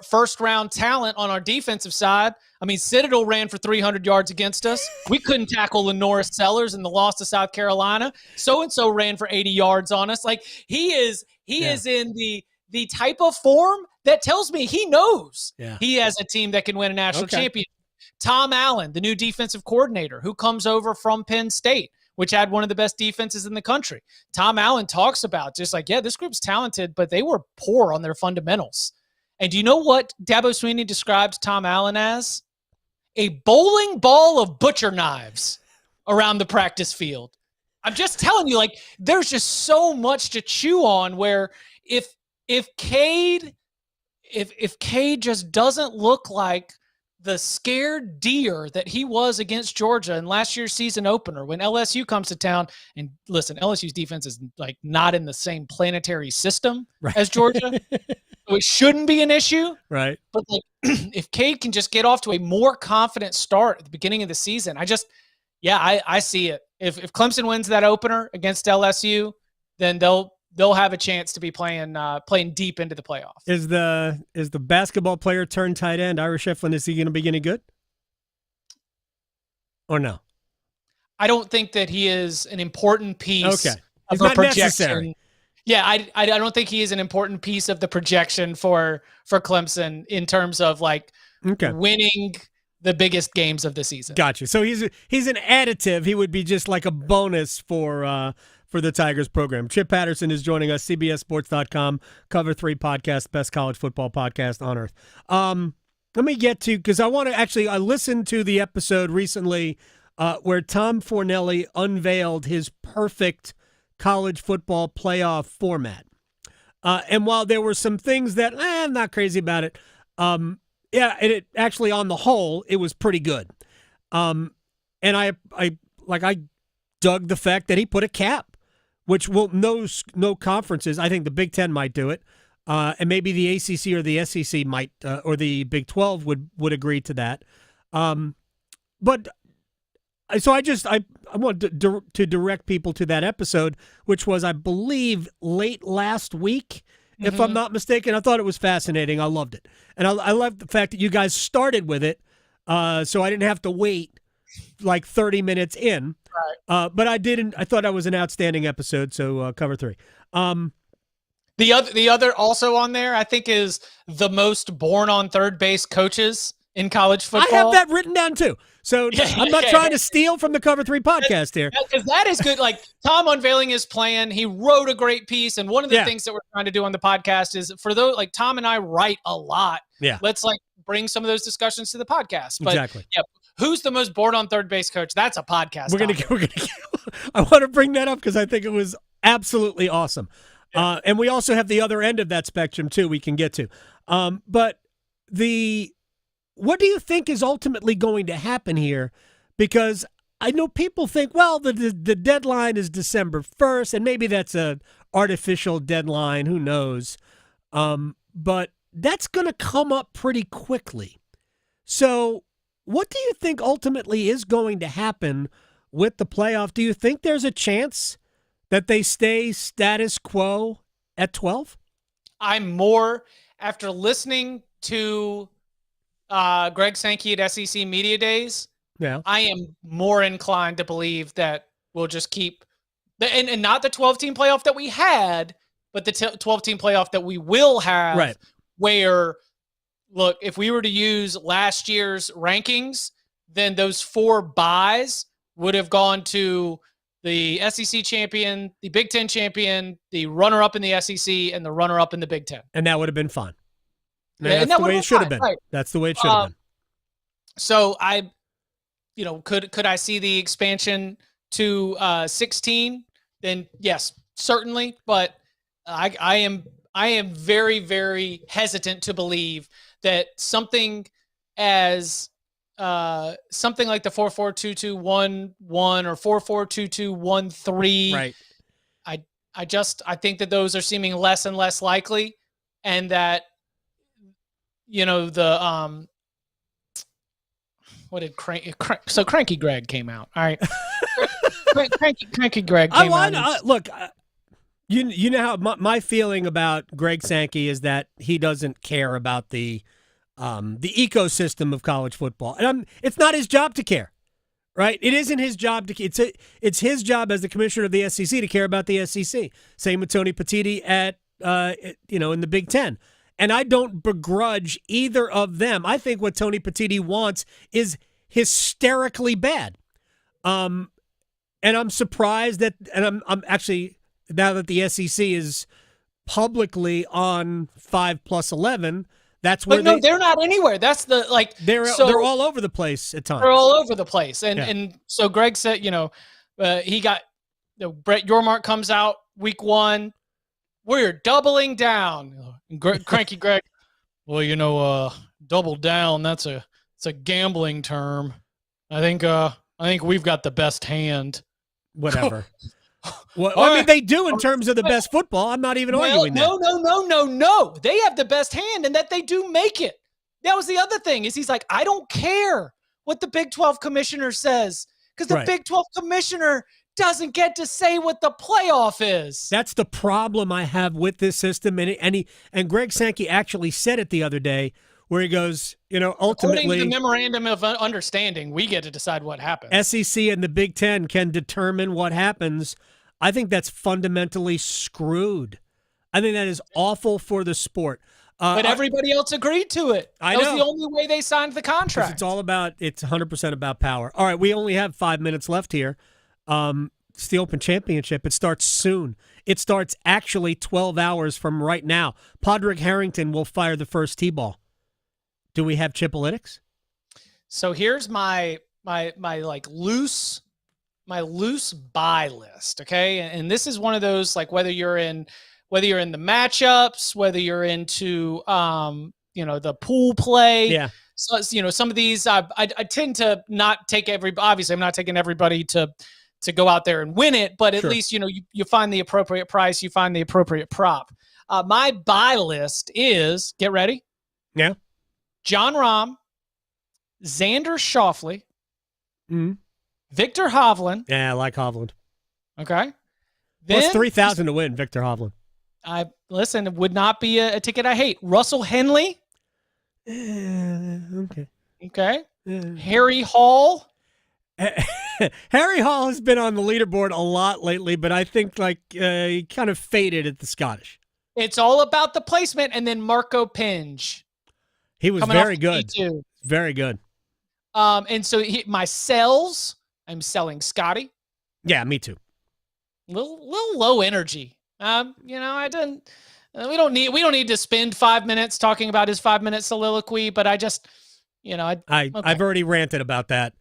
first round talent on our defensive side. I mean, Citadel ran for 300 yards against us. We couldn't tackle Lenoris Sellers in the loss to South Carolina. So-and-so ran for 80 yards on us. Like he is in the type of form that tells me he knows he has a team that can win a national championship. Tom Allen, the new defensive coordinator who comes over from Penn State, which had one of the best defenses in the country. Tom Allen talks about just like, this group's talented, but they were poor on their fundamentals. And do you know what Dabo Sweeney describes Tom Allen as? A bowling ball of butcher knives. around the practice field. I'm just telling you, like, there's just so much to chew on where if Cade just doesn't look like the scared deer that he was against Georgia in last year's season opener when LSU comes to town, and listen, LSU's defense is like not in the same planetary system as Georgia, so it shouldn't be an issue. Right. But like, if Cade can just get off to a more confident start at the beginning of the season, I see it. If Clemson wins that opener against LSU, then they'll have a chance to be playing deep into the playoffs. Is the basketball player turned tight end, Ira Shiflin, is he going to be any good? Or no? I don't think that he is an important piece of a not projection. necessary. Yeah, I don't think he is an important piece of the projection for Clemson in terms of like winning the biggest games of the season. Gotcha. So he's an additive. He would be just like a bonus for the Tigers program. Chip Patterson is joining us, CBSSports.com, Cover 3 podcast, best college football podcast on earth. Let me get to, because I listened to the episode recently where Tom Fornelli unveiled his perfect college football playoff format. And while there were some things that I'm not crazy about it, it actually, on the whole, it was pretty good. And I dug the fact that he put a cap, which will no conferences. I think the Big Ten might do it, and maybe the ACC or the SEC might, or the Big 12 would agree to that. But so I want to direct people to that episode, which was, I believe, late last week. If I'm not mistaken. I thought it was fascinating. I loved it. And I love the fact that you guys started with it, so I didn't have to wait like 30 minutes in. Right. But I didn't. I thought that was an outstanding episode, so Cover 3. The other also on there, I think, is the most born on third base coaches in college football. I have that written down too. So I'm not trying to steal from the Cover 3 podcast here. Because that is good. Like, Tom unveiling his plan, he wrote a great piece. And one of the things that we're trying to do on the podcast is, for those, like, Tom and I write a lot. Yeah. Let's like bring some of those discussions to the podcast. But exactly. Yeah, who's the most born on third base coach? That's a podcast. We're gonna I want to bring that up because I think it was absolutely awesome. Yeah. And we also have the other end of that spectrum too. We can get to. But what do you think is ultimately going to happen here? Because I know people think, well, the deadline is December 1st, and maybe that's an artificial deadline. Who knows? But that's going to come up pretty quickly. So what do you think ultimately is going to happen with the playoff? Do you think there's a chance that they stay status quo at 12? I'm more, after listening to Greg Sankey at SEC Media Days, I am more inclined to believe that we'll just keep and not the 12-team playoff that we had, but the 12-team playoff that we will have. Right. Where, look, if we were to use last year's rankings, then those 4 byes would have gone to the SEC champion, the Big Ten champion, the runner-up in the SEC, and the runner-up in the Big Ten. And that would have been fun. And that's the way it should have been. Right. That's the way it should have been. So could I see the expansion to 16? Then yes, certainly. But I am very, very hesitant to believe that something as something like the 4-4-2-2-1-1 or 4-4-2-2-1-3. Right. I think that those are seeming less and less likely, and that the what did Cranky Greg came out. All right. Cranky Greg came out. Look, you know how my feeling about Greg Sankey is that he doesn't care about the ecosystem of college football. And it's not his job to care, right? It isn't his job to. It's his job as the commissioner of the SEC to care about the SEC. Same with Tony Petitti at in the Big Ten. And I don't begrudge either of them. I think what Tony Petitti wants is hysterically bad. And I'm surprised that, and I'm actually, now that the SEC is publicly on 5+11, That's where they're not anywhere. That's the they're all over the place at times. They're all over the place, and so Greg said, he got Brett Yormark comes out week 1. We're doubling down. Cranky Greg. Well, double down. It's a gambling term. I think we've got the best hand. Whatever. Well, I mean, they do in terms of the best football. I'm not even arguing that. No. They have the best hand, and that they do make it. That was the other thing. Is he's like, I don't care what the Big 12 commissioner says, because the Big 12 commissioner doesn't get to say what the playoff is. That's the problem I have with this system, and Greg Sankey actually said it the other day, where he goes, ultimately, according to the memorandum of understanding, we get to decide what happens. SEC and the Big Ten can determine what happens. I think that's fundamentally screwed. I think that is awful for the sport. But everybody else agreed to it. That was the only way they signed the contract. It's 100% about power. All right, we only have 5 minutes left here. It's the Open Championship. It starts soon. It starts actually 12 hours from right now. Padraig Harrington will fire the first tee ball. Do we have Chipolytics? So here's my loose buy list, okay? And this is one of those, like, whether you're in the matchups, whether you're into the pool play. Yeah. So some of these I tend to not take obviously I'm not taking everybody to go out there and win it, but at least you find the appropriate price, you find the appropriate prop. My buy list is, get ready. Yeah. John Rahm, Xander Schauffele, Victor Hovland. Yeah, I like Hovland. Okay. Plus 3,000 to win, Victor Hovland. It would not be a ticket I hate. Russell Henley. Okay. Harry Hall. Harry Hall has been on the leaderboard a lot lately, but I think he kind of faded at the Scottish. It's all about the placement. And then Marco Pinge. He was very good. Very good. And so my sells, I'm selling Scotty. Yeah, me too. Little low energy. I didn't. We don't need to spend 5 minutes talking about his 5-minute soliloquy. But I just, I've already ranted about that.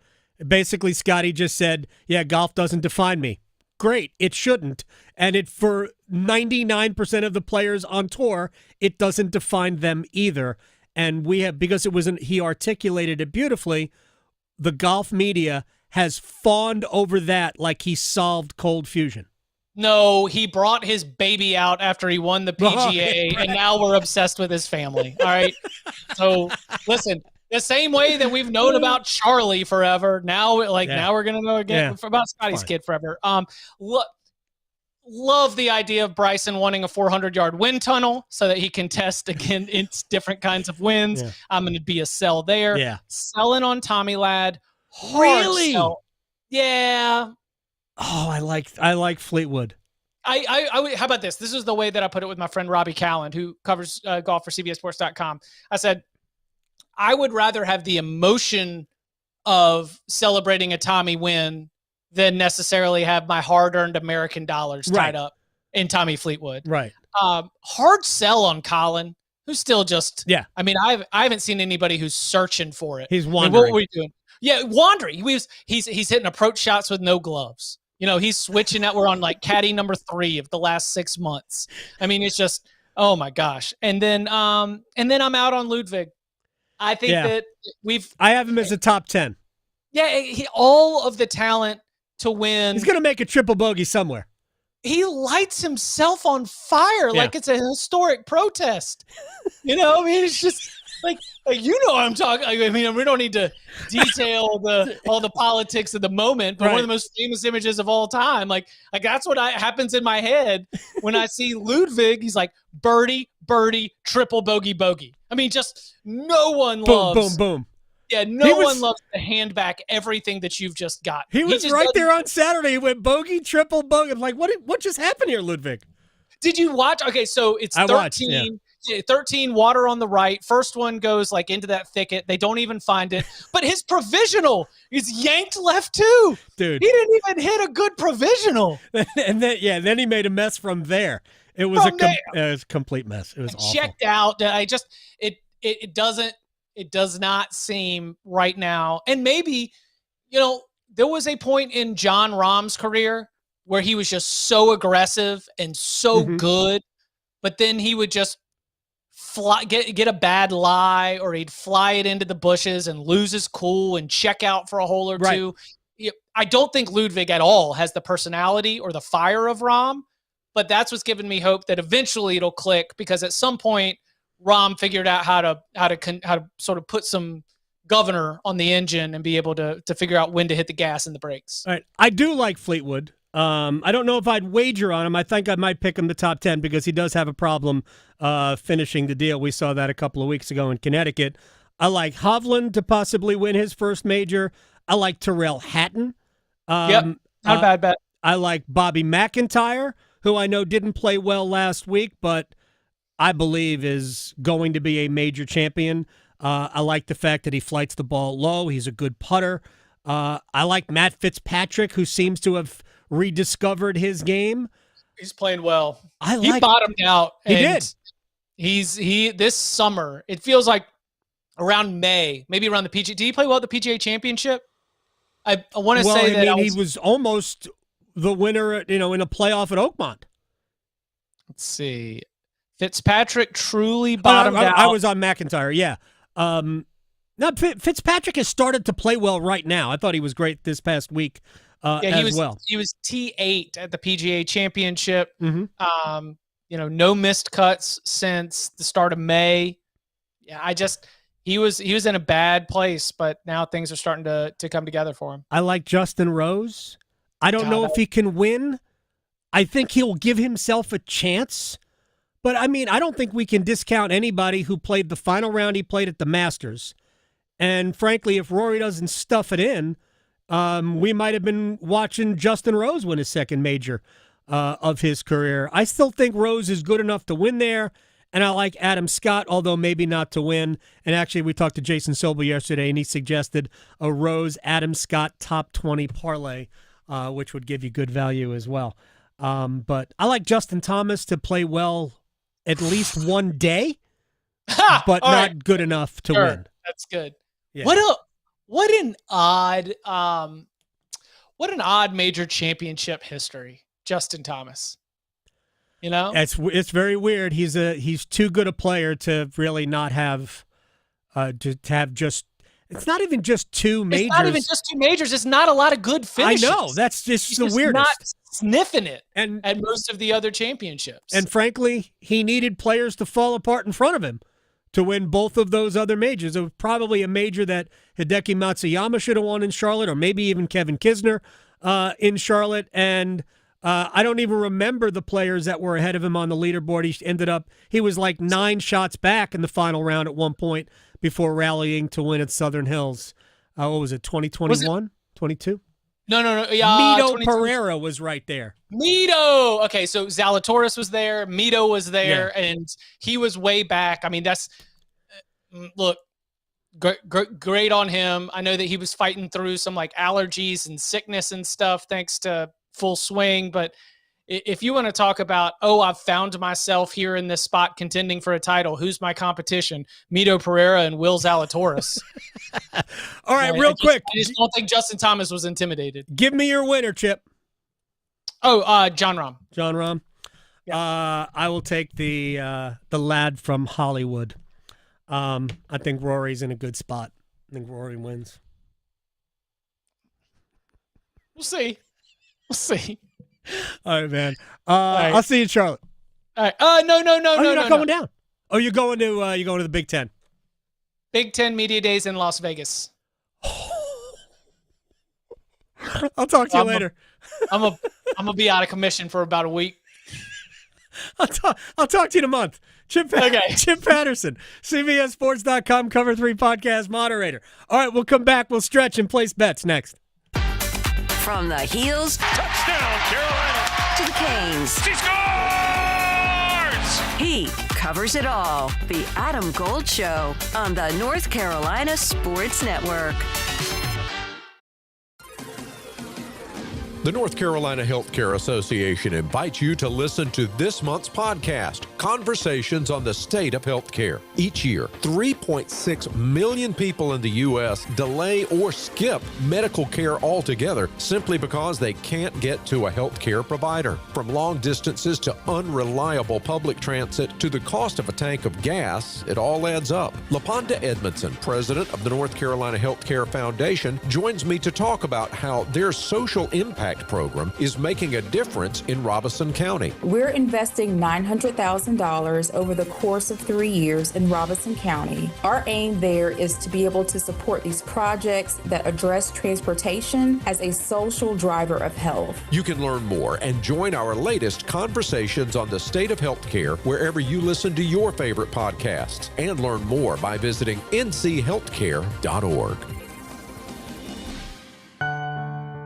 Basically, Scotty just said, "Yeah, golf doesn't define me." Great, it shouldn't, and for 99% of the players on tour, it doesn't define them either. And because he articulated it beautifully, the golf media has fawned over that like he solved cold fusion. No, he brought his baby out after he won the PGA, and now we're obsessed with his family. All right. So listen, the same way that we've known about Charlie forever, now we're gonna know again about Scotty's kid forever. Love the idea of Bryson wanting a 400-yard wind tunnel so that he can test again in different kinds of winds. Yeah. I'm going to be a sell there. Yeah. Selling on Tommy Ladd. Really? Yeah. Oh, I like Fleetwood. How about this? This is the way that I put it with my friend Robbie Calland, who covers golf for CBSSports.com. I said, I would rather have the emotion of celebrating a Tommy win than necessarily have my hard-earned American dollars tied up in Tommy Fleetwood. Right. Hard sell on Colin, who's still just. Yeah. I mean, I haven't seen anybody who's searching for it. He's wandering. I mean, what were you doing? Yeah, wandering. He's hitting approach shots with no gloves. He's switching out. We're on caddy number 3 of the last 6 months. I mean, it's just, oh my gosh. And then I'm out on Ludwig. I think that I have him as a top 10. Yeah, all of the talent to win. He's going to make a triple bogey somewhere. He lights himself on fire like it's a historic protest. I mean, it's just like what I'm talking. I mean, we don't need to detail all the politics of the moment, but one of the most famous images of all time. Like that's what happens in my head when I see Ludwig. He's like birdie, birdie, triple bogey, bogey. I mean, just no one loves. Boom, boom, boom. Yeah, no one loves to hand back everything that you've just got. He was right there on Saturday. He went bogey, triple bogey. I'm like, what just happened here, Ludwig? Did you watch? Okay, so it's 13. 13 water on the right. First one goes into that thicket. They don't even find it. But his provisional is yanked left too. Dude. He didn't even hit a good provisional. And then he made a mess from there. It was a complete mess. It was awful. Checked out. it does not seem right now. And maybe, there was a point in Jon Rahm's career where he was just so aggressive and so good, but then he would just get a bad lie, or he'd fly it into the bushes and lose his cool and check out for a hole or two. I don't think Ludwig at all has the personality or the fire of Rahm, but that's what's given me hope that eventually it'll click, because at some point Rahm figured out how to sort of put some governor on the engine and be able to figure out when to hit the gas and the brakes. All right. I do like Fleetwood. I don't know if I'd wager on him. I think I might pick him the top 10 because he does have a problem finishing the deal. We saw that a couple of weeks ago in Connecticut. I like Hovland to possibly win his first major. I like Tyrrell Hatton. Not a bad bet. I like Bobby McIntyre, who I know didn't play well last week, but I believe is going to be a major champion. I like the fact that he flights the ball low. He's a good putter. I like Matt Fitzpatrick, who seems to have rediscovered his game. He's playing well. He bottomed out. He did. He this summer, it feels like around May, maybe around the PGA. Did he play well at the PGA Championship? I want to say that he was almost the winner, in a playoff at Oakmont. Let's see. Fitzpatrick truly bottomed out. I was on McIntyre, yeah. Fitzpatrick has started to play well right now. I thought he was great this past week well. He was T8 at the PGA Championship. No missed cuts since the start of May. Yeah, he was in a bad place, but now things are starting to come together for him. I like Justin Rose. I don't know if he can win. I think he'll give himself a chance. But, I don't think we can discount anybody who played the final round he played at the Masters. And, frankly, if Rory doesn't stuff it in, we might have been watching Justin Rose win his second major of his career. I still think Rose is good enough to win there. And I like Adam Scott, although maybe not to win. And actually, we talked to Jason Sobel yesterday, and he suggested a Rose-Adam Scott top 20 parlay, which would give you good value as well. But I like Justin Thomas to play well at least one day, but not good enough to win. That's good. Yeah. What an odd major championship history, Justin Thomas. It's very weird. He's too good a player to really not have just. It's not even just two majors. It's not even just two majors. It's not a lot of good finishes. I know. That's just the weirdest. Not sniffing it at most of the other championships. And frankly, he needed players to fall apart in front of him to win both of those other majors. It was probably a major that Hideki Matsuyama should have won in Charlotte, or maybe even Kevin Kisner in Charlotte. And I don't even remember the players that were ahead of him on the leaderboard. He was like 9 shots back in the final round at one point before rallying to win at Southern Hills. What was it, 2021? 22? No. Mito Pereira was right there. Mito! Okay, so Zalatoris was there, Mito was there, and he was way back. That's look, great on him. I know that he was fighting through some allergies and sickness and stuff thanks to Full Swing, but if you want to talk about, I've found myself here in this spot contending for a title, who's my competition? Mito Pereira and Will Zalatoris. All right, real quick. I just don't think Justin Thomas was intimidated. Give me your winner, Chip. Jon Rahm. Jon Rahm. Yeah. I will take the lad from Hollywood. I think Rory's in a good spot. I think Rory wins. We'll see. All right, man. I'll see you in Charlotte. All right. No. You're not going down. Oh, you're going to the Big Ten. Big Ten Media Days in Las Vegas. I'll talk to you later. I'm gonna be out of commission for about a week. I'll talk to you in a month. Chip Patterson, CBSSports.com, Cover 3 podcast moderator. All right, we'll come back. We'll stretch and place bets next. From the heels, touchdown Carolina, to the canes. She scores! He covers it all. The Adam Gold Show on the North Carolina Sports Network. The North Carolina Healthcare Association invites you to listen to this month's podcast, Conversations on the State of Healthcare. Each year, 3.6 million people in the U.S. delay or skip medical care altogether simply because they can't get to a healthcare provider. From long distances to unreliable public transit to the cost of a tank of gas, it all adds up. LaPonda Edmondson, president of the North Carolina Healthcare Foundation, joins me to talk about how their social impact program is making a difference in Robeson County. We're investing $900,000 over the course of 3 years in Robeson County. Our aim there is to be able to support these projects that address transportation as a social driver of health. You can learn more and join our latest Conversations on the State of Healthcare wherever you listen to your favorite podcasts, and learn more by visiting nchealthcare.org.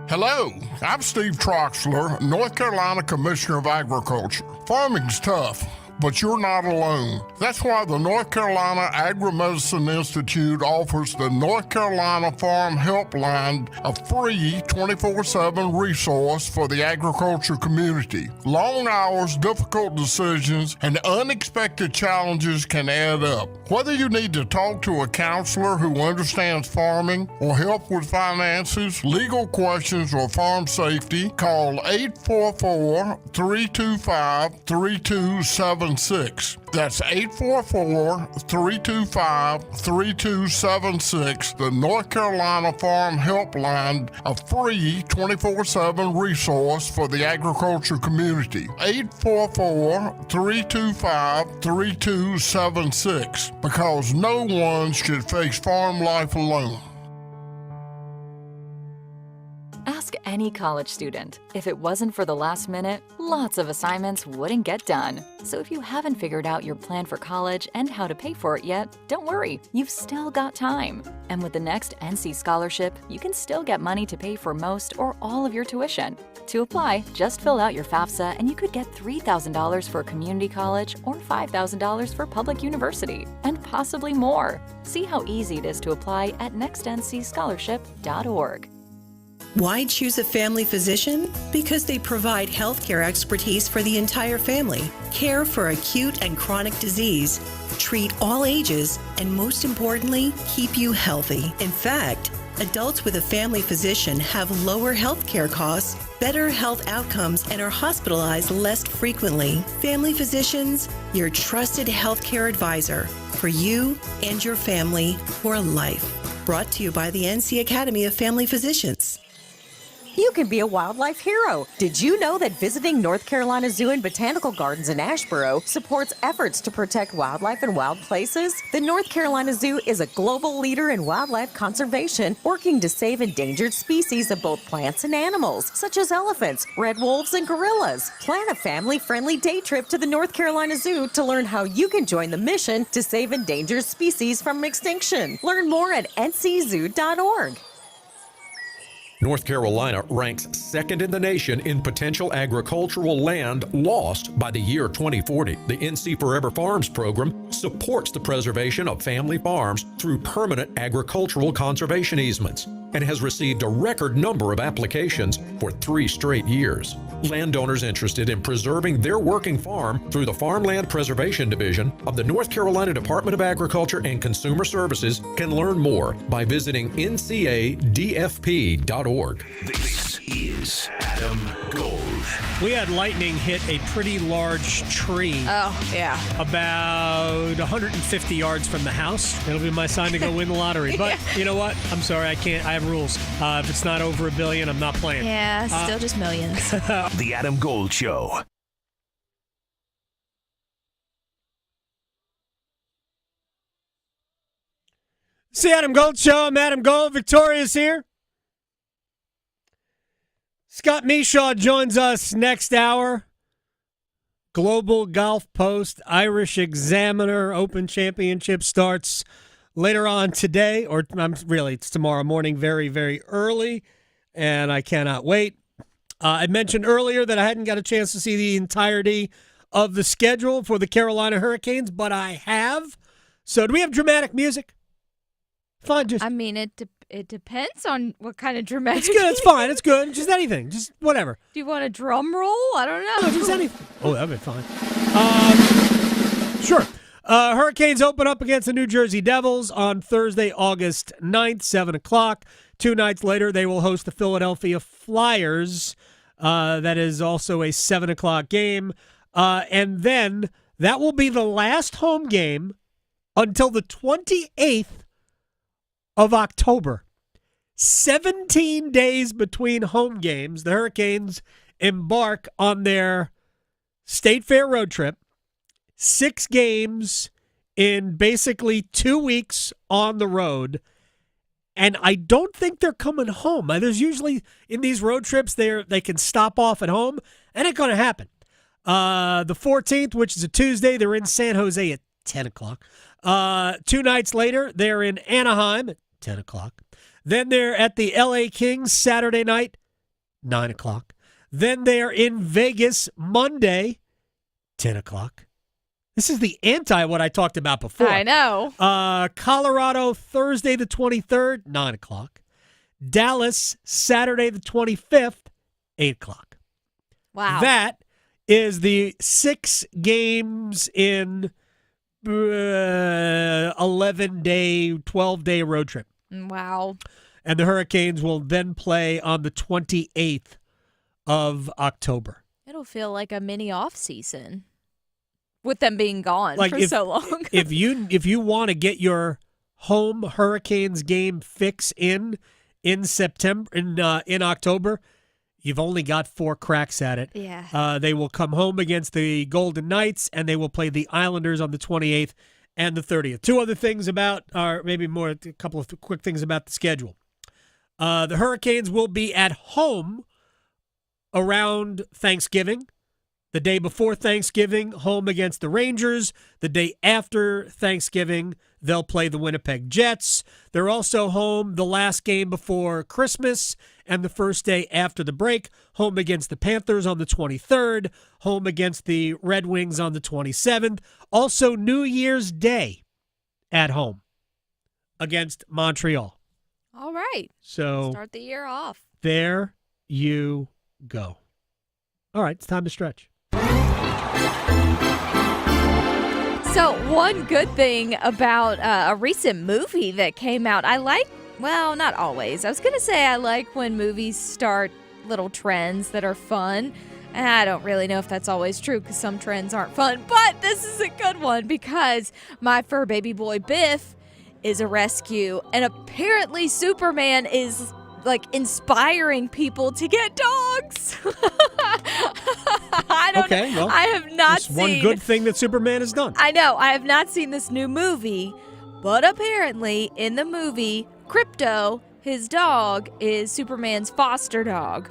Hello, I'm Steve Troxler, North Carolina Commissioner of Agriculture. Farming's tough, but you're not alone. That's why the North Carolina Agri-Medicine Institute offers the North Carolina Farm Helpline, a free 24/7 resource for the agriculture community. Long hours, difficult decisions, and unexpected challenges can add up. Whether you need to talk to a counselor who understands farming, or help with finances, legal questions, or farm safety, call 844-325-3276. That's 844-325-3276, the North Carolina Farm Helpline, a free 24/7 resource for the agriculture community. 844-325-3276, because no one should face farm life alone. Ask any college student. If it wasn't for the last minute, lots of assignments wouldn't get done. So if you haven't figured out your plan for college and how to pay for it yet, don't worry, you've still got time. And with the next NC scholarship, you can still get money to pay for most or all of your tuition. To apply, just fill out your FAFSA and you could get $3,000 for community college or $5,000 for public university, and possibly more. See how easy it is to apply at nextncscholarship.org. Why choose a family physician? Because they provide healthcare expertise for the entire family, care for acute and chronic disease, treat all ages, and most importantly, keep you healthy. In fact, adults with a family physician have lower healthcare costs, better health outcomes, and are hospitalized less frequently. Family physicians, your trusted healthcare advisor for you and your family for life. Brought to you by the NC Academy of Family Physicians. You can be a wildlife hero. Did you know that visiting North Carolina Zoo and Botanical Gardens in Asheboro supports efforts to protect wildlife and wild places? The North Carolina Zoo is a global leader in wildlife conservation, working to save endangered species of both plants and animals, such as elephants, red wolves, and gorillas. Plan a family-friendly day trip to the North Carolina Zoo to learn how you can join the mission to save endangered species from extinction. Learn more at nczoo.org. North Carolina ranks second in the nation in potential agricultural land lost by the year 2040. The NC Forever Farms program supports the preservation of family farms through permanent agricultural conservation easements and has received a record number of applications for 3 straight years. Landowners interested in preserving their working farm through the Farmland Preservation Division of the North Carolina Department of Agriculture and Consumer Services can learn more by visiting ncadfp.org. This is Adam Gold. We had lightning hit a pretty large tree. Oh, yeah. About 150 yards from the house. It'll be my sign to go win the lottery. But you know what? I'm sorry, I can't. I have rules. If it's not over $1 billion, I'm not playing. Yeah, still just millions. The Adam Gold Show. It's the Adam Gold Show. I'm Adam Gold. Victoria's here. Scott Michaux joins us next hour. Global Golf Post, Irish Examiner Open Championship starts later on today, or really it's tomorrow morning, very, very early, and I cannot wait. I mentioned earlier that I hadn't got a chance to see the entirety of the schedule for the Carolina Hurricanes, but I have. So do we have dramatic music? Fine. Just. I mean, it depends on what kind of dramatic. It's good. It's fine. It's good. Just anything. Just whatever. Do you want a drum roll? I don't know. No, just anything. Oh, that'd be fine. Sure. Hurricanes open up against the New Jersey Devils on Thursday, August 9th, 7 o'clock. 2 nights later, they will host the Philadelphia Flyers. That is also a 7 o'clock game. And then that will be the last home game until the 28th of October. 17 days between home games. The Hurricanes embark on their State Fair road trip. 6 games in basically 2 weeks on the road. And I don't think they're coming home. There's usually, in these road trips, they can stop off at home. And it's going to happen. The 14th, which is a Tuesday, they're in San Jose at 10 o'clock. 2 nights later, they're in Anaheim at 10 o'clock. Then they're at the LA Kings Saturday night, 9 o'clock. Then they're in Vegas Monday, 10 o'clock. This is the anti what I talked about before. I know. Colorado Thursday the 23rd, 9 o'clock. Dallas Saturday the 25th, 8 o'clock. Wow. That is the 6 games in 11-day, 12-day road trip. Wow. And the Hurricanes will then play on the 28th of October. It'll feel like a mini off season with them being gone for so long. if you want to get your home Hurricanes game fix in September in October, you've only got 4 cracks at it. Yeah. They will come home against the Golden Knights, and they will play the Islanders on the 28th and the 30th. 2 other things about, or maybe more, a couple of quick things about the schedule. The Hurricanes will be at home around Thanksgiving. The day before Thanksgiving, home against the Rangers. The day after Thanksgiving, they'll play the Winnipeg Jets. They're also home the last game before Christmas and the first day after the break. Home against the Panthers on the 23rd. Home against the Red Wings on the 27th. Also New Year's Day at home against Montreal. All right. So start the year off. There you go. All right, it's time to stretch. So one good thing about a recent movie that came out, I like, well, not always. I was going to say I like when movies start little trends that are fun. And I don't really know if that's always true because some trends aren't fun. But this is a good one because my fur baby boy Biff is a rescue. And apparently Superman is like inspiring people to get dogs. I don't know. Well, I have not seen one good thing that Superman has done. I know. I have not seen this new movie, but apparently in the movie, Crypto, his dog, is Superman's foster dog.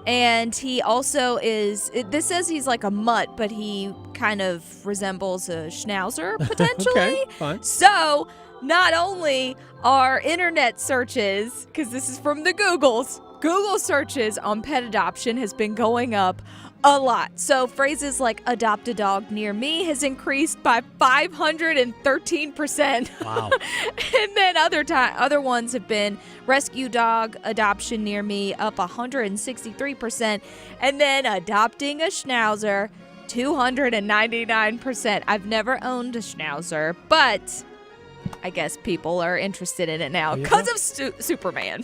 And he also is, this says he's like a mutt, but he kind of resembles a schnauzer, potentially. Okay, fine. So, not only are internet searches, because this is from the Googles, Google searches on pet adoption has been going up a lot. So phrases like adopt a dog near me has increased by 513%. Wow. And then other ones have been rescue dog adoption near me up 163%. And then adopting a schnauzer 299%. I've never owned a schnauzer, but I guess people are interested in it now because of Superman.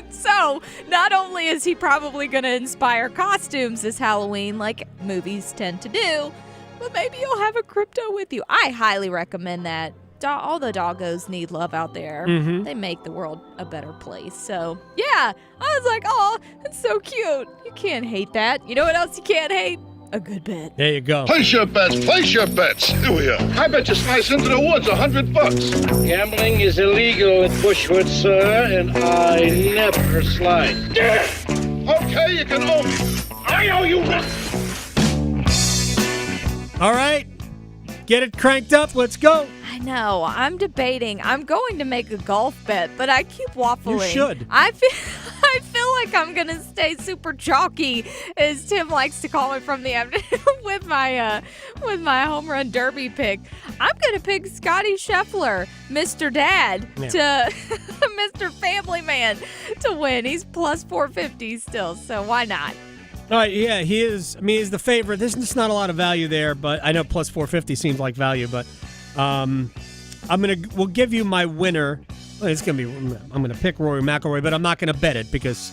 So, not only is he probably going to inspire costumes this Halloween like movies tend to do, but maybe you'll have a Crypto with you. I highly recommend that. All the doggos need love out there. Mm-hmm. They make the world a better place. So, yeah, I was like, oh, that's so cute. You can't hate that. You know what else you can't hate? A good bet. There you go. Place your bets. Place your bets. Here we are. I bet you slice into the woods $100. Gambling is illegal in Bushwood, sir, and I never slide. Okay, you can owe me. I owe you nothing. All right. Get it cranked up. Let's go. I know. I'm debating. I'm going to make a golf bet, but I keep waffling. You should. I feel like I'm going to stay super chalky, as Tim likes to call me from the afternoon with my home run derby pick. I'm going to pick Scotty Scheffler, Mr. Dad, to Mr. Family Man, to win. He's plus 450 still, so why not? All right, yeah, he is. I mean, he's the favorite. There's just not a lot of value there, but I know plus 450 seems like value, but we'll give you my winner. Well, I'm gonna pick Rory McIlroy, but I'm not gonna bet it because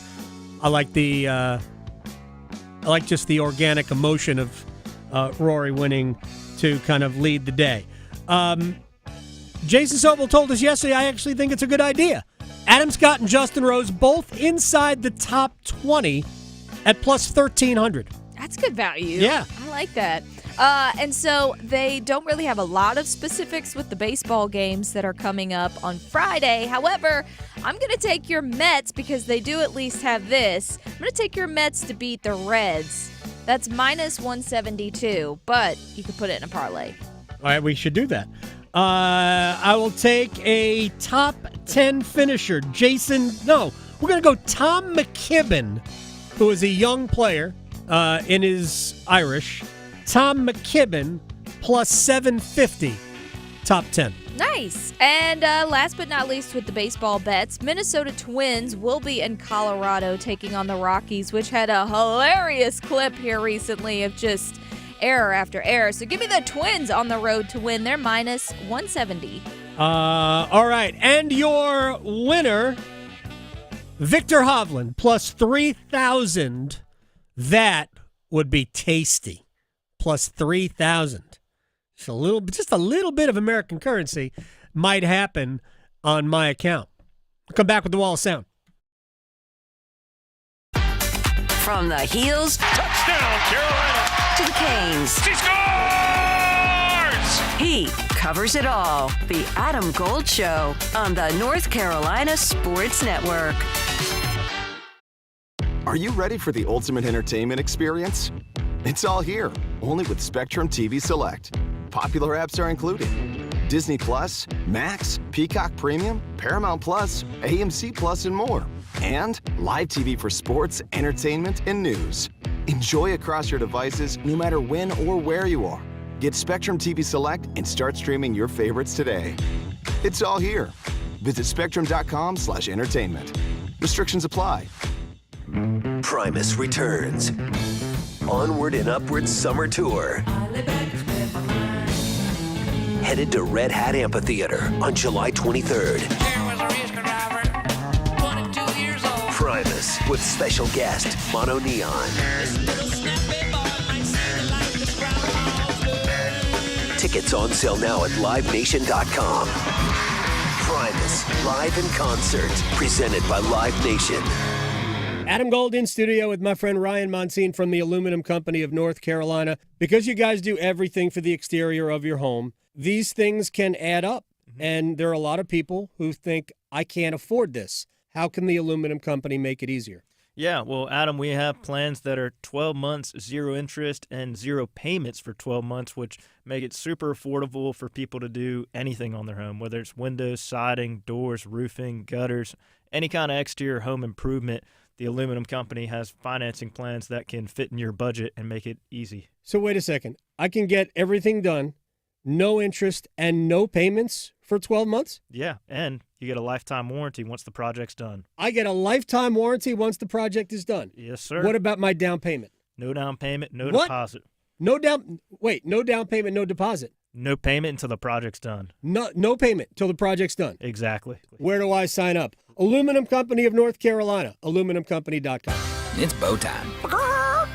I like just the organic emotion of Rory winning to kind of lead the day. Jason Sobel told us yesterday, I actually think it's a good idea. Adam Scott and Justin Rose both inside the top 20 at plus 1,300. That's good value. Yeah. I like that. And so they don't really have a lot of specifics with the baseball games that are coming up on Friday. However, I'm going to take your Mets because they do at least have this. I'm going to take your Mets to beat the Reds. That's minus 172, but you could put it in a parlay. All right, we should do that. I will take a top 10 finisher. We're going to go Tom McKibben, who is a young player and is Irish. Tom McKibben plus 750, top 10. Nice. And last but not least with the baseball bets, Minnesota Twins will be in Colorado taking on the Rockies, which had a hilarious clip here recently of just error after error. So give me the Twins on the road to win. They're minus 170. All right. And your winner, Victor Hovland, plus 3,000. That would be tasty. Plus 3,000. Just a little bit of American currency might happen on my account. I'll come back with the Wall of Sound. From the heels, Touchdown, Carolina. to the canes. She scores! He covers it all. The Adam Gold Show on the North Carolina Sports Network. Are you ready for the ultimate entertainment experience? It's all here, only with Spectrum TV Select. Popular apps are included. Disney Plus, Max, Peacock Premium, Paramount Plus, AMC Plus, and more. And live TV for sports, entertainment, and news. Enjoy across your devices no matter when or where you are. Get Spectrum TV Select and start streaming your favorites today. It's all here. Visit spectrum.com/entertainment. Restrictions apply. Primus returns. Onward and Upward Summer Tour. Headed to Red Hat Amphitheater on July 23rd. Primus with special guest Mono Neon. Tickets on sale now at livenation.com. Primus, live in concert, presented by Live Nation. Adam Gold in studio with my friend Ryan Monsine from the Aluminum Company of North Carolina. Because you guys do everything for the exterior of your home, these things can add up. And there are a lot of people who think, I can't afford this. How can the Aluminum Company make it easier? Yeah, well, Adam, we have plans that are 12 months, 0 interest, and 0 payments for 12 months, which make it super affordable for people to do anything on their home, whether it's windows, siding, doors, roofing, gutters, any kind of exterior home improvement. The Aluminum Company has financing plans that can fit in your budget and make it easy. So wait a second. I can get everything done, no interest, and no payments for 12 months? Yeah, and you get a lifetime warranty once the project's done. I get a lifetime warranty once the project is done? Yes, sir. What about my down payment? No down payment, no What? deposit. No down payment, no deposit. No payment until the project's done. No payment till the project's done. Exactly. Where do I sign up? Aluminum Company of North Carolina, aluminumcompany.com. It's bow time.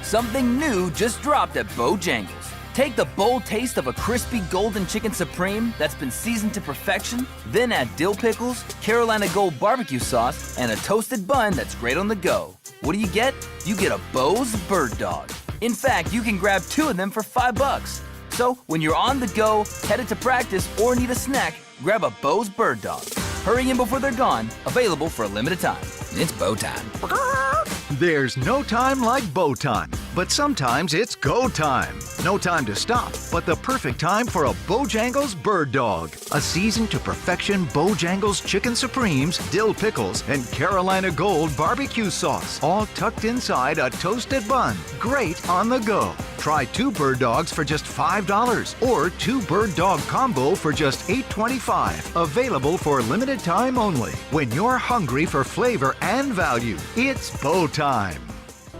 Something new just dropped at Bojangles. Take the bold taste of a crispy golden chicken supreme that's been seasoned to perfection, then add dill pickles, Carolina Gold barbecue sauce, and a toasted bun that's great on the go. What do? You get a Bo's Bird Dog. In fact, you can grab 2 of them for $5. So when you're on the go, headed to practice, or need a snack, grab a Bo's Bird Dog. Hurry in before they're gone. Available for a limited time. It's bow time. There's no time like bow time, but sometimes it's go time. No time to stop, but the perfect time for a Bojangles Bird Dog. A seasoned to perfection Bojangles Chicken Supremes, dill pickles, and Carolina Gold barbecue sauce, all tucked inside a toasted bun. Great on the go. Try 2 Bird Dogs for just $5 or 2 Bird Dog Combo for just $8.25. Available for limited time only. When you're hungry for flavor and value, it's Bo time.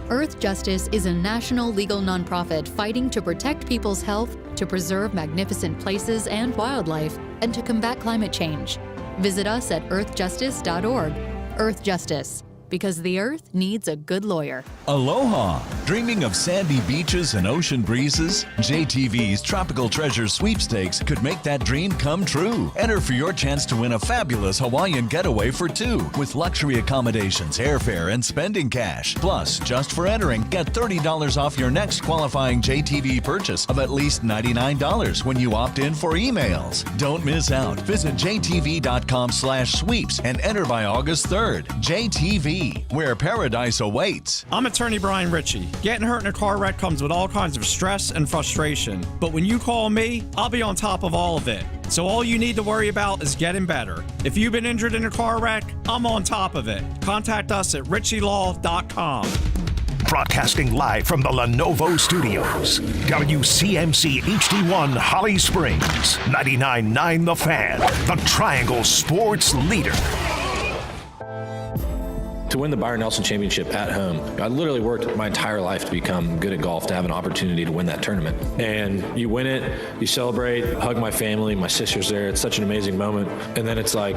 Earth Justice is a national legal nonprofit fighting to protect people's health, to preserve magnificent places and wildlife, and to combat climate change. Visit us at earthjustice.org. Earth Justice, because the Earth needs a good lawyer. Aloha! Dreaming of sandy beaches and ocean breezes? JTV's Tropical Treasure Sweepstakes could make that dream come true. Enter for your chance to win a fabulous Hawaiian getaway for 2 with luxury accommodations, airfare, and spending cash. Plus, just for entering, get $30 off your next qualifying JTV purchase of at least $99 when you opt in for emails. Don't miss out. Visit jtv.com/sweeps and enter by August 3rd. JTV, where paradise awaits. I'm attorney Brian Ritchie. Getting hurt in a car wreck comes with all kinds of stress and frustration. But when you call me, I'll be on top of all of it. So all you need to worry about is getting better. If you've been injured in a car wreck, I'm on top of it. Contact us at ritchielaw.com. Broadcasting live from the Lenovo Studios. WCMC HD1 Holly Springs. 99.9 The Fan. The Triangle Sports Leader. To win the Byron Nelson Championship at home, I literally worked my entire life to become good at golf, to have an opportunity to win that tournament. And you win it, you celebrate, hug my family, my sister's there. It's such an amazing moment. And then it's like,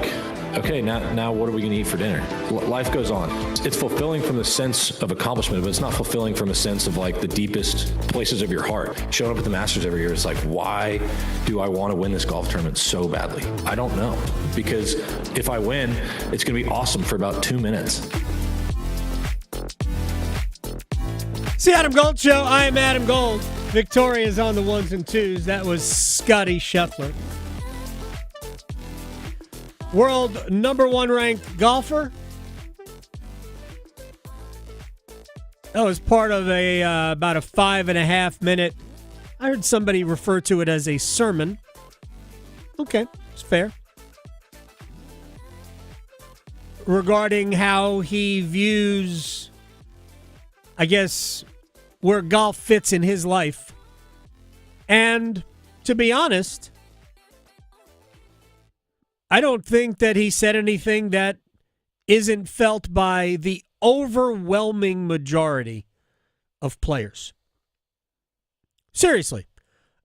okay, now what are we going to eat for dinner? Life goes on. It's fulfilling from the sense of accomplishment, but it's not fulfilling from a sense of like the deepest places of your heart. Showing up at the Masters every year, it's like, why do I want to win this golf tournament so badly? I don't know. Because if I win, it's going to be awesome for about 2 minutes. It's the Adam Gold Show. I am Adam Gold. Victoria's on the 1s and 2s. That was Scotty Scheffler. World #1 ranked golfer. That was part of about a 5.5 minute. I heard somebody refer to it as a sermon. Okay, it's fair. Regarding how he views, I guess, where golf fits in his life. And to be honest, I don't think that he said anything that isn't felt by the overwhelming majority of players. Seriously,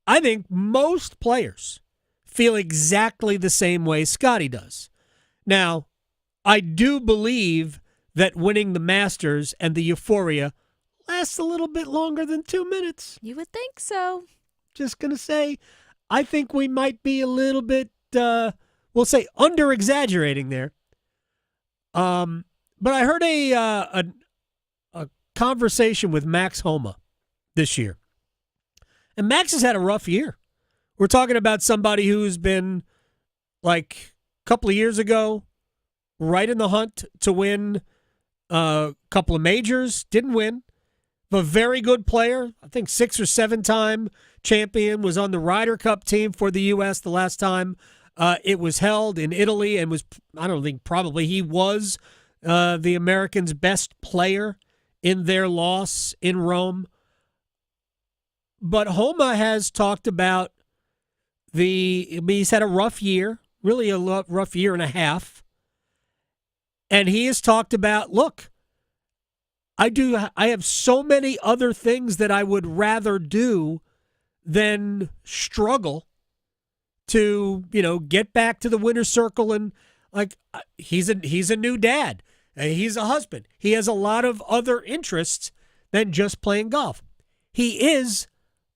I think most players feel exactly the same way Scotty does. Now, I do believe that winning the Masters and the euphoria lasts a little bit longer than 2 minutes. You would think so. Just going to say, I think we might be a little bit, we'll say, under-exaggerating there. But I heard a conversation with Max Homa this year. And Max has had a rough year. We're talking about somebody who's been, like, a couple of years ago, right in the hunt to win a couple of majors. Didn't win. A very good player. I think 6 or 7 time champion. Was on the Ryder Cup team for the U.S. the last time it was held in Italy, and was, I don't think, probably he was the Americans' best player in their loss in Rome. But Homa has talked about he's had a rough year, really a rough year and a half. And he has talked about, look, I have so many other things that I would rather do than struggle to, get back to the winner's circle. And like, he's a new dad. He's a husband. He has a lot of other interests than just playing golf. He is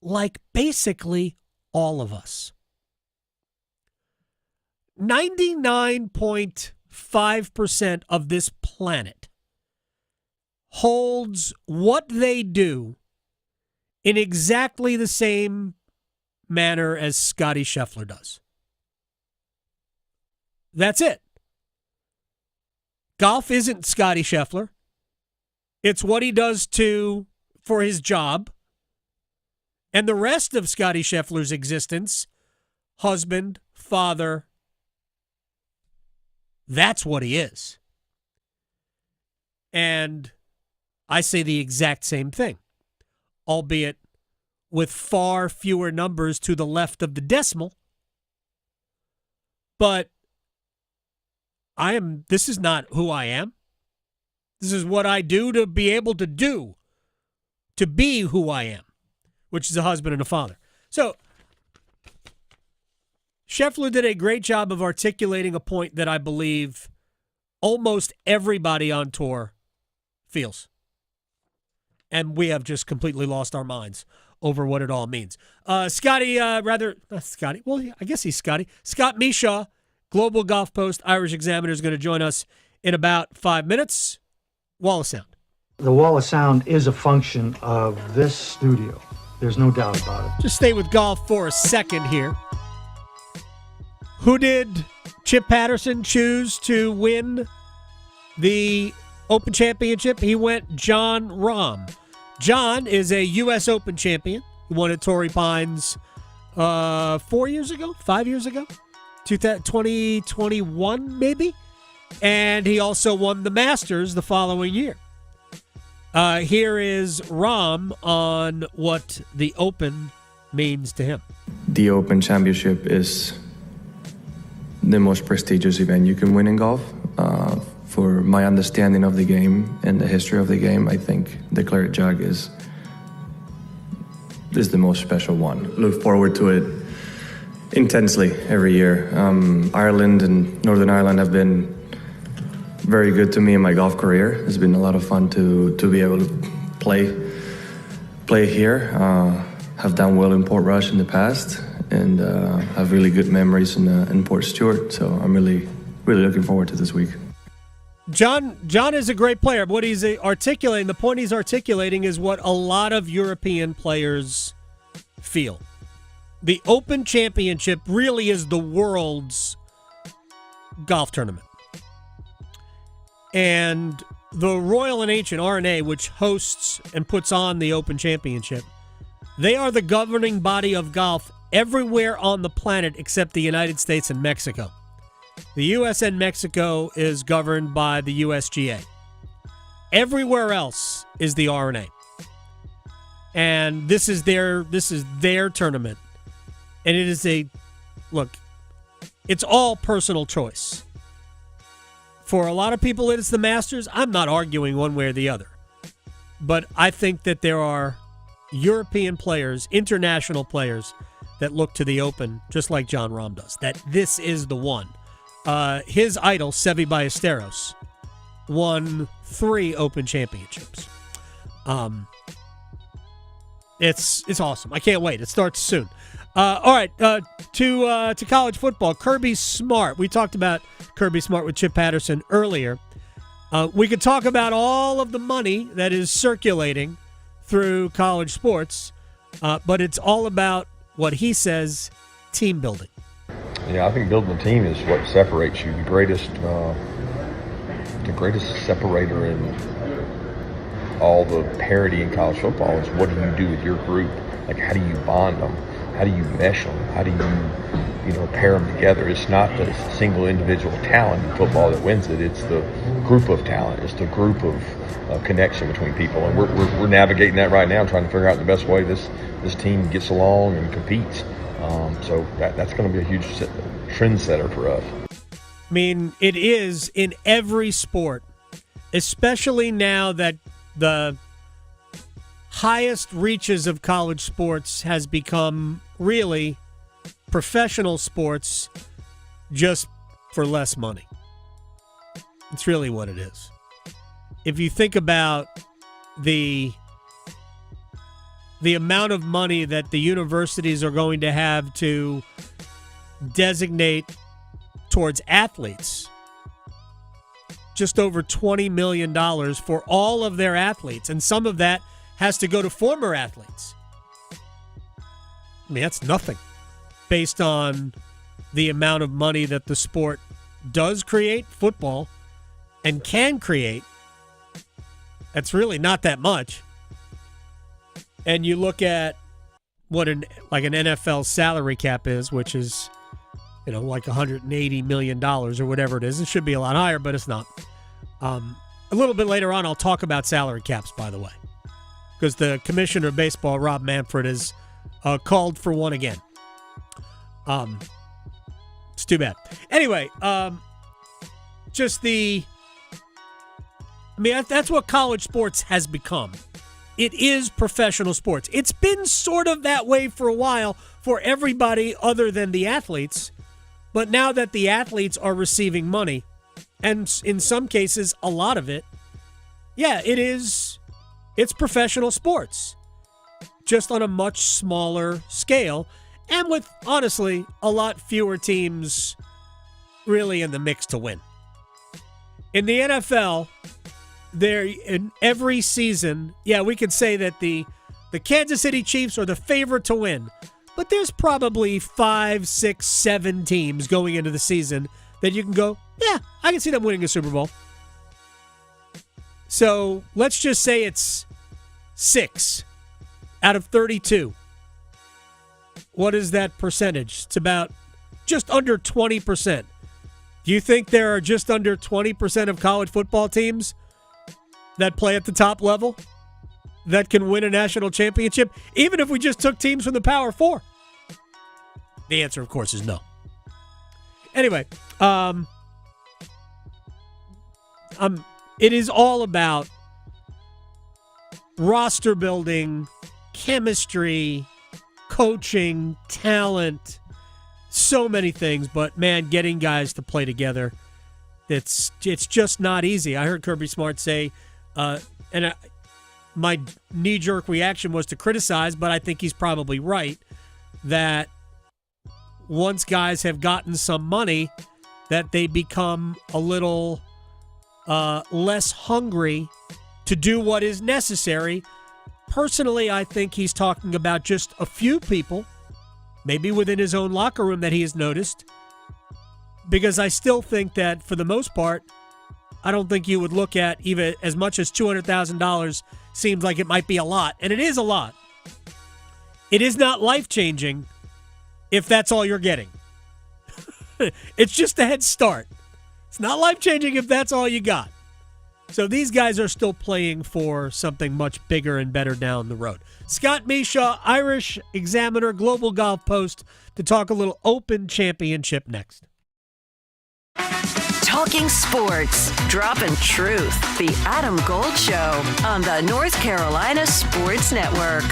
like basically all of us. 99.5% of this planet holds what they do in exactly the same manner as Scotty Scheffler does. That's it. Golf isn't Scotty Scheffler. It's what he does for his job. And the rest of Scotty Scheffler's existence, husband, father, that's what he is. And I say the exact same thing, albeit with far fewer numbers to the left of the decimal. But this is not who I am. This is what I do to be able to do, to be who I am, which is a husband and a father. So Scheffler did a great job of articulating a point that I believe almost everybody on tour feels. And we have just completely lost our minds over what it all means. Scotty, not Scotty. Well, I guess he's Scotty. Scott Michaux, Global Golf Post, Irish Examiner, is going to join us in about 5 minutes. Wall of Sound. The Wall of Sound is a function of this studio. There's no doubt about it. Just stay with golf for a second here. Who did Chip Patterson choose to win the Open Championship? He went Jon Rahm. John is a U.S. Open champion. He won at Torrey Pines 4 years ago, 5 years ago, 2021 maybe. And he also won the Masters the following year. Here is Rahm on what the Open means to him. The Open Championship is the most prestigious event you can win in golf. For my understanding of the game and the history of the game, I think the Claret Jug is the most special one. Look forward to it intensely every year. Ireland and Northern Ireland have been very good to me in my golf career. It's been a lot of fun to be able to play here. Have done well in Port Rush in the past, and have really good memories in Port Stewart. So I'm really looking forward to this week. John is a great player. What he's articulating, the point he's articulating, is what a lot of European players feel. The Open Championship really is the world's golf tournament. And the Royal and Ancient R&A, which hosts and puts on the Open Championship, they are the governing body of golf everywhere on the planet except the United States and Mexico. The U.S. and Mexico is governed by the USGA. Everywhere else is the R&A. And this is their tournament. And it is it's all personal choice. For a lot of people, it's the Masters. I'm not arguing one way or the other. But I think that there are European players, international players, that look to the Open just like Jon Rahm does. That this is the one. His idol, Seve Ballesteros, won 3 Open Championships. It's awesome. I can't wait. It starts soon. All right, to college football. Kirby Smart. We talked about Kirby Smart with Chip Patterson earlier. We could talk about all of the money that is circulating through college sports, but it's all about what he says, team building. Yeah, I think building a team is what separates you. The greatest separator in all the parity in college football is what do you do with your group? Like, how do you bond them? How do you mesh them? How do you pair them together? It's not the single individual talent in football that wins it. It's the group of talent. It's the group of connection between people, and we're navigating that right now, trying to figure out the best way this team gets along and competes. So that's going to be a huge trend setter for us. I mean, it is in every sport, especially now that the highest reaches of college sports has become really professional sports just for less money. It's really what it is. If you think about the amount of money that the universities are going to have to designate towards athletes, just over $20 million for all of their athletes, and some of that has to go to former athletes. I mean, that's nothing based on the amount of money that the sport does create, football, and can create. That's really not that much. And you look at what an NFL salary cap is, which is, like $180 million or whatever it is. It should be a lot higher, but it's not. A little bit later on, I'll talk about salary caps, by the way, because the commissioner of baseball, Rob Manfred, has called for one again. It's too bad. Anyway, that's what college sports has become. It is professional sports. It's been sort of that way for a while for everybody other than the athletes. But now that the athletes are receiving money, and in some cases, a lot of it, it's professional sports, just on a much smaller scale, and with, honestly, a lot fewer teams really in the mix to win. In the NFL, in every season, we could say that the Kansas City Chiefs are the favorite to win. But there's probably 5, 6, 7 teams going into the season that you can go, I can see them winning a Super Bowl. So let's just say it's 6 out of 32. What is that percentage? It's about just under 20%. Do you think there are just under 20% of college football teams that play at the top level that can win a national championship, even if we just took teams from the Power Four? The answer, of course, is no. Anyway, it is all about roster building, chemistry, coaching, talent, so many things. But, man, getting guys to play together, it's just not easy. I heard Kirby Smart say, my knee-jerk reaction was to criticize, but I think he's probably right, that once guys have gotten some money, that they become a little less hungry to do what is necessary. Personally, I think he's talking about just a few people, maybe within his own locker room, that he has noticed, because I still think that for the most part, I don't think you would look at even as much as $200,000 seems like it might be a lot, and it is a lot. It is not life-changing if that's all you're getting. It's just a head start. It's not life-changing if that's all you got. So these guys are still playing for something much bigger and better down the road. Scott Michaux, Irish Examiner, Global Golf Post, to talk a little Open Championship next. Talking sports, dropping truth. The Adam Gold Show on the North Carolina Sports Network.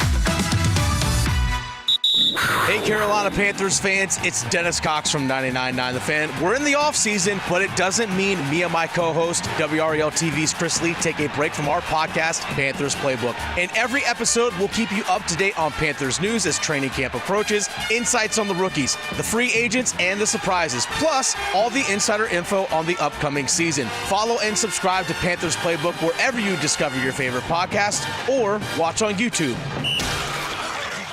Hey, Carolina Panthers fans, it's Dennis Cox from 99.9 The Fan. We're in the offseason, but it doesn't mean me and my co-host, WREL TV's Chris Lee, take a break from our podcast, Panthers Playbook. In every episode, we'll keep you up to date on Panthers news as training camp approaches, insights on the rookies, the free agents, and the surprises, plus all the insider info on the upcoming season. Follow and subscribe to Panthers Playbook wherever you discover your favorite podcast or watch on YouTube.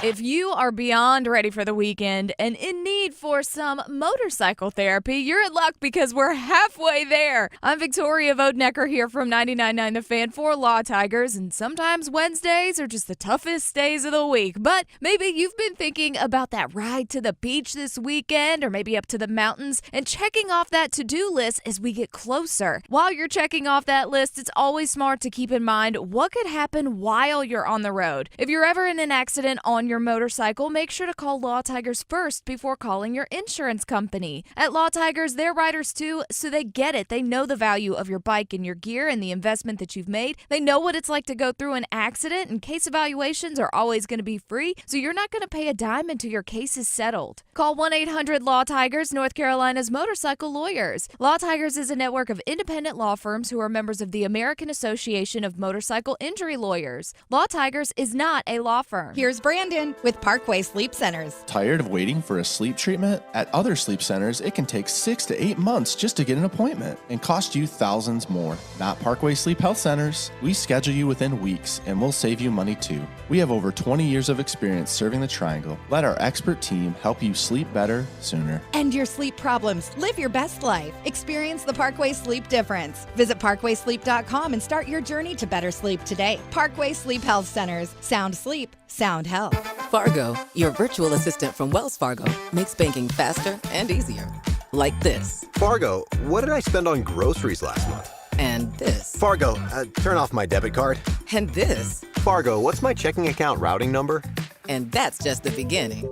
If you are beyond ready for the weekend and in need for some motorcycle therapy, you're in luck because we're halfway there. I'm Victoria Vodnecker here from 99.9 The Fan for Law Tigers, and sometimes Wednesdays are just the toughest days of the week. But maybe you've been thinking about that ride to the beach this weekend or maybe up to the mountains and checking off that to-do list as we get closer. While you're checking off that list, it's always smart to keep in mind what could happen while you're on the road. If you're ever in an accident on your motorcycle, make sure to call Law Tigers first before calling your insurance company. At Law Tigers, they're riders too, so they get it. They know the value of your bike and your gear and the investment that you've made. They know what it's like to go through an accident, and case evaluations are always going to be free, so you're not going to pay a dime until your case is settled. Call 1-800-LAW-TIGERS, North Carolina's motorcycle lawyers. Law Tigers is a network of independent law firms who are members of the American Association of Motorcycle Injury Lawyers. Law Tigers is not a law firm. Here's Brandon with Parkway Sleep Centers. Tired of waiting for a sleep treatment? At other sleep centers, it can take 6 to 8 months just to get an appointment and cost you thousands more. Not Parkway Sleep Health Centers. We schedule you within weeks and we'll save you money too. We have over 20 years of experience serving the Triangle. Let our expert team help you sleep better sooner. End your sleep problems. Live your best life. Experience the Parkway Sleep difference. Visit parkwaysleep.com and start your journey to better sleep today. Parkway Sleep Health Centers. Sound sleep Sound health. Fargo, your virtual assistant from Wells Fargo, makes banking faster and easier. Like this. Fargo, what did I spend on groceries last month? And this. Fargo, turn off my debit card. And this. Fargo, what's my checking account routing number? And that's just the beginning.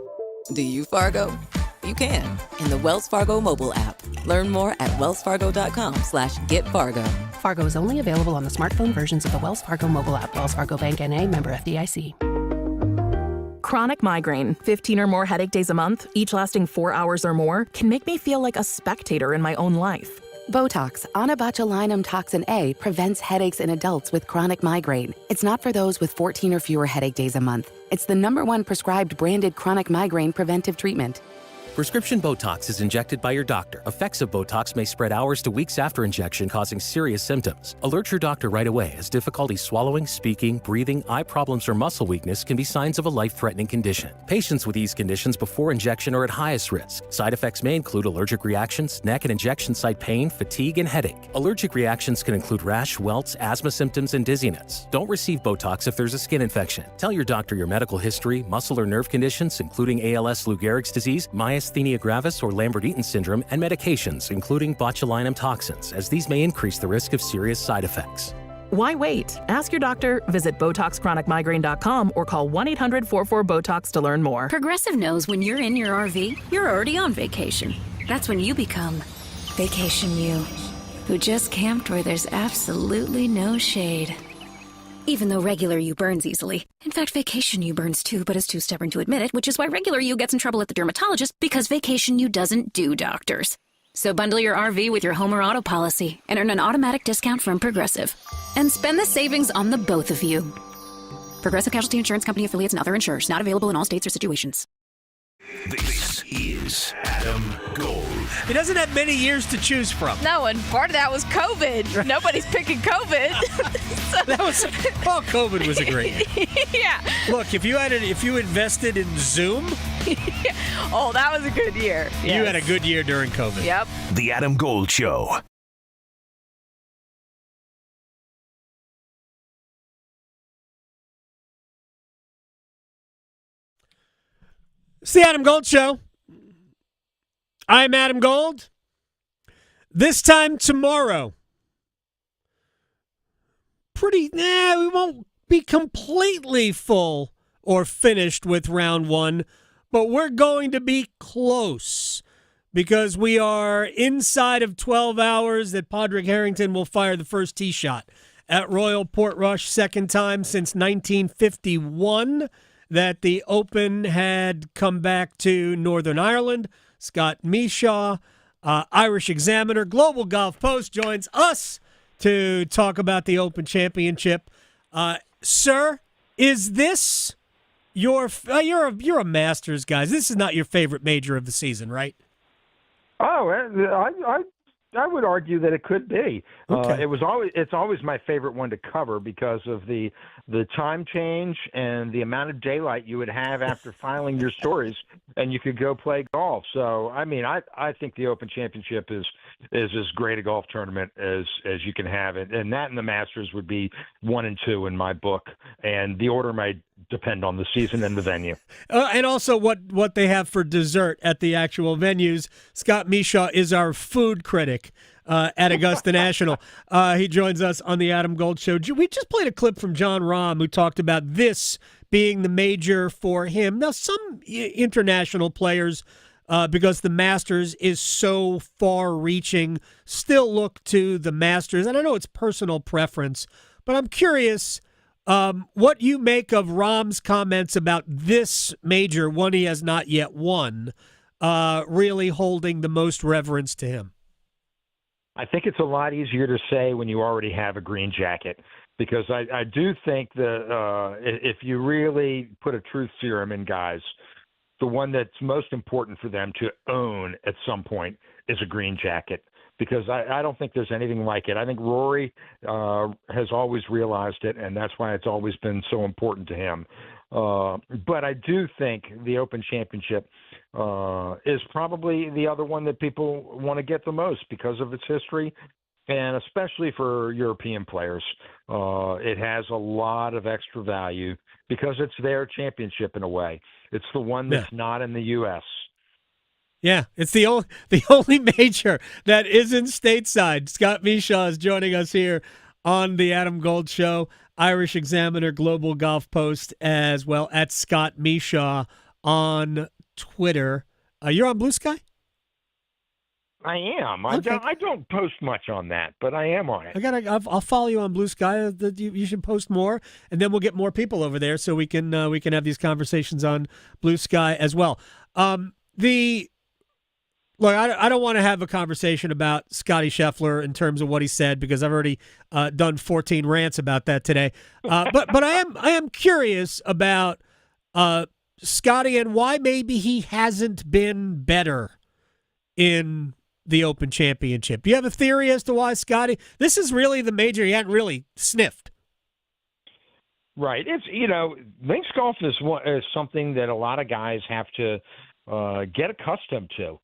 Do you, Fargo? You can in the Wells Fargo mobile app. Learn more at wellsfargo.com/getfargo. Fargo is only available on the smartphone versions of the Wells Fargo mobile app. Wells Fargo Bank N.A., member FDIC. Chronic migraine, 15 or more headache days a month, each lasting 4 hours or more, can make me feel like a spectator in my own life. Botox, onabotulinum toxin A, prevents headaches in adults with chronic migraine. It's not for those with 14 or fewer headache days a month. It's the #1 prescribed branded chronic migraine preventive treatment. Prescription Botox is injected by your doctor. Effects of Botox may spread hours to weeks after injection, causing serious symptoms. Alert your doctor right away, as difficulty swallowing, speaking, breathing, eye problems, or muscle weakness can be signs of a life-threatening condition. Patients with these conditions before injection are at highest risk. Side effects may include allergic reactions, neck and injection site pain, fatigue, and headache. Allergic reactions can include rash, welts, asthma symptoms, and dizziness. Don't receive Botox if there's a skin infection. Tell your doctor your medical history, muscle or nerve conditions, including ALS, Lou Gehrig's disease, myasthenia gravis or Lambert-Eaton syndrome, and medications, including botulinum toxins, as these may increase the risk of serious side effects. Why wait? Ask your doctor, visit BotoxChronicMigraine.com, or call 1-800-44-BOTOX to learn more. Progressive knows when you're in your RV, you're already on vacation. That's when you become Vacation You, who just camped where there's absolutely no shade. Even though regular you burns easily. In fact, Vacation You burns too, but is too stubborn to admit it, which is why regular you gets in trouble at the dermatologist, because Vacation You doesn't do doctors. So bundle your RV with your home or auto policy and earn an automatic discount from Progressive. And spend the savings on the both of you. Progressive Casualty Insurance Company affiliates and other insurers. Not available in all states or situations. This is Adam Gold. He doesn't have many years to choose from. No, and part of that was COVID. Nobody's picking COVID. COVID was a great year. Yeah. Look, if you invested in Zoom, oh, that was a good year. You Yes. had a good year during COVID. Yep. The Adam Gold Show. It's the Adam Gold Show. I'm Adam Gold. This time tomorrow, we won't be completely full or finished with round one, but we're going to be close because we are inside of 12 hours that Padraig Harrington will fire the first tee shot at Royal Portrush, second time since 1951. That the Open had come back to Northern Ireland. Scott Michaux, Irish Examiner, Global Golf Post, joins us to talk about the Open Championship. Sir, is this you're a Masters guy? This is not your favorite major of the season, right? Oh, I would argue that it could be. Okay. It's always my favorite one to cover because of the time change and the amount of daylight you would have after filing your stories, and you could go play golf. So, I mean, I think the Open Championship is as great a golf tournament as you can have, and that and the Masters would be 1 and 2 in my book, and the order might depend on the season and the venue. And also what they have for dessert at the actual venues. Scott Michaux is our food critic at Augusta National. He joins us on the Adam Gold Show. We just played a clip from John Rahm, who talked about this being the major for him. Now, some international players, because the Masters is so far-reaching, still look to the Masters. And I know it's personal preference, but I'm curious what you make of Rahm's comments about this major, one he has not yet won, really holding the most reverence to him. I think it's a lot easier to say when you already have a green jacket, because I do think that if you really put a truth serum in guys, the one that's most important for them to own at some point is a green jacket, because I don't think there's anything like it. I think Rory has always realized it, and that's why it's always been so important to him. But I do think the Open Championship is probably the other one that people want to get the most because of its history And especially for European players, it has a lot of extra value because it's their championship in a way. It's the one that's not in the U.S. Yeah, it's the only major that isn't stateside. Scott Michaux is joining us here on the Adam Gold Show. Irish Examiner Global Golf Post as well, at Scott Michaux on Twitter. You're on Blue Sky? I am. Okay. I don't post much on that, but I am on it. I'll follow you on Blue Sky. You should post more, and then we'll get more people over there, so we can have these conversations on Blue Sky as well. Look, I don't want to have a conversation about Scotty Scheffler in terms of what he said, because I've already done 14 rants about that today. But I am curious about Scotty and why maybe he hasn't been better in the Open Championship. Do you have a theory as to why Scotty? This is really the major he hadn't really sniffed. Right. It's links golf is something that a lot of guys have to get accustomed to.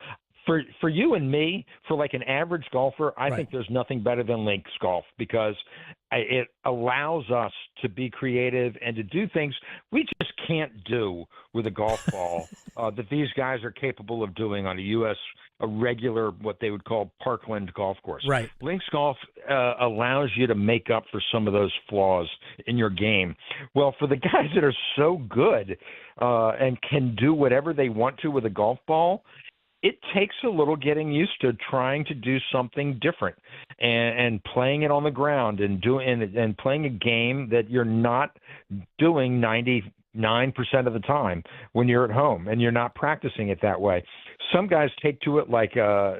For you and me, for like an average golfer, I think there's nothing better than links golf, because it allows us to be creative and to do things we just can't do with a golf ball that these guys are capable of doing on a regular, what they would call parkland golf course. Right. Links golf allows you to make up for some of those flaws in your game. Well, for the guys that are so good and can do whatever they want to with a golf ball, it takes a little getting used to trying to do something different and playing it on the ground and playing a game that you're not doing 99% of the time when you're at home and you're not practicing it that way. Some guys take to it like a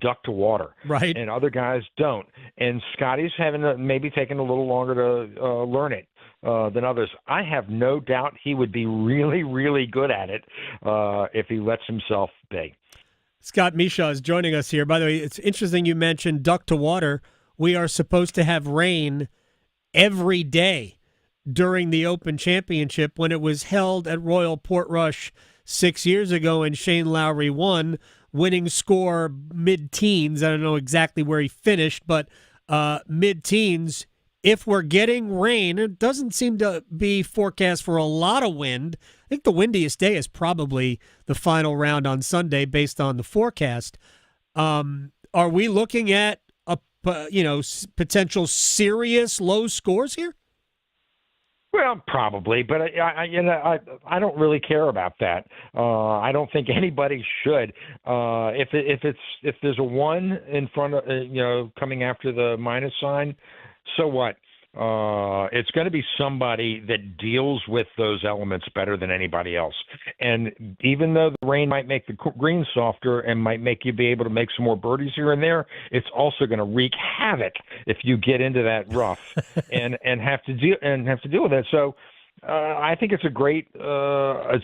duck to water, right? And other guys don't. And Scotty's maybe taken a little longer to learn it than others. I have no doubt he would be really, really good at it if he lets himself be. Scott Michaux is joining us here. By the way, it's interesting you mentioned duck to water. We are supposed to have rain every day during the Open Championship. When it was held at Royal Portrush 6 years ago and Shane Lowry won, winning score mid-teens. I don't know exactly where he finished, but mid-teens. If we're getting rain, it doesn't seem to be forecast for a lot of wind. I think the windiest day is probably the final round on Sunday based on the forecast. Are we looking at potential serious low scores here? Well, probably, but I don't really care about that. I don't think anybody should. If there's a 1 in front of coming after the minus sign, so what? It's going to be somebody that deals with those elements better than anybody else. And even though the rain might make the green softer and might make you be able to make some more birdies here and there, it's also going to wreak havoc if you get into that rough and have to deal with it. So I think it's a great to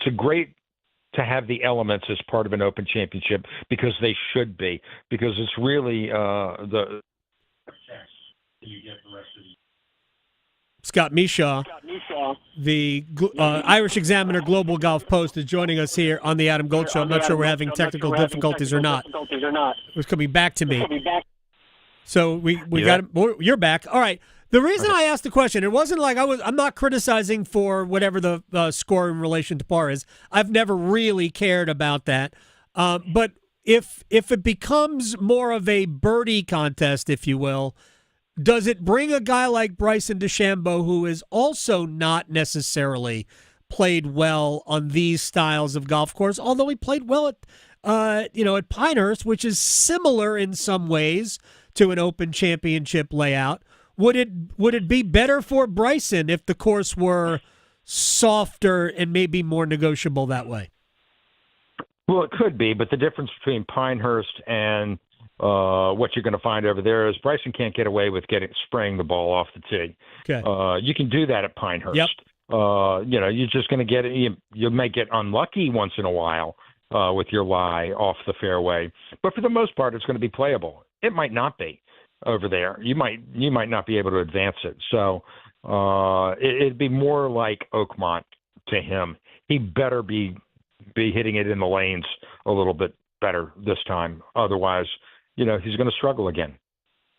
have the elements as part of an Open Championship, because they should be, because it's really the you get the rest of the Scott Michaux, the Irish Examiner Global Golf Post, is joining us here on the Adam Gold Show. I'm not sure we're having technical difficulties or not. It was coming back to me. So we got him. You're back. All right. The reason I asked the question, it wasn't like I'm not criticizing for whatever the score in relation to par is. I've never really cared about that. But if it becomes more of a birdie contest, if you will, does it bring a guy like Bryson DeChambeau, who is also not necessarily played well on these styles of golf course, although he played well at Pinehurst, which is similar in some ways to an Open Championship layout? Would it be better for Bryson if the course were softer and maybe more negotiable that way? Well, it could be, but the difference between Pinehurst and what you're going to find over there is Bryson can't get away with spraying the ball off the tee. Okay. You can do that at Pinehurst. Yep. You're just going to get it. You may get unlucky once in a while with your lie off the fairway, but for the most part, it's going to be playable. It might not be over there. You might not be able to advance it. So it'd be more like Oakmont to him. He better be hitting it in the lanes a little bit better this time. Otherwise, he's going to struggle again.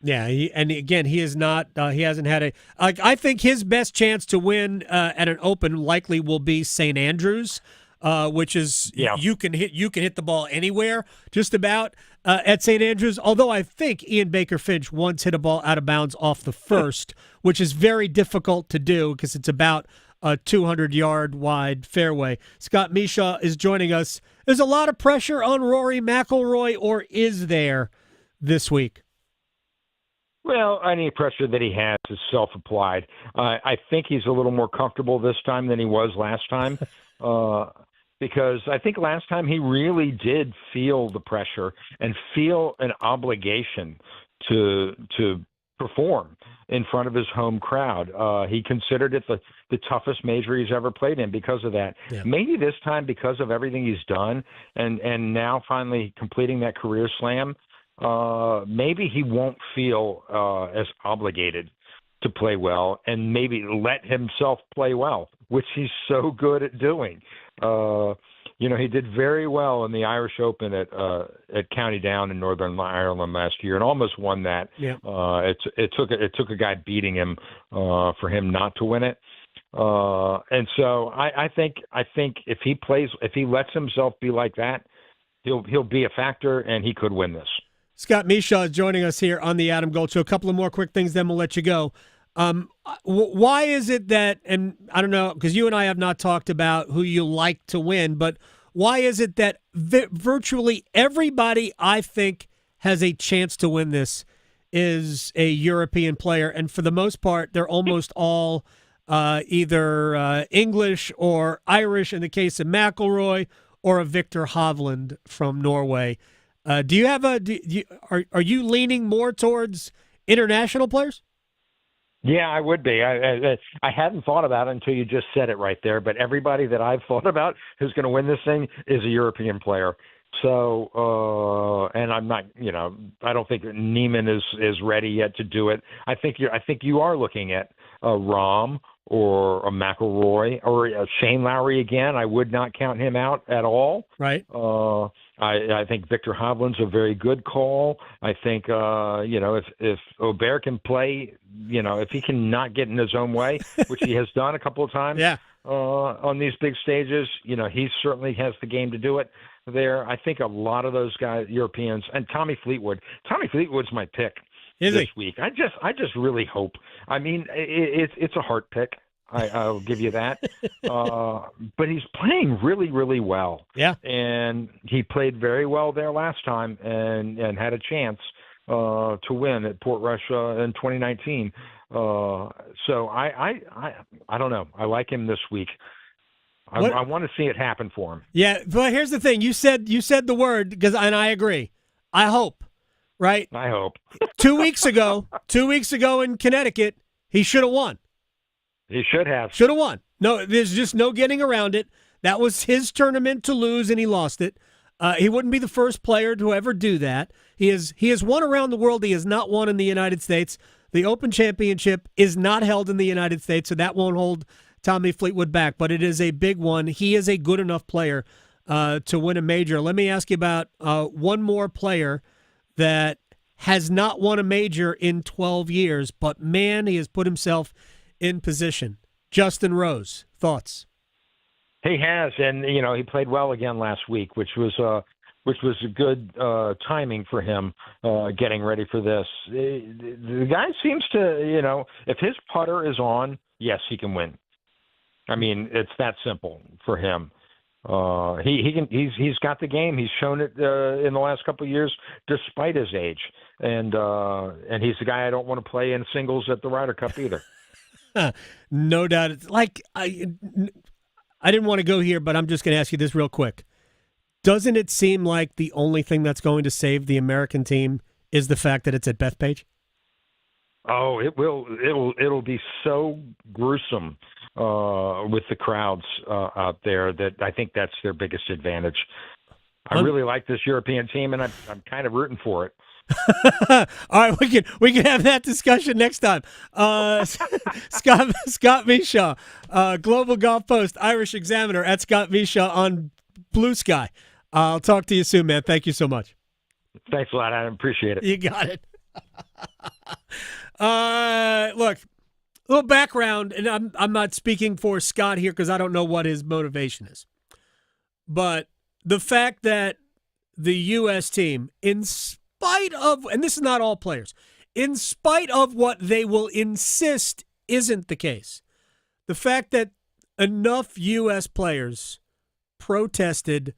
Yeah, and again, he is not. He hasn't had a. I think his best chance to win at an Open likely will be St. Andrews, which is you can hit the ball anywhere just about at St. Andrews. Although I think Ian Baker Finch once hit a ball out of bounds off the first, which is very difficult to do because it's about a 200-yard wide fairway. Scott Michaux is joining us. There's a lot of pressure on Rory McIlroy, or is there this week? Well, any pressure that he has is self-applied. I think he's a little more comfortable this time than he was last time, because I think last time he really did feel the pressure and feel an obligation to perform in front of his home crowd. He considered it the toughest major he's ever played in because of that. Yeah. Maybe this time because of everything he's done and now finally completing that career slam, maybe he won't feel as obligated to play well and maybe let himself play well, which he's so good at doing. He did very well in the Irish Open at County Down in Northern Ireland last year and almost won that. Yeah. It took a guy beating him for him not to win it. And so I think if he lets himself be like that, he'll be a factor and he could win this. Scott Michaux is joining us here on the Adam Gold Show. A couple of more quick things, then we'll let you go. Why is it that, and I don't know, because you and I have not talked about who you like to win, but why is it that virtually everybody I think has a chance to win this is a European player, and for the most part, they're almost all either English or Irish in the case of McIlroy, or a Victor Hovland from Norway. Do you have are you leaning more towards international players? Yeah, I would be. I hadn't thought about it until you just said it right there. But everybody that I've thought about who's going to win this thing is a European player. So, and I'm not, I don't think Neiman is ready yet to do it. I think you are looking at a Rahm or a McIlroy or a Shane Lowry again. I would not count him out at all. Right. I think Victor Hovland's a very good call. I think, if Aubert can play, if he can not get in his own way, which he has done a couple of times on these big stages, he certainly has the game to do it there. I think a lot of those guys, Europeans, and Tommy Fleetwood's my pick this week. I just really hope. I mean, it's a heart pick. I'll give you that. But he's playing really, really well. Yeah. And he played very well there last time and had a chance to win at Port Russia in 2019. So I don't know. I like him this week. I want to see it happen for him. Yeah, but here's the thing. You said the word, and I agree. I hope, right? I hope. 2 weeks ago in Connecticut, he should have won. He should have. Should have won. No, there's just no getting around it. That was his tournament to lose, and he lost it. He wouldn't be the first player to ever do that. He has won around the world. He has not won in the United States. The Open Championship is not held in the United States, so that won't hold Tommy Fleetwood back, but it is a big one. He is a good enough player to win a major. Let me ask you about one more player that has not won a major in 12 years, but man, he has put himself in position. Justin Rose, thoughts? He has, and he played well again last week, which was a good timing for him getting ready for this. The guy seems to, if his putter is on, yes, he can win. I mean, it's that simple for him. He's got the game. He's shown it in the last couple of years, despite his age. And he's the guy I don't want to play in singles at the Ryder Cup either. No doubt. It's like I didn't want to go here, but I'm just going to ask you this real quick. Doesn't it seem like the only thing that's going to save the American team is the fact that it's at Bethpage? Oh, it will. It'll be so gruesome with the crowds out there that I think that's their biggest advantage. I really like this European team, and I'm kind of rooting for it. All right, we can have that discussion next time. Scott Michaux, Global Golf Post, Irish Examiner, at Scott Michaux on Blue Sky. I'll talk to you soon, man. Thank you so much. Thanks a lot. I appreciate it. You got it. Look, a little background, and I'm not speaking for Scott here because I don't know what his motivation is. But the fact that the U.S. team, in spite of, and this is not all players, in spite of what they will insist isn't the case, the fact that enough U.S. players protested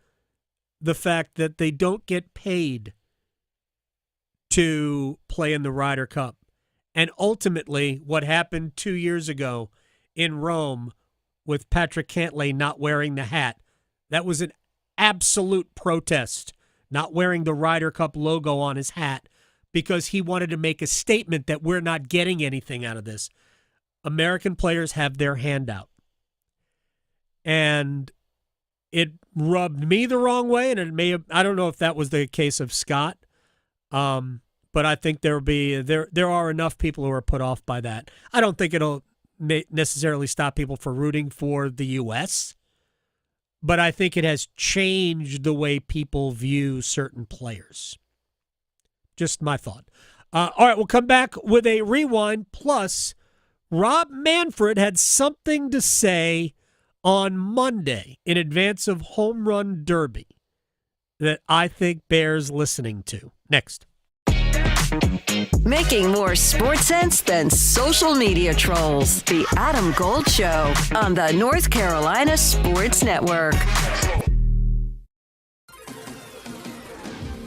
the fact that they don't get paid to play in the Ryder Cup. And ultimately, what happened 2 years ago in Rome with Patrick Cantlay not wearing the hat, that was an absolute protest, not wearing the Ryder Cup logo on his hat because he wanted to make a statement that we're not getting anything out of this. American players have their hand out. And it rubbed me the wrong way, and it may have, I don't know if that was the case of Scott, but I think there are enough people who are put off by that. I don't think it'll necessarily stop people from rooting for the U.S., but I think it has changed the way people view certain players. Just my thought. All right, we'll come back with a rewind. Plus, Rob Manfred had something to say on Monday in advance of Home Run Derby that I think bears listening to. Next. Making more sports sense than social media trolls. The Adam Gold Show on the North Carolina Sports Network.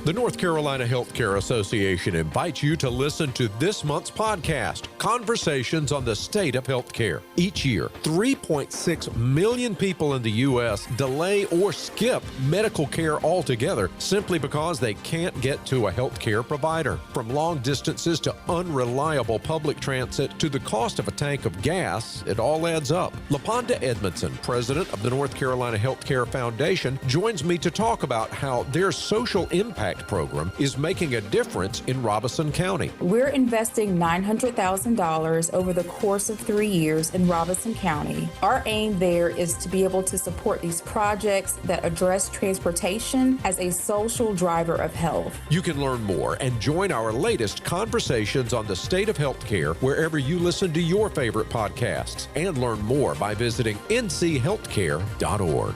The North Carolina Healthcare Association invites you to listen to this month's podcast, Conversations on the State of Healthcare. Each year, 3.6 million people in the U.S. delay or skip medical care altogether simply because they can't get to a healthcare provider. From long distances to unreliable public transit to the cost of a tank of gas, it all adds up. LaPonda Edmondson, president of the North Carolina Healthcare Foundation, joins me to talk about how their social impact program is making a difference in Robeson County. We're investing $900,000 over the course of 3 years in Robeson County. Our aim there is to be able to support these projects that address transportation as a social driver of health. You can learn more and join our latest Conversations on the State of Healthcare wherever you listen to your favorite podcasts, and learn more by visiting nchealthcare.org.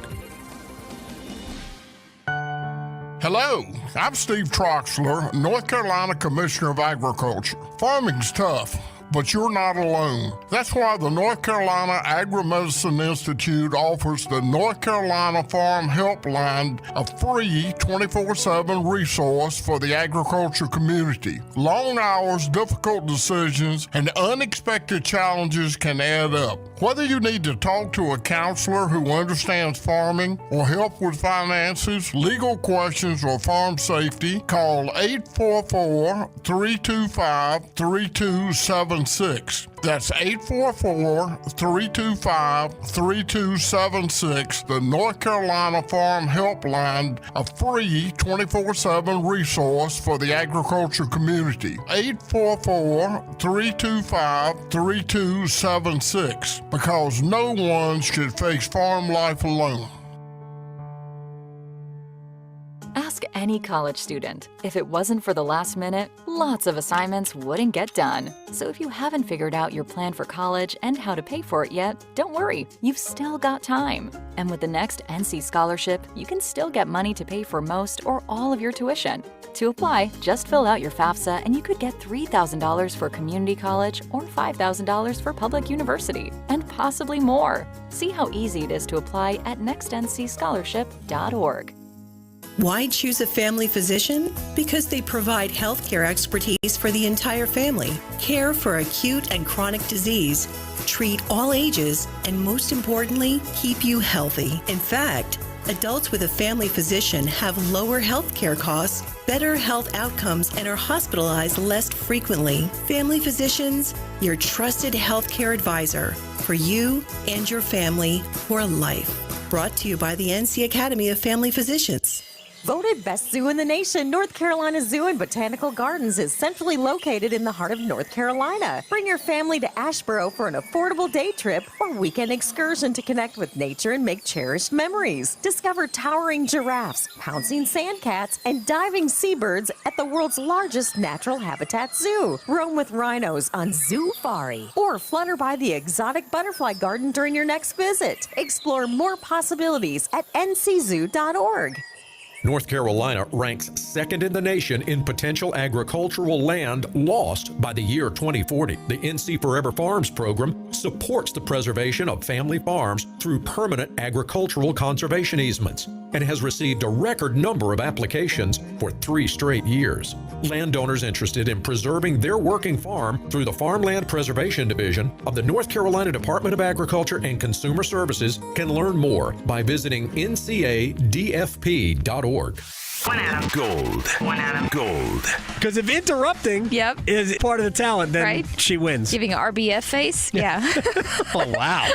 Hello, I'm Steve Troxler, North Carolina Commissioner of Agriculture. Farming's tough, but you're not alone. That's why the North Carolina Agri-Medicine Institute offers the North Carolina Farm Helpline, a free 24/7 resource for the agriculture community. Long hours, difficult decisions, and unexpected challenges can add up. Whether you need to talk to a counselor who understands farming or help with finances, legal questions, or farm safety, call 844-325-3276. That's 844-325-3276, the North Carolina Farm Helpline, a free 24/7 resource for the agriculture community. 844-325-3276, because no one should face farm life alone. Ask any college student. If it wasn't for the last minute, lots of assignments wouldn't get done. So if you haven't figured out your plan for college and how to pay for it yet, don't worry, you've still got time. And with the next NC scholarship, you can still get money to pay for most or all of your tuition. To apply, just fill out your FAFSA and you could get $3,000 for community college or $5,000 for public university, and possibly more. See how easy it is to apply at nextncscholarship.org. Why choose a family physician? Because they provide healthcare expertise for the entire family, care for acute and chronic disease, treat all ages, and most importantly, keep you healthy. In fact, adults with a family physician have lower healthcare costs, better health outcomes, and are hospitalized less frequently. Family physicians, your trusted healthcare advisor for you and your family for life. Brought to you by the NC Academy of Family Physicians. Voted best zoo in the nation, North Carolina Zoo and Botanical Gardens is centrally located in the heart of North Carolina. Bring your family to Asheboro for an affordable day trip or weekend excursion to connect with nature and make cherished memories. Discover towering giraffes, pouncing sandcats, and diving seabirds at the world's largest natural habitat zoo. Roam with rhinos on Zoofari or flutter by the exotic butterfly garden during your next visit. Explore more possibilities at nczoo.org. North Carolina ranks second in the nation in potential agricultural land lost by the year 2040. The NC Forever Farms program supports the preservation of family farms through permanent agricultural conservation easements and has received a record number of applications for 3 straight years. Landowners interested in preserving their working farm through the Farmland Preservation Division of the North Carolina Department of Agriculture and Consumer Services can learn more by visiting ncadfp.org. One Adam Gold. One Adam Gold. Because if interrupting is part of the talent, then she wins. Giving an RBF face? Yeah. Oh, wow.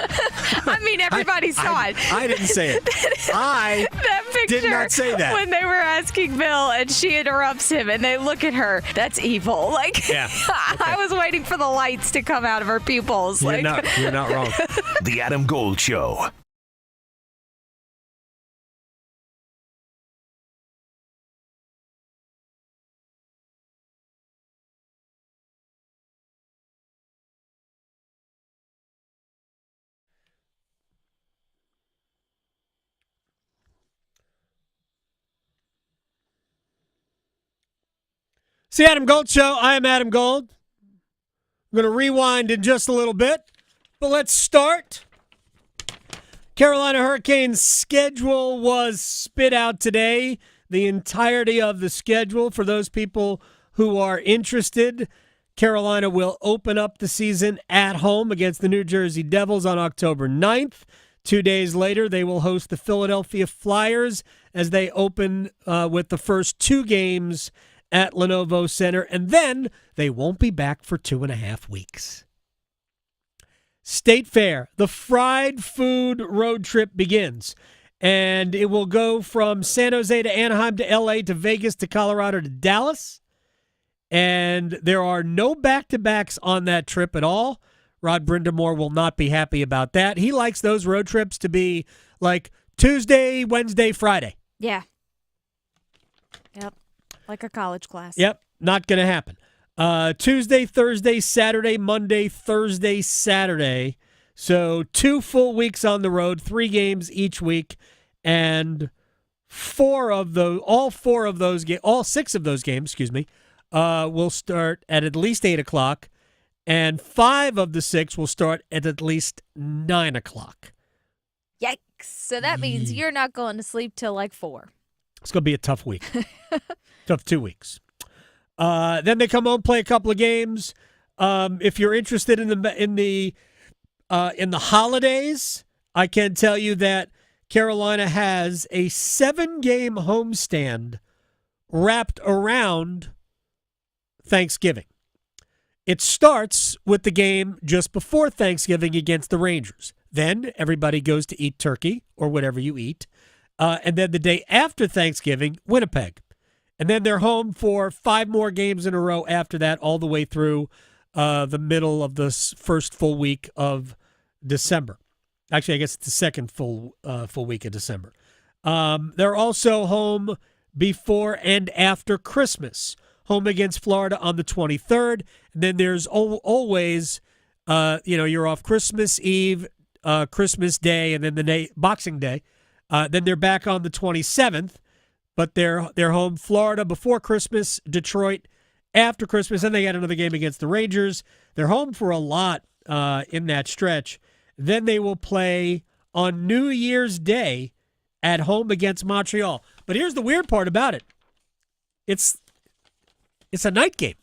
I mean, everybody saw it. I didn't say it. That picture did not say that. When they were asking Bill and she interrupts him and they look at her, that's evil. Like, yeah. Okay. I was waiting for the lights to come out of her pupils. You're not wrong. The Adam Gold Show. It's the Adam Gold Show. I am Adam Gold. I'm going to rewind in just a little bit, but let's start. Carolina Hurricanes' schedule was spit out today. The entirety of the schedule for those people who are interested. Carolina will open up the season at home against the New Jersey Devils on October 9th. 2 days later, they will host the Philadelphia Flyers as they open with the first 2 games at Lenovo Center, and then they won't be back for 2.5 weeks. State Fair, the fried food road trip begins, and it will go from San Jose to Anaheim to LA to Vegas to Colorado to Dallas, and there are no back-to-backs on that trip at all. Rod Brindamore will not be happy about that. He likes those road trips to be like Tuesday, Wednesday, Friday. Yeah. Yep. Like a college class. Yep, not going to happen. Tuesday, Thursday, Saturday, Monday, Thursday, Saturday. So 2 full weeks on the road, 3 games each week, and all 6 of those games, will start at least 8 o'clock, and 5 of the 6 will start at least 9 o'clock. Yikes. So that means you're not going to sleep till like 4. It's going to be a tough week. Tough 2 weeks. Then they come home, play a couple of games. If you're interested in the holidays, I can tell you that Carolina has a 7-game homestand wrapped around Thanksgiving. It starts with the game just before Thanksgiving against the Rangers. Then everybody goes to eat turkey or whatever you eat. And then the day after Thanksgiving, Winnipeg. And then they're home for 5 more games in a row after that, all the way through the middle of the first full week of December. Actually, I guess it's the second full week of December. They're also home before and after Christmas. Home against Florida on the 23rd. And then there's always, you're off Christmas Eve, Christmas Day, and then the day Boxing Day. Then they're back on the 27th. But they're home Florida before Christmas, Detroit after Christmas, and they got another game against the Rangers. They're home for a lot in that stretch. Then they will play on New Year's Day at home against Montreal. But here's the weird part about it. It's a night game.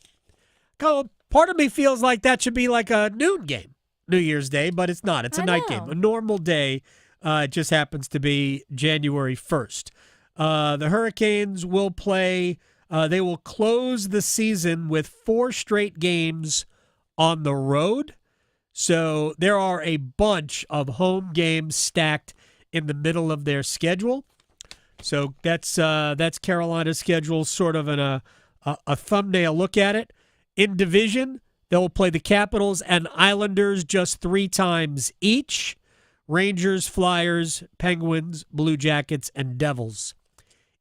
Part of me feels like that should be like a noon game, New Year's Day, but it's not. It's a night game. A normal day. It just happens to be January 1st. The Hurricanes will play, they will close the season with 4 straight games on the road. So there are a bunch of home games stacked in the middle of their schedule. So that's Carolina's schedule, sort of a thumbnail look at it. In division, they'll play the Capitals and Islanders just 3 times each. Rangers, Flyers, Penguins, Blue Jackets, and Devils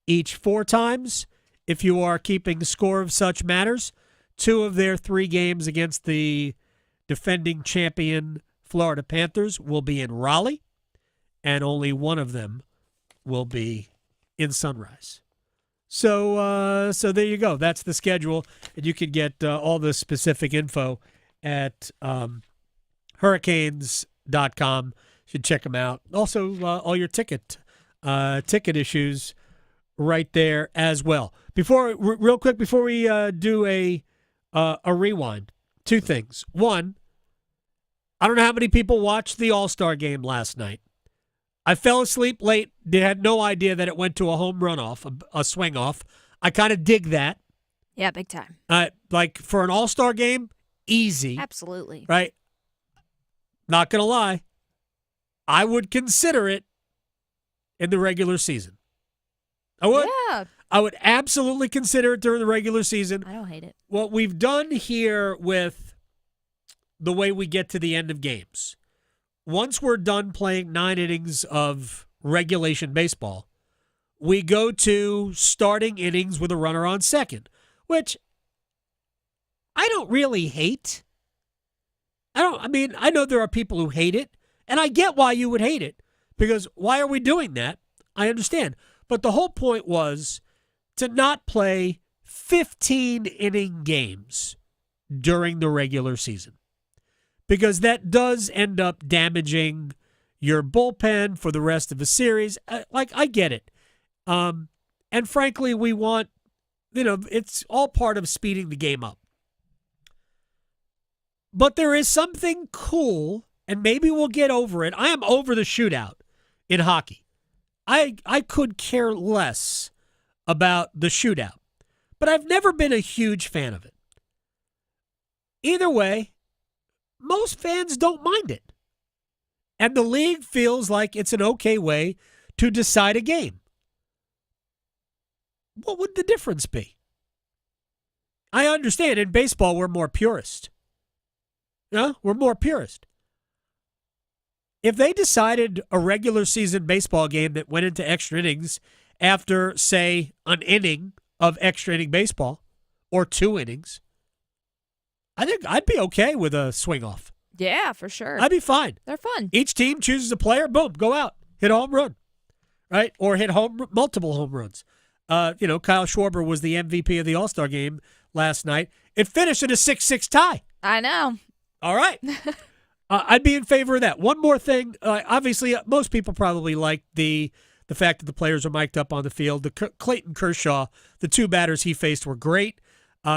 each 4 times. If you are keeping score of such matters, 2 of their 3 games against the defending champion Florida Panthers will be in Raleigh, and only 1 of them will be in Sunrise. So there you go. That's the schedule, and you can get all the specific info at Hurricanes.com. You should check them out. Also, all your ticket issues right there as well. Real quick, before we do a rewind, 2 things. 1, I don't know how many people watched the All-Star game last night. I fell asleep late. They had no idea that it went to a home run off, a swing off. I kind of dig that. Yeah, big time. Like for an All-Star game, easy. Absolutely. Right? Not going to lie. I would consider it in the regular season. I would. Yeah. I would absolutely consider it during the regular season. I don't hate it. What we've done here with the way we get to the end of games, once we're done playing 9 innings of regulation baseball, we go to starting innings with a runner on second, which I don't really hate. I know there are people who hate it, and I get why you would hate it, because why are we doing that? I understand. But the whole point was to not play 15-inning games during the regular season, because that does end up damaging your bullpen for the rest of the series. I get it. And frankly, we want, it's all part of speeding the game up. But there is something cool, and maybe we'll get over it. I am over the shootout in hockey. I could care less about the shootout, but I've never been a huge fan of it. Either way, most fans don't mind it. And the league feels like it's an okay way to decide a game. What would the difference be? I understand in baseball we're more purist. We're more purist. If they decided a regular season baseball game that went into extra innings after, say, an inning of extra inning baseball or 2 innings, I think I'd be okay with a swing off. Yeah, for sure. I'd be fine. They're fun. Each team chooses a player, boom, go out, hit a home run, right? Or hit multiple home runs. Kyle Schwarber was the MVP of the All-Star game last night. It finished in a 6-6 tie. I know. All right. I'd be in favor of that. One more thing. Obviously, most people probably like the fact that the players are mic'd up on the field. Clayton Kershaw, the 2 batters he faced were great.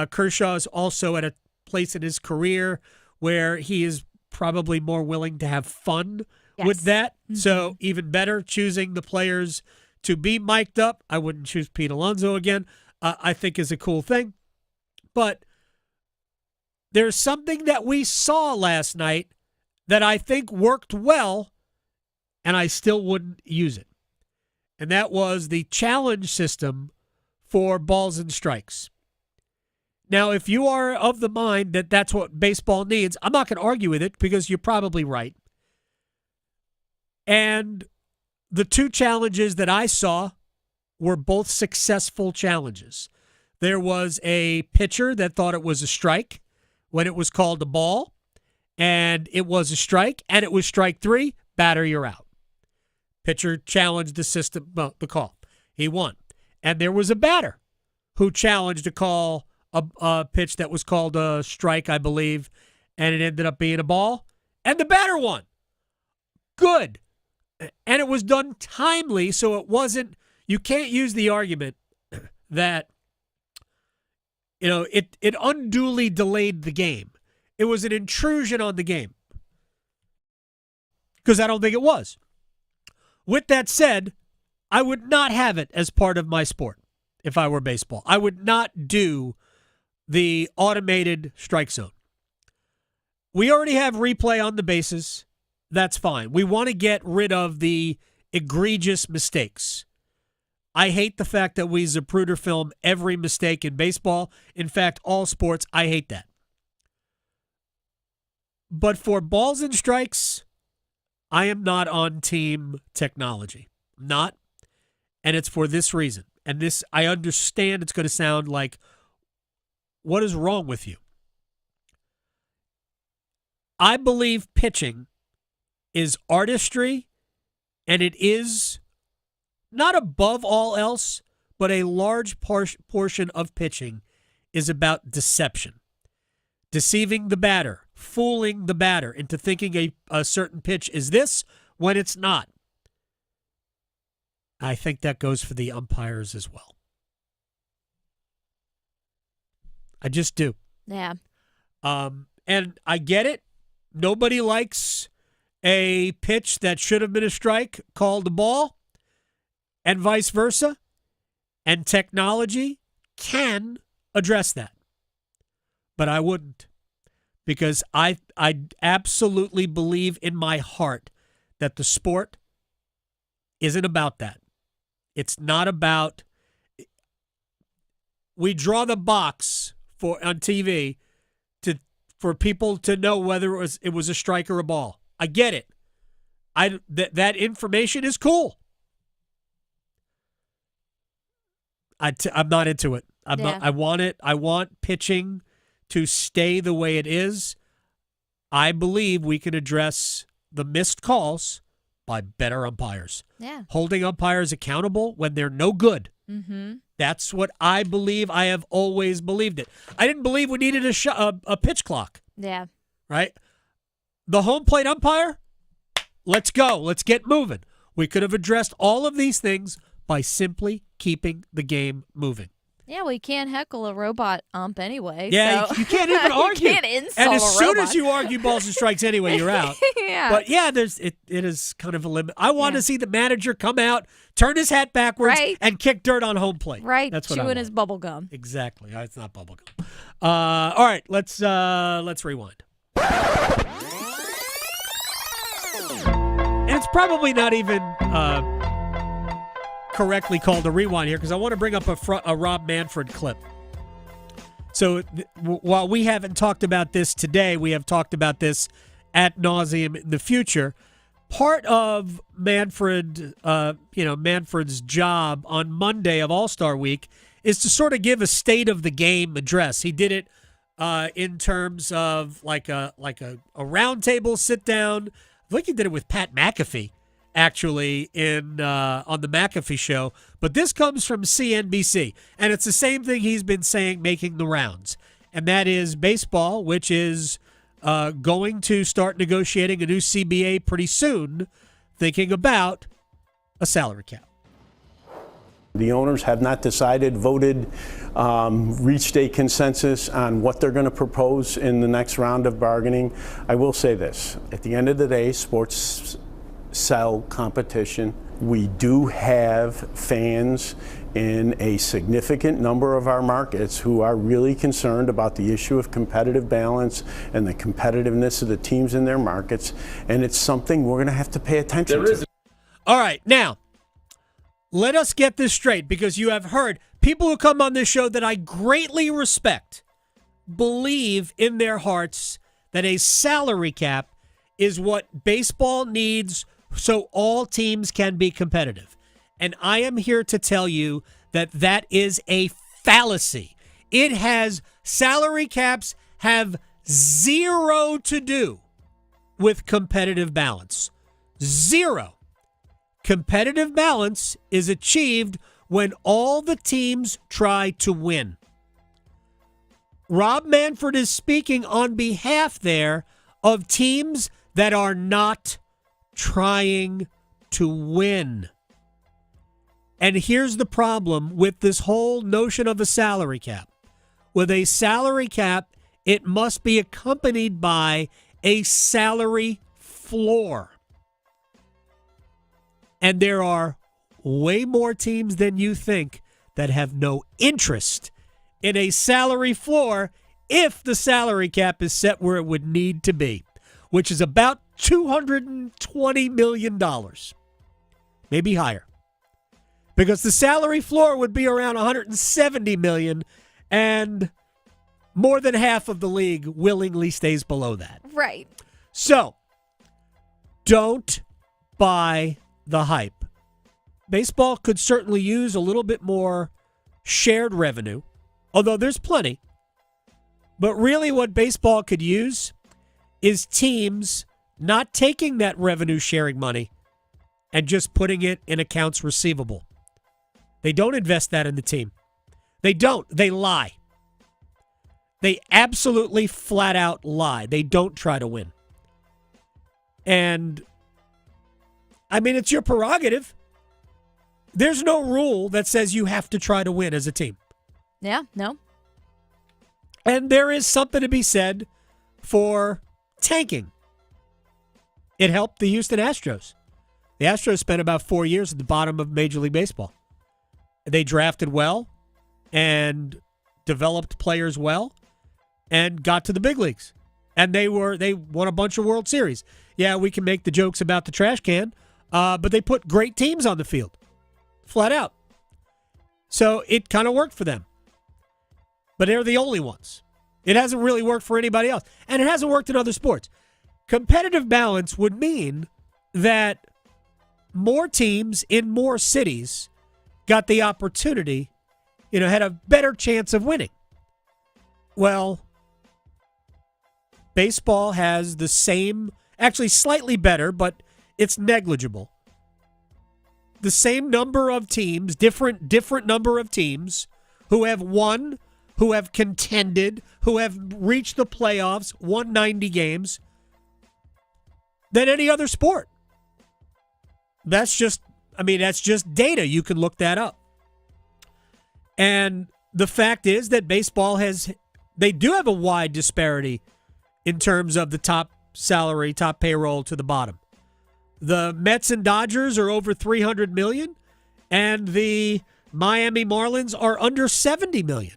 Kershaw is also at a place in his career where he is probably more willing to have fun with that. Mm-hmm. So even better, choosing the players to be mic'd up. I wouldn't choose Pete Alonso again. I think is a cool thing. But there's something that we saw last night that I think worked well, and I still wouldn't use it. And that was the challenge system for balls and strikes. Now, if you are of the mind that that's what baseball needs, I'm not going to argue with it because you're probably right. And the 2 challenges that I saw were both successful challenges. There was a pitcher that thought it was a strike when it was called a ball, and it was a strike, and it was strike 3, batter, you're out. Pitcher challenged the system, the call. He won. And there was a batter who challenged a call, a pitch that was called a strike, I believe, and it ended up being a ball, and the batter won. Good. And it was done timely, so it wasn't, you can't use the argument that, it unduly delayed the game. It was an intrusion on the game. Because I don't think it was. With that said, I would not have it as part of my sport if I were baseball. I would not do the automated strike zone. We already have replay on the bases. That's fine. We want to get rid of the egregious mistakes. I hate the fact that we Zapruder film every mistake in baseball. In fact, all sports, I hate that. But for balls and strikes, I am not on team technology. Not. And it's for this reason. And this, I understand it's going to sound like, what is wrong with you? I believe pitching is artistry, and it is not above all else, but a large portion of pitching is about deception. Deceiving the batter, fooling the batter into thinking a certain pitch is this when it's not. I think that goes for the umpires as well. I just do. Yeah. And I get it. Nobody likes a pitch that should have been a strike called a ball, and vice versa. And technology can address that. But I wouldn't, because I absolutely believe in my heart that the sport isn't about that. It's not about, we draw the box on TV for people to know whether it was a strike or a ball. I get it. That information is cool. I'm not into it. I want it. I want pitching to stay the way it is. I believe we can address the missed calls by better umpires. Yeah. Holding umpires accountable when they're no good. Mm-hmm. That's what I believe. I have always believed it. I didn't believe we needed a pitch clock. Yeah. Right? The home plate umpire, let's go. Let's get moving. We could have addressed all of these things by simply keeping the game moving. Yeah, we can't heckle a robot ump anyway. Yeah, so. you can't even argue. You can't insult and as a soon robot. as you argue balls and strikes anyway, you're out. Yeah. But yeah, it is kind of a limit. I want to see the manager come out, turn his hat backwards, and kick dirt on home plate. Right, That's what I chewing want. his bubble gum. Exactly. It's not bubble gum. All right, let's rewind. And it's probably not even correctly called a rewind here, because I want to bring up a Rob Manfred clip. So while we haven't talked about this today, we have talked about this ad nauseum in the future. Part of Manfred's job on Monday of All-Star Week is to sort of give a state of the game address. He did it in terms of like a roundtable sit down. I think he did it with Pat McAfee, actually, on the McAfee show. But this comes from CNBC, and it's the same thing he's been saying, making the rounds. And that is baseball, which is going to start negotiating a new CBA pretty soon, thinking about a salary cap. The owners have not decided, voted, reached a consensus on what they're going to propose in the next round of bargaining. I will say this. At the end of the day, sports sell competition. We do have fans in a significant number of our markets who are really concerned about the issue of competitive balance and the competitiveness of the teams in their markets, and it's something we're going to have to pay attention to. All right, now, let us get this straight, because you have heard people who come on this show that I greatly respect believe in their hearts that a salary cap is what baseball needs so all teams can be competitive. And I am here to tell you that that is a fallacy. Salary caps have zero to do with competitive balance. Zero. Competitive balance is achieved when all the teams try to win. Rob Manfred is speaking on behalf there of teams that are not trying to win. And here's the problem with this whole notion of a salary cap. With a salary cap, it must be accompanied by a salary floor. And there are way more teams than you think that have no interest in a salary floor if the salary cap is set where it would need to be, which is about $220 million, maybe higher. because the salary floor would be around $170 million, and more than half of the league willingly stays below that. Right. So, don't buy the hype. Baseball could certainly use a little bit more shared revenue, although there's plenty. But really what baseball could use is teams not taking that revenue sharing money and just putting it in accounts receivable. They don't invest that in the team. They don't. They lie. They absolutely flat out lie. They don't try to win. And, I mean, it's your prerogative. There's no rule that says you have to try to win as a team. Yeah, no. And there is something to be said for tanking. It helped the Houston Astros. The Astros spent about 4 years at the bottom of Major League Baseball. They drafted well and developed players well and got to the big leagues. And they won a bunch of World Series. Yeah, we can make the jokes about the trash can, but they put great teams on the field, flat out. So it kind of worked for them. But they're the only ones. It hasn't really worked for anybody else. And it hasn't worked in other sports. Competitive balance would mean that more teams in more cities got the opportunity, had a better chance of winning. Well, baseball has the same, actually slightly better, but it's negligible. The same number of teams, different number of teams who have won, who have contended, who have reached the playoffs, won 90 games, than any other sport. That's just data. You can look that up. And the fact is that baseball they do have a wide disparity in terms of the top salary, top payroll to the bottom. The Mets and Dodgers are over $300 million, and the Miami Marlins are under $70 million.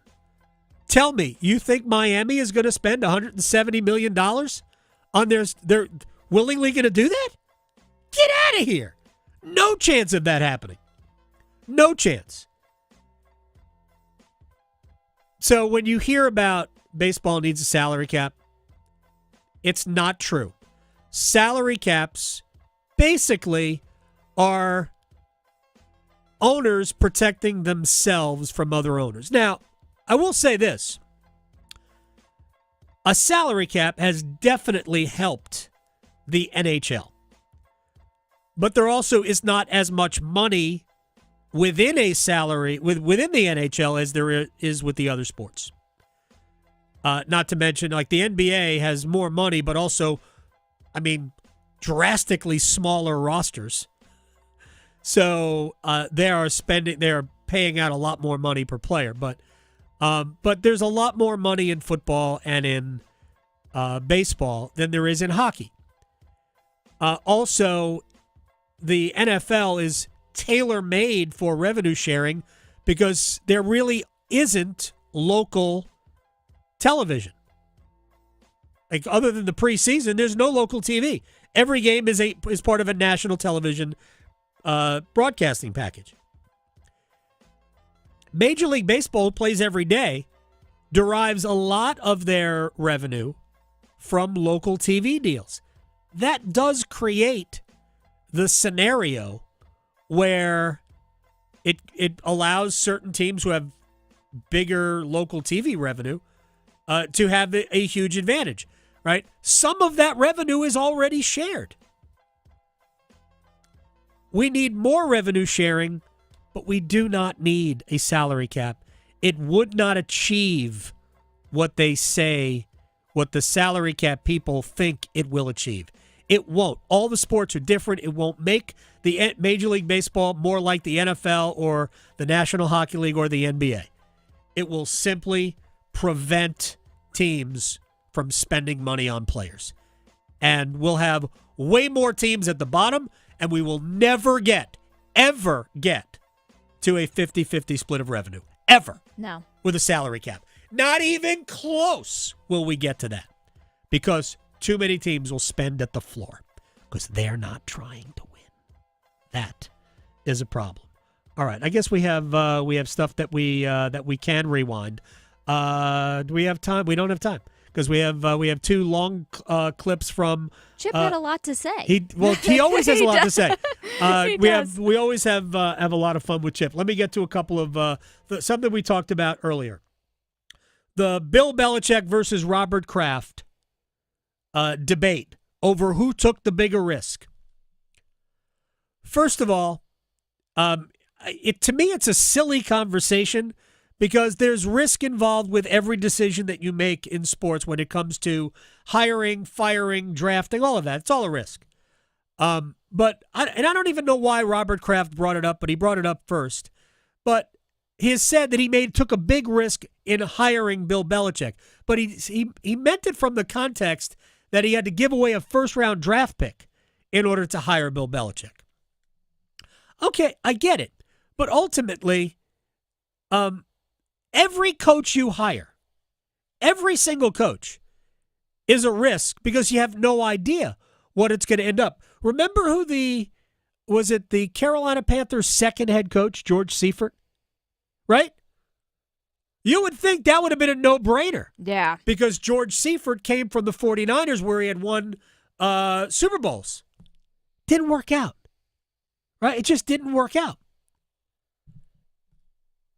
Tell me, you think Miami is going to spend $170 million on they're willingly going to do that? Get out of here. No chance of that happening. No chance. So when you hear about baseball needs a salary cap, it's not true. Salary caps basically are owners protecting themselves from other owners. Now, I will say this. A salary cap has definitely helped the NHL. But there also is not as much money within a salary, within the NHL as there is with the other sports. Not to mention, like the NBA has more money, but also, drastically smaller rosters. So they are paying out a lot more money per player. But there's a lot more money in football and in baseball than there is in hockey. Also, the NFL is tailor-made for revenue sharing because there really isn't local television. Like, other than the preseason, there's no local TV. Every game is part of a national television broadcasting package. Major League Baseball, who plays every day, derives a lot of their revenue from local TV deals. That does create the scenario where it allows certain teams who have bigger local TV revenue to have a huge advantage, right? Some of that revenue is already shared. We need more revenue sharing, but we do not need a salary cap. It would not achieve what they say, what the salary cap people think it will achieve. It won't. All the sports are different. It won't make the Major League Baseball more like the NFL or the National Hockey League or the NBA. It will simply prevent teams from spending money on players. And we'll have way more teams at the bottom, and we will never ever get to a 50-50 split of revenue. Ever. No. With a salary cap. Not even close will we get to that. Because too many teams will spend at the floor because they're not trying to win. That is a problem. All right. I guess we have stuff that we can rewind. Do we have time? We don't have time because we have two long clips from. Chip had a lot to say. He always has a lot to say. We always have a lot of fun with Chip. Let me get to a couple of something we talked about earlier. The Bill Belichick versus Robert Kraft debate over who took the bigger risk. First of all, to me, it's a silly conversation because there's risk involved with every decision that you make in sports when it comes to hiring, firing, drafting, all of that. It's all a risk. But I don't even know why Robert Kraft brought it up, but he brought it up first. But he has said that he took a big risk in hiring Bill Belichick, but he meant it from the context that he had to give away a first-round draft pick in order to hire Bill Belichick. Okay, I get it. But ultimately, every coach you hire, every single coach, is a risk because you have no idea what it's going to end up. Remember who the Carolina Panthers' second head coach, George Seifert? Right? You would think that would have been a no-brainer. Yeah. Because George Seifert came from the 49ers where he had won Super Bowls. Didn't work out. Right? It just didn't work out.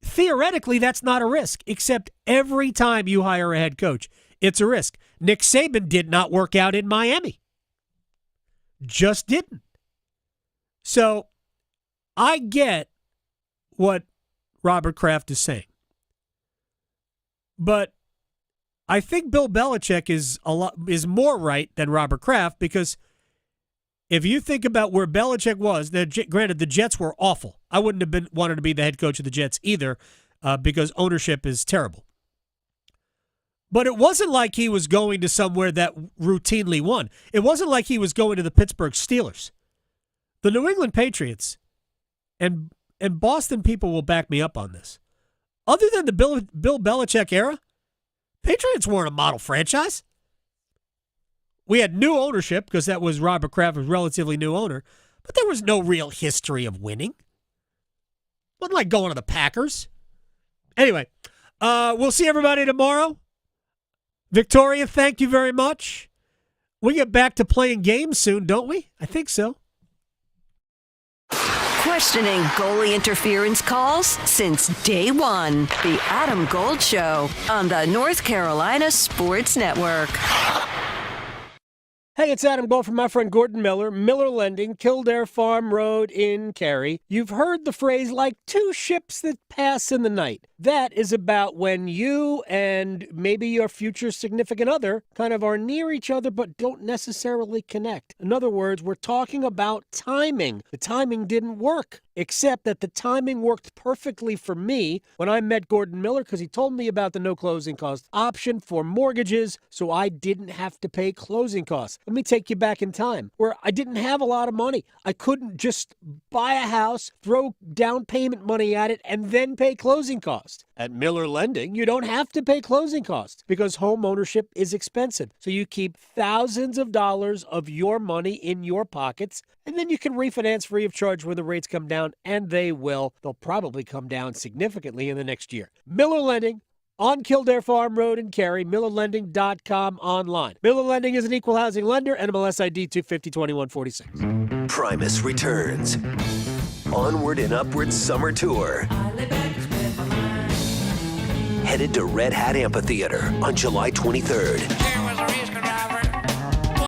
Theoretically, that's not a risk, except every time you hire a head coach, it's a risk. Nick Saban did not work out in Miami. Just didn't. So I get what Robert Kraft is saying. But I think Bill Belichick is more right than Robert Kraft because if you think about where Belichick was, granted the Jets were awful. I wouldn't have wanted to be the head coach of the Jets either because ownership is terrible. But it wasn't like he was going to somewhere that routinely won. It wasn't like he was going to the Pittsburgh Steelers. The New England Patriots, and Boston people will back me up on this. Other than the Bill Belichick era, Patriots weren't a model franchise. We had new ownership because that was Robert Kraft, was relatively new owner, but there was no real history of winning. Wasn't like going to the Packers. Anyway, we'll see everybody tomorrow. Victoria, thank you very much. We get back to playing games soon, don't we? I think so. Questioning goalie interference calls since day one. The Adam Gold Show on the North Carolina Sports Network. Hey, it's Adam Gold from my friend Gordon Miller, Miller Lending, Kildare Farm Road in Cary. You've heard the phrase, like two ships that pass in the night. That is about when you and maybe your future significant other kind of are near each other but don't necessarily connect. In other words, we're talking about timing. The timing didn't work, except that the timing worked perfectly for me when I met Gordon Miller because he told me about the no closing cost option for mortgages so I didn't have to pay closing costs. Let me take you back in time where I didn't have a lot of money. I couldn't just buy a house, throw down payment money at it, and then pay closing costs. At Miller Lending, you don't have to pay closing costs because home ownership is expensive. So you keep thousands of dollars of your money in your pockets, and then you can refinance free of charge when the rates come down, and they will. They'll probably come down significantly in the next year. Miller Lending, on Kildare Farm Road in Cary, MillerLending.com online. Miller Lending is an equal housing lender, NMLS ID 250-2146. Primus returns. Onward and Upward Summer Tour. Headed to Red Hat Amphitheater on July 23rd.